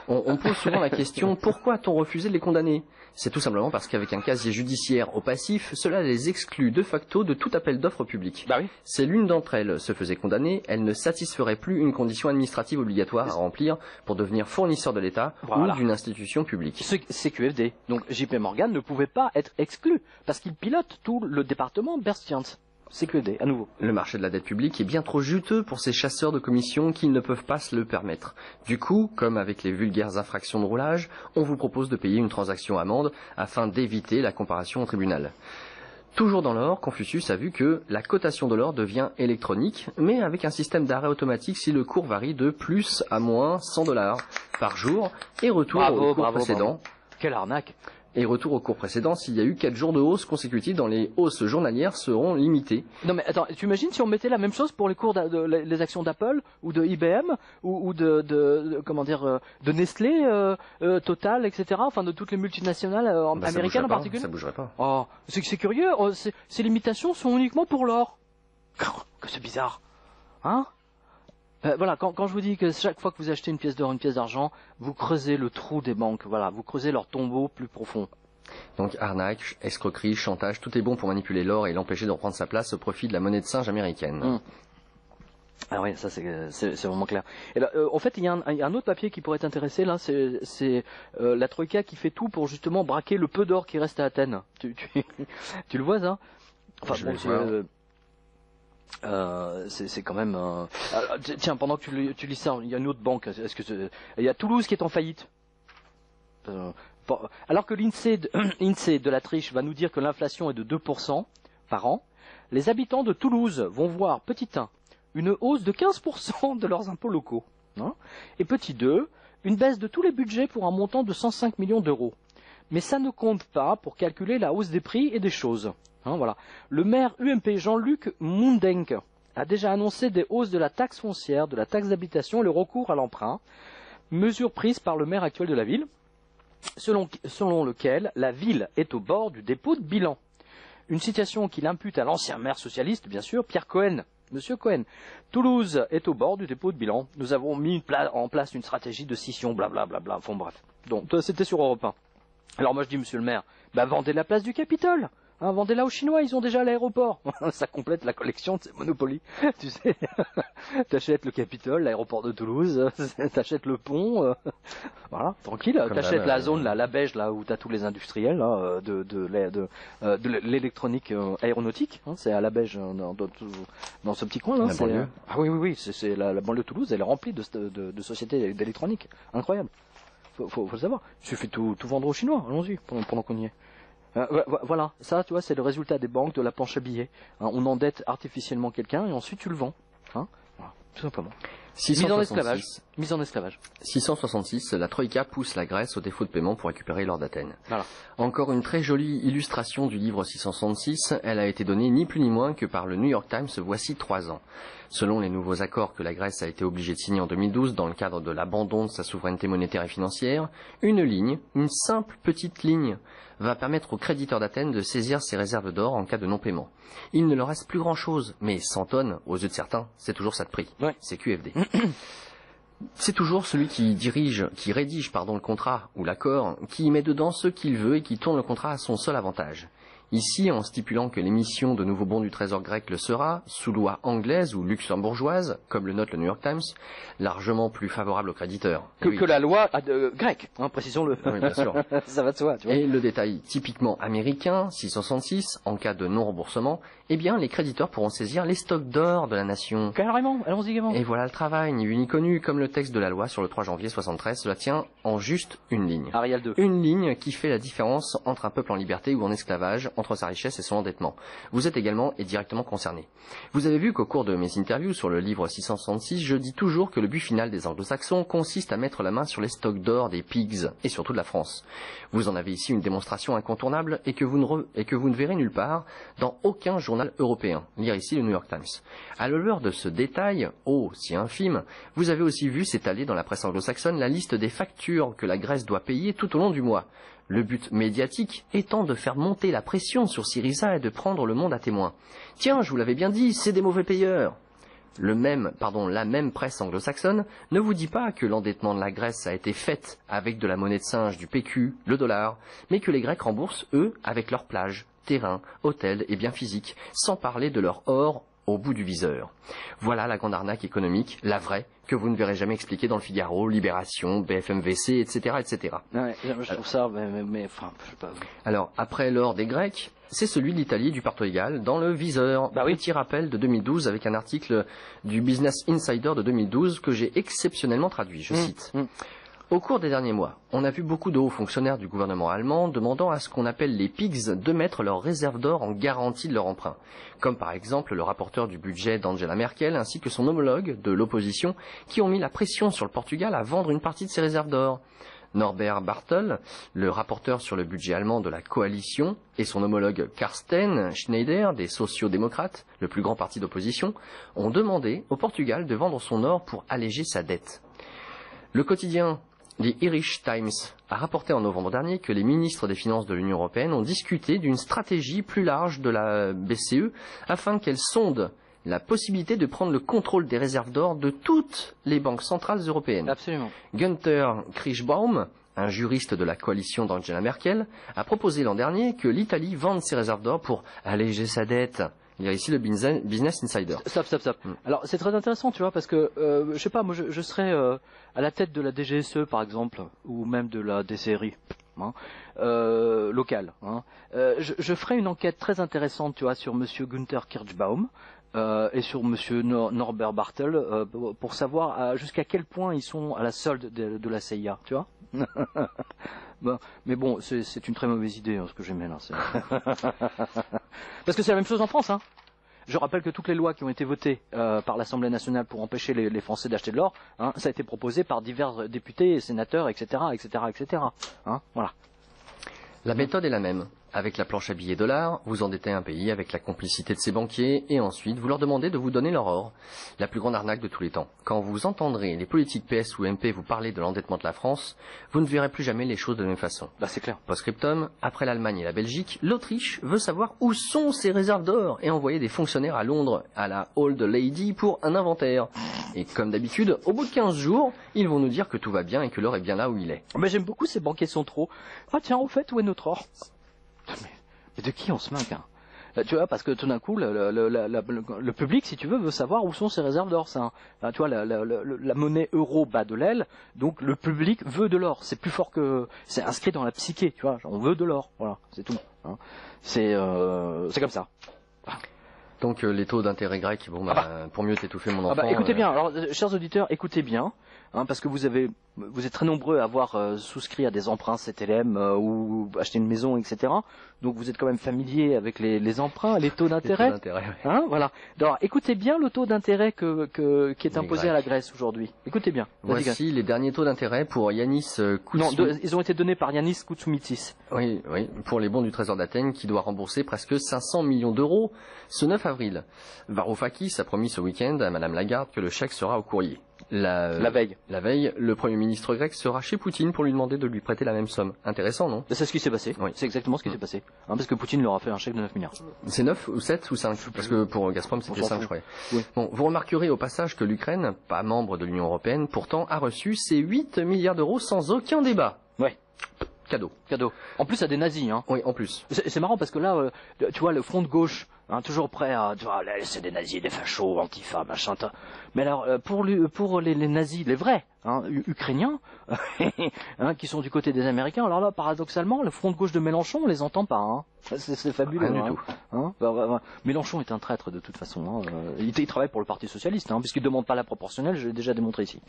On pose souvent la question, pourquoi a-t-on refusé de les condamner ? C'est tout simplement parce qu'avec un casier judiciaire au passif, cela les exclut de facto de tout appel d'offres public. Bah oui. Si l'une d'entre elles se faisait condamner, elle ne satisferait plus une condition administrative obligatoire à remplir pour devenir fournisseur de l'État ou d'une institution publique. C'est QFD. Donc JP Morgan ne pouvait pas être exclu parce qu'il pilote tout le département Burstians. C'est QFD, à nouveau. Le marché de la dette publique est bien trop juteux pour ces chasseurs de commissions qui ne peuvent pas se le permettre. Du coup, comme avec les vulgaires infractions de roulage, on vous propose de payer une transaction amende afin d'éviter la comparation au tribunal. Toujours dans l'or, Confucius a vu que la cotation de l'or devient électronique, mais avec un système d'arrêt automatique si le cours varie de plus à moins $100 par jour et retour au cours précédent. Quelle arnaque! Et retour au cours précédent s'il y a eu 4 jours de hausse consécutive dans les hausses journalières seront limitées. Non mais attends, tu imagines si on mettait la même chose pour les cours les actions d'Apple ou de IBM ou de Nestlé, Total, etc. Enfin de toutes les multinationales américaines en particulier. Ça bougerait pas. Oh, c'est curieux. Ces limitations sont uniquement pour l'or. Que c'est bizarre, hein? Voilà, quand je vous dis que chaque fois que vous achetez une pièce d'or, une pièce d'argent, vous creusez le trou des banques, voilà, vous creusez leur tombeau plus profond. Donc arnaque, escroquerie, chantage, tout est bon pour manipuler l'or et l'empêcher de reprendre sa place au profit de la monnaie de singe américaine. Ah oui, ça c'est vraiment clair. Et là, en fait, il y a un autre papier qui pourrait t'intéresser, là, c'est la Troïka qui fait tout pour justement braquer le peu d'or qui reste à Athènes. Tu le vois, ça? Enfin, c'est quand même tiens, pendant que tu lis ça, il y a une autre banque. Il y a Toulouse qui est en faillite. Alors que l'INSEE de la triche va nous dire que l'inflation est de 2% par an, les habitants de Toulouse vont voir, petit 1, une hausse de 15% de leurs impôts locaux. Hein, et petit 2, une baisse de tous les budgets pour un montant de 105 millions d'euros. Mais ça ne compte pas pour calculer la hausse des prix et des choses. Hein, voilà. Le maire UMP Jean-Luc Mundenk a déjà annoncé des hausses de la taxe foncière, de la taxe d'habitation et le recours à l'emprunt, mesure prise par le maire actuel de la ville, selon lequel la ville est au bord du dépôt de bilan. Une citation qu'il impute à l'ancien maire socialiste, bien sûr, Pierre Cohen. Monsieur Cohen, Toulouse est au bord du dépôt de bilan. Nous avons mis en place une stratégie de scission, blablabla. Enfin bref. Donc c'était sur Europe 1. Alors moi je dis, monsieur le maire, vendez la place du Capitole. Hein, vendez-la aux Chinois, ils ont déjà l'aéroport. Ça complète la collection de ces Monopoly. Tu sais, t'achètes le Capitole, l'aéroport de Toulouse, t'achètes le pont, voilà, tranquille. T'achètes la zone, la Beige, là où t'as tous les industriels là, de l'électronique aéronautique. Hein, c'est à la Beige, dans ce petit coin là. Ah oui, c'est la banlieue de Toulouse, elle est remplie de sociétés d'électronique. Incroyable. Faut le savoir. Il suffit de tout vendre aux Chinois. Allons-y, pendant qu'on y est. Voilà, ça, tu vois, c'est le résultat des banques, de la planche à billets. Hein, on endette artificiellement quelqu'un et ensuite tu le vends. Hein, voilà, tout simplement. Mise en esclavage. 666, la Troïka pousse la Grèce au défaut de paiement pour récupérer l'or d'Athènes. Voilà. Encore une très jolie illustration du livre 666, elle a été donnée ni plus ni moins que par le New York Times voici 3 ans. Selon les nouveaux accords que la Grèce a été obligée de signer en 2012 dans le cadre de l'abandon de sa souveraineté monétaire et financière, une simple petite ligne, va permettre aux créditeurs d'Athènes de saisir ses réserves d'or en cas de non-paiement. Il ne leur reste plus grand-chose, mais 100 tonnes, aux yeux de certains, c'est toujours ça de prix. Ouais. C'est QFD. C'est toujours celui qui rédige le contrat ou l'accord, qui met dedans ce qu'il veut et qui tourne le contrat à son seul avantage. Ici, en stipulant que l'émission de nouveaux bons du Trésor grec le sera, sous loi anglaise ou luxembourgeoise, comme le note le New York Times, largement plus favorable aux créditeurs. Que la loi grecque, hein, précisons-le. Oui, bien sûr. Ça va de soi, tu vois. Et le détail typiquement américain, 666, en cas de non-remboursement, eh bien, les créditeurs pourront saisir les stocks d'or de la nation. Carrément, allons-y gaiement. Et voilà le travail, ni vu ni connu, comme le texte de la loi sur le 3 janvier 73, cela tient en juste une ligne. Arial 2. Une ligne qui fait la différence entre un peuple en liberté ou en esclavage, entre sa richesse et son endettement. Vous êtes également et directement concerné. Vous avez vu qu'au cours de mes interviews sur le livre 666, je dis toujours que le but final des anglo-saxons consiste à mettre la main sur les stocks d'or des pigs, et surtout de la France. Vous en avez ici une démonstration incontournable et que vous ne verrez nulle part dans aucun journal européen. Lire ici le New York Times. À la lueur de ce détail, oh si infime, vous avez aussi vu s'étaler dans la presse anglo-saxonne la liste des factures que la Grèce doit payer tout au long du mois. Le but médiatique étant de faire monter la pression sur Syriza et de prendre le monde à témoin. Tiens, je vous l'avais bien dit, c'est des mauvais payeurs. La même presse anglo-saxonne ne vous dit pas que l'endettement de la Grèce a été fait avec de la monnaie de singe, du PQ, le dollar, mais que les Grecs remboursent, eux, avec leurs plages, terrains, hôtels et biens physiques, sans parler de leur or au bout du viseur. Voilà la grande arnaque économique, la vraie, que vous ne verrez jamais expliquée dans le Figaro, Libération, BFM-VC, etc., etc. Ouais, je trouve ça, mais enfin, je sais pas. Alors, après l'or des Grecs, c'est celui de l'Italie et du Portugal dans le viseur. Bah oui. Petit rappel de 2012 avec un article du Business Insider de 2012 que j'ai exceptionnellement traduit. Je cite. Au cours des derniers mois, on a vu beaucoup de hauts fonctionnaires du gouvernement allemand demandant à ce qu'on appelle les pigs de mettre leurs réserves d'or en garantie de leur emprunt, comme par exemple le rapporteur du budget d'Angela Merkel ainsi que son homologue de l'opposition qui ont mis la pression sur le Portugal à vendre une partie de ses réserves d'or. Norbert Bartel, le rapporteur sur le budget allemand de la coalition, et son homologue Carsten Schneider, des sociaux-démocrates, le plus grand parti d'opposition, ont demandé au Portugal de vendre son or pour alléger sa dette. Le quotidien The Irish Times a rapporté en novembre dernier que les ministres des Finances de l'Union européenne ont discuté d'une stratégie plus large de la BCE afin qu'elle sonde la possibilité de prendre le contrôle des réserves d'or de toutes les banques centrales européennes. Absolument. Günther Kriechbaum, un juriste de la coalition d'Angela Merkel, a proposé l'an dernier que l'Italie vende ses réserves d'or pour alléger sa dette. Il y a ici le Business Insider. Stop. Alors c'est très intéressant, tu vois, parce que je sais pas, moi je serais à la tête de la DGSE par exemple, ou même de la DCRI, hein, locale. Hein. Je ferais une enquête très intéressante, tu vois, sur Monsieur Günther Kirchbaum et sur Monsieur Norbert Bartel pour savoir jusqu'à quel point ils sont à la solde de la CIA, tu vois. Bon, mais bon, c'est une très mauvaise idée ce que j'aimais là. Parce que c'est la même chose en France. Hein. Je rappelle que toutes les lois qui ont été votées par l'Assemblée nationale pour empêcher les Français d'acheter de l'or, hein, ça a été proposé par divers députés, sénateurs, etc., etc. Hein, voilà. La méthode est la même. Avec la planche à billets dollars, vous endettez un pays avec la complicité de ses banquiers et ensuite vous leur demandez de vous donner leur or. La plus grande arnaque de tous les temps. Quand vous entendrez les politiques PS ou MP vous parler de l'endettement de la France, vous ne verrez plus jamais les choses de la même façon. Bah c'est clair. Post-scriptum, après l'Allemagne et la Belgique, l'Autriche veut savoir où sont ses réserves d'or et envoyer des fonctionnaires à Londres, à la Old Lady, pour un inventaire. Et comme d'habitude, au bout de 15 jours, ils vont nous dire que tout va bien et que l'or est bien là où il est. Mais j'aime beaucoup ces banquiers centraux. Ah tiens, au fait, où est notre or ? Mais de qui on se moque, hein? Tu vois, parce que tout d'un coup, le public, si tu veux savoir où sont ses réserves d'or. Tu vois, la monnaie euro bat de l'aile, donc le public veut de l'or. C'est plus fort que... C'est inscrit dans la psyché, tu vois. On veut de l'or, voilà, c'est tout. Hein. C'est comme ça. Donc les taux d'intérêt grecs, bon, pour mieux t'étouffer mon enfant... écoutez bien, alors chers auditeurs, écoutez bien, hein, parce que vous êtes très nombreux à avoir souscrit à des emprunts CTLM ou acheté une maison, etc. Donc vous êtes quand même familier avec les emprunts, les taux d'intérêt. Hein, voilà. Alors écoutez bien le taux d'intérêt qui est imposé à la Grèce aujourd'hui. Écoutez bien. Voici les derniers taux d'intérêt pour Yanis Koutsoumidis. Non, ils ont été donnés par Yanis Koutsoumidis. Oui, pour les bons du Trésor d'Athènes qui doit rembourser presque 500 millions d'euros ce 9 avril. Varoufakis a promis ce week-end à Madame Lagarde que le chèque sera au courrier. La veille, le Premier ministre grec sera chez Poutine pour lui demander de lui prêter la même somme. Intéressant, non? C'est ce qui s'est passé. Oui. C'est exactement ce qui s'est passé. Hein, parce que Poutine leur a fait un chèque de 9 milliards. C'est 9 ou 7 ou 5? Parce que pour Gazprom, c'était 5, je crois. Oui. Bon, vous remarquerez au passage que l'Ukraine, pas membre de l'Union européenne, pourtant a reçu ses 8 milliards d'euros sans aucun débat. Ouais. Cadeau. Cadeau. En plus, à des nazis, hein. Oui, en plus. C'est marrant parce que là, tu vois, le front de gauche, hein, toujours prêt à, tu vois, c'est des nazis, des fachos, antifa, machin. Mais alors, pour les nazis, les vrais, hein, ukrainiens, hein, qui sont du côté des Américains, alors là, paradoxalement, le front de gauche de Mélenchon, on les entend pas, hein. C'est fabuleux. Rien hein. du tout. Hein, Mélenchon est un traître de toute façon. Hein. Il travaille pour le Parti Socialiste, hein, puisqu'il ne demande pas la proportionnelle, je l'ai déjà démontré ici.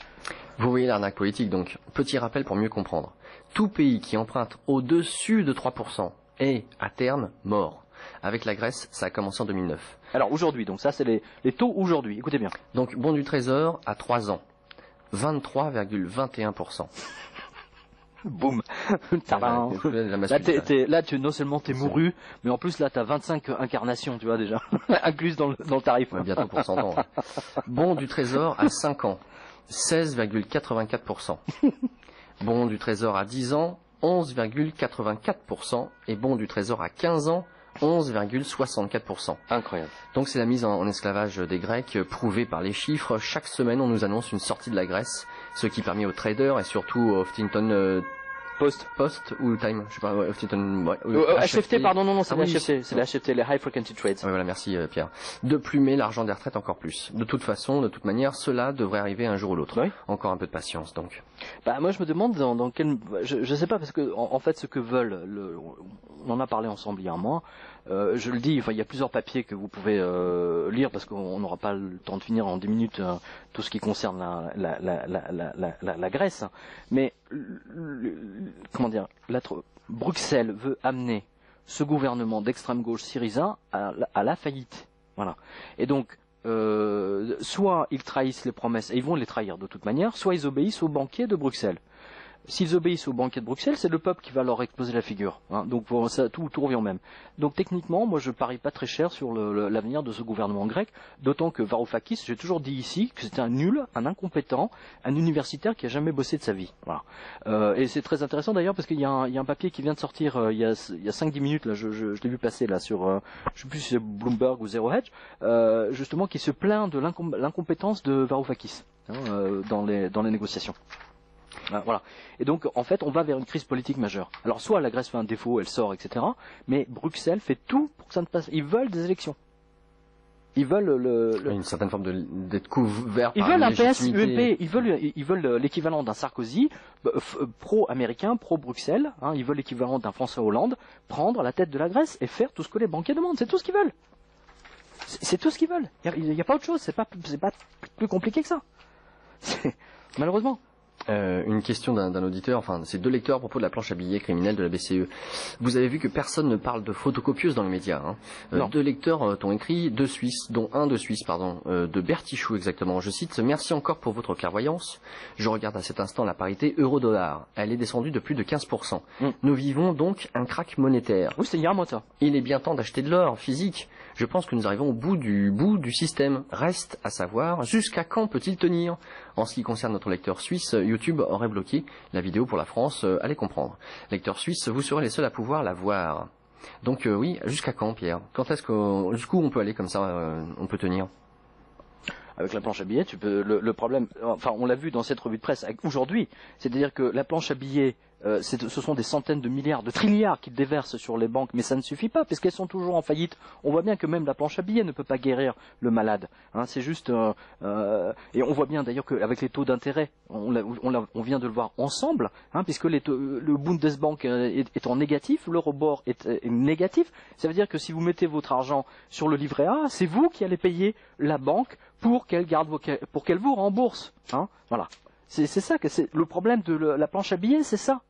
Vous voyez l'arnaque politique, donc. Petit rappel pour mieux comprendre. Tout pays qui emprunte au-dessus de 3% est, à terme, mort. Avec la Grèce, ça a commencé en 2009. Alors aujourd'hui, donc ça c'est les taux aujourd'hui, écoutez bien. Donc bon du Trésor à 3 ans, 23,21%. Boum. Là, non seulement t'es mouru, mais en plus là t'as 25 incarnations, tu vois déjà, incluses dans le tarif. Ouais, bientôt pour 100 ans. Bon du Trésor à 5 ans, 16,84%. Bon du Trésor à 10 ans, 11,84%. Et bon du Trésor à 15 ans, 11,64%. Incroyable. Donc c'est la mise en esclavage des Grecs, prouvée par les chiffres. Chaque semaine, on nous annonce une sortie de la Grèce, ce qui permet aux traders et surtout au Huffington Post ou Time, je sais pas, ouais, Huffington, ouais, HFT, pardon, non, c'est l'HFT, c'est l'HFT, les High Frequency Trades. Ouais, voilà, merci Pierre. De plumer l'argent des retraites encore plus. De toute façon, de toute manière, cela devrait arriver un jour ou l'autre. Oui. Encore un peu de patience, donc. Bah, moi, je me demande dans quel, je sais pas, parce que, en fait, ce que veulent, on en a parlé ensemble hier, moi, je le dis, enfin, il y a plusieurs papiers que vous pouvez lire, parce qu'on n'aura pas le temps de finir en 10 minutes tout ce qui concerne la Grèce, mais comment dire, Bruxelles veut amener ce gouvernement d'extrême gauche Syriza à la faillite. Voilà. Et donc, soit ils trahissent les promesses, et ils vont les trahir de toute manière, soit ils obéissent aux banquiers de Bruxelles. S'ils obéissent aux banquiers de Bruxelles, c'est le peuple qui va leur exploser la figure. Hein. Donc ça, tout revient au même. Donc techniquement, moi je parie pas très cher sur l'avenir de ce gouvernement grec, d'autant que Varoufakis, j'ai toujours dit ici que c'était un nul, un incompétent, un universitaire qui a jamais bossé de sa vie. Voilà. Et c'est très intéressant d'ailleurs parce qu'il y a un papier qui vient de sortir il y a 5-10 minutes, là, je l'ai vu passer là sur, je sais plus si c'est Bloomberg ou Zero Hedge, justement qui se plaint de l'incompétence de Varoufakis dans les négociations. Voilà. Et donc, en fait, on va vers une crise politique majeure. Alors, soit la Grèce fait un défaut, elle sort, etc. Mais Bruxelles fait tout pour que ça ne passe. Ils veulent des élections. Ils veulent une certaine forme d'être couvert par une légitimité. Ils veulent l'équivalent d'un Sarkozy, pro-américain, pro-Bruxelles. Hein, ils veulent l'équivalent d'un François Hollande, prendre la tête de la Grèce et faire tout ce que les banquiers demandent. C'est tout ce qu'ils veulent. C'est tout ce qu'ils veulent. Il n'y a pas autre chose. C'est pas plus compliqué que ça. Malheureusement. Une question d'un auditeur, enfin c'est 2 lecteurs à propos de la planche à billets criminelle de la BCE. Vous avez vu que personne ne parle de photocopieuse dans les médias. Hein. 2 lecteurs t'ont écrit, 2 Suisses, dont un de Suisse, de Bertichou exactement. Je cite, merci encore pour votre clairvoyance. Je regarde à cet instant la parité euro-dollar. Elle est descendue de plus de 15%. Nous vivons donc un crack monétaire. Oui, c'est hier moi ça. Il est bien temps d'acheter de l'or physique. Je pense que nous arrivons au bout du système. Reste à savoir jusqu'à quand peut-il tenir. En ce qui concerne notre lecteur suisse, YouTube aurait bloqué la vidéo pour la France, allez comprendre. Lecteur suisse, vous serez les seuls à pouvoir la voir. Donc oui, jusqu'à quand Pierre? Jusqu'où on peut aller comme ça, on peut tenir? Avec la planche à billets, tu peux. Le problème, enfin, on l'a vu dans cette revue de presse aujourd'hui, c'est-à-dire que la planche à billets, ce sont des centaines de milliards, de trilliards qu'ils déversent sur les banques, mais ça ne suffit pas, puisqu'elles sont toujours en faillite. On voit bien que même la planche à billets ne peut pas guérir le malade. Hein, c'est juste, et on voit bien d'ailleurs qu'avec les taux d'intérêt, on vient de le voir ensemble, hein, puisque le Bundesbank est en négatif, l'Eurobor est négatif. Ça veut dire que si vous mettez votre argent sur le livret A, c'est vous qui allez payer la banque pour qu'elle vous rembourse. Hein, voilà. C'est ça que c'est le problème de la planche à billets, c'est ça.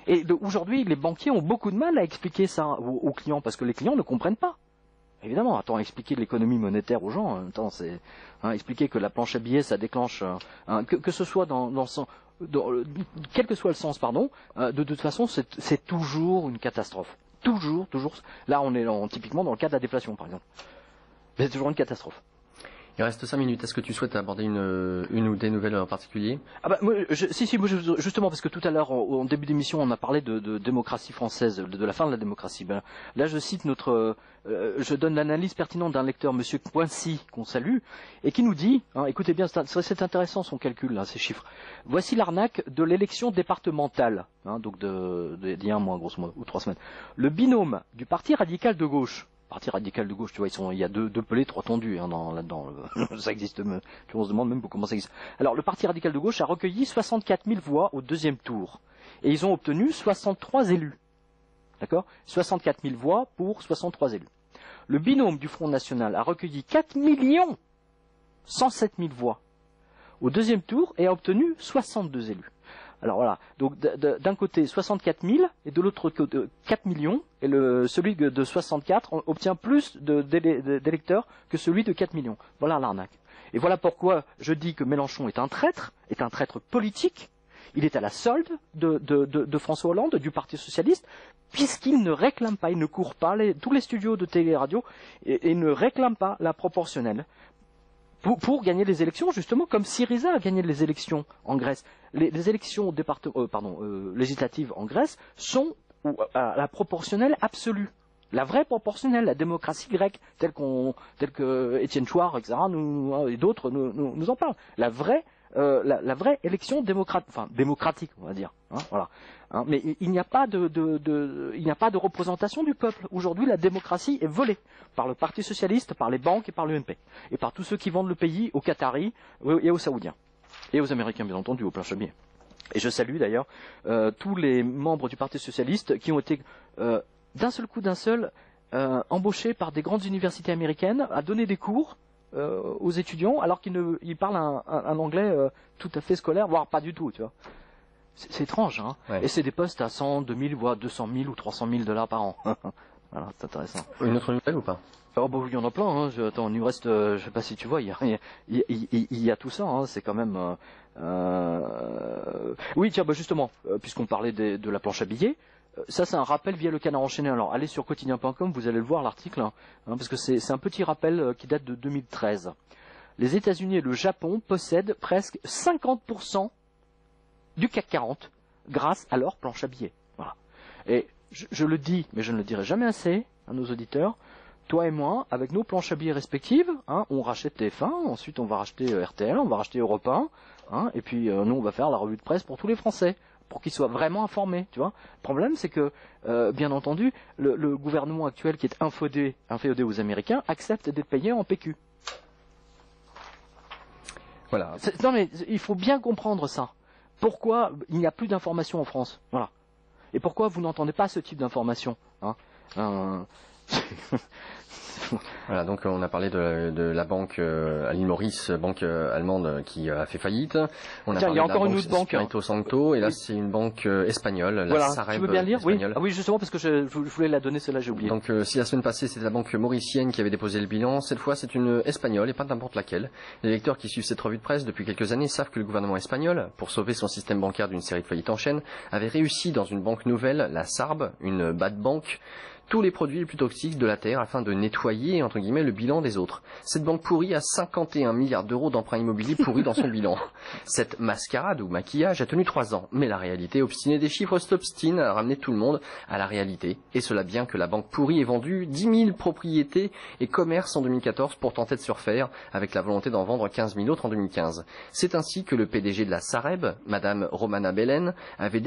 Et aujourd'hui, les banquiers ont beaucoup de mal à expliquer ça aux clients parce que les clients ne comprennent pas. Évidemment, expliquer l'économie monétaire aux gens, expliquer que la planche à billets, ça déclenche, que ce soit quel que soit le sens, de toute façon, c'est toujours une catastrophe. Toujours. Là, on est typiquement dans le cas de la déflation, par exemple. C'est toujours une catastrophe. Il reste 5 minutes. Est-ce que tu souhaites aborder une ou des nouvelles en particulier? Moi, justement, parce que tout à l'heure, en début d'émission, on a parlé de démocratie française, de la fin de la démocratie. Là, je cite je donne l'analyse pertinente d'un lecteur, Monsieur Coincy, qu'on salue, et qui nous dit, écoutez bien, c'est intéressant son calcul, ces chiffres. Voici l'arnaque de l'élection départementale, donc d'il y a un mois, grosso modo, ou 3 semaines. Le binôme du Parti radical de gauche. Parti radical de gauche, tu vois, il y a deux pelés, 3 tondus là-dedans. Ça existe, on se demande même comment ça existe. Alors, le Parti radical de gauche a recueilli 64 000 voix au 2e tour. Et ils ont obtenu 63 élus. D'accord ? 64 000 voix pour 63 élus. Le binôme du Front National a recueilli 4 107 000 voix au 2e tour et a obtenu 62 élus. Alors voilà, donc d'un côté 64 000 et de l'autre côté 4 millions, et celui de 64 obtient plus d'électeurs que celui de 4 millions. Voilà l'arnaque. Et voilà pourquoi je dis que Mélenchon est un traître politique. Il est à la solde de François Hollande, du Parti Socialiste, puisqu'il ne réclame pas, il ne court pas tous les studios de télé et radio et ne réclame pas la proportionnelle. Pour gagner les élections, justement, comme Syriza a gagné les élections en Grèce. Les élections législatives en Grèce sont à la proportionnelle absolue. La vraie proportionnelle, la démocratie grecque, telle que Étienne Chouard, etc., et d'autres nous en parlent. La vraie élection démocratique, on va dire. Voilà. Mais il n'y a pas de représentation du peuple. Aujourd'hui, la démocratie est volée par le Parti Socialiste, par les banques et par l'UMP. Et par tous ceux qui vendent le pays aux Qataris et aux Saoudiens. Et aux Américains, bien entendu, au plancher-biais. Et je salue d'ailleurs tous les membres du Parti Socialiste qui ont été, d'un seul, embauchés par des grandes universités américaines à donner des cours aux étudiants alors qu'ils parlent un anglais tout à fait scolaire, voire pas du tout, tu vois. C'est étrange, hein. Ouais. Et c'est des postes à 100, 2000, voire 200 000 ou 300 000 $ par an. Voilà, c'est intéressant. Une autre nouvelle ou pas? Il y en a plein, hein. Attends, il nous reste, je sais pas si tu vois, il y a tout ça, hein. C'est quand même... Oui, tiens, justement, puisqu'on parlait de la planche à billets, ça c'est un rappel via le Canard enchaîné. Alors allez sur quotidien.com, vous allez le voir l'article, parce que c'est un petit rappel qui date de 2013. Les États-Unis et le Japon possèdent presque 50% du CAC 40 grâce à leur planche à billets. Voilà. Et je le dis, mais je ne le dirai jamais assez à nos auditeurs. Toi et moi, avec nos planches à billets respectives, on rachète TF1, ensuite on va racheter RTL, on va racheter Europe 1, et puis nous on va faire la revue de presse pour tous les Français, pour qu'ils soient vraiment informés, tu vois. Le problème c'est que, bien entendu, le gouvernement actuel qui est inféodé aux Américains accepte d'être payé en PQ. Voilà. Non mais il faut bien comprendre ça. Pourquoi il n'y a plus d'informations en France? Voilà. Et pourquoi vous n'entendez pas ce type d'informations, Voilà, donc on a parlé de la banque à l'île Maurice, banque allemande qui a fait faillite. On a parlé il y a encore une autre banque, Espirito Santo, et là c'est une banque espagnole, la Sareb. Tu veux bien lire? Espagnole. Oui, justement parce que je voulais la donner, celle-là j'ai oublié. Donc si la semaine passée c'était la banque mauricienne qui avait déposé le bilan, cette fois c'est une espagnole et pas n'importe laquelle. Les lecteurs qui suivent cette revue de presse depuis quelques années savent que le gouvernement espagnol, pour sauver son système bancaire d'une série de faillites en chaîne, avait réussi dans une banque nouvelle, la Sareb, une bad bank, tous les produits les plus toxiques de la Terre afin de nettoyer, entre guillemets, le bilan des autres. Cette banque pourrie a 51 milliards d'euros d'emprunts immobiliers pourris dans son bilan. Cette mascarade ou maquillage a tenu 3 ans, mais la réalité obstinée des chiffres s'obstine à ramener tout le monde à la réalité. Et cela bien que la banque pourrie ait vendu 10 000 propriétés et commerces en 2014 pour tenter de surfaire, avec la volonté d'en vendre 15 000 autres en 2015. C'est ainsi que le PDG de la Sareb, Madame Romana Belen, avait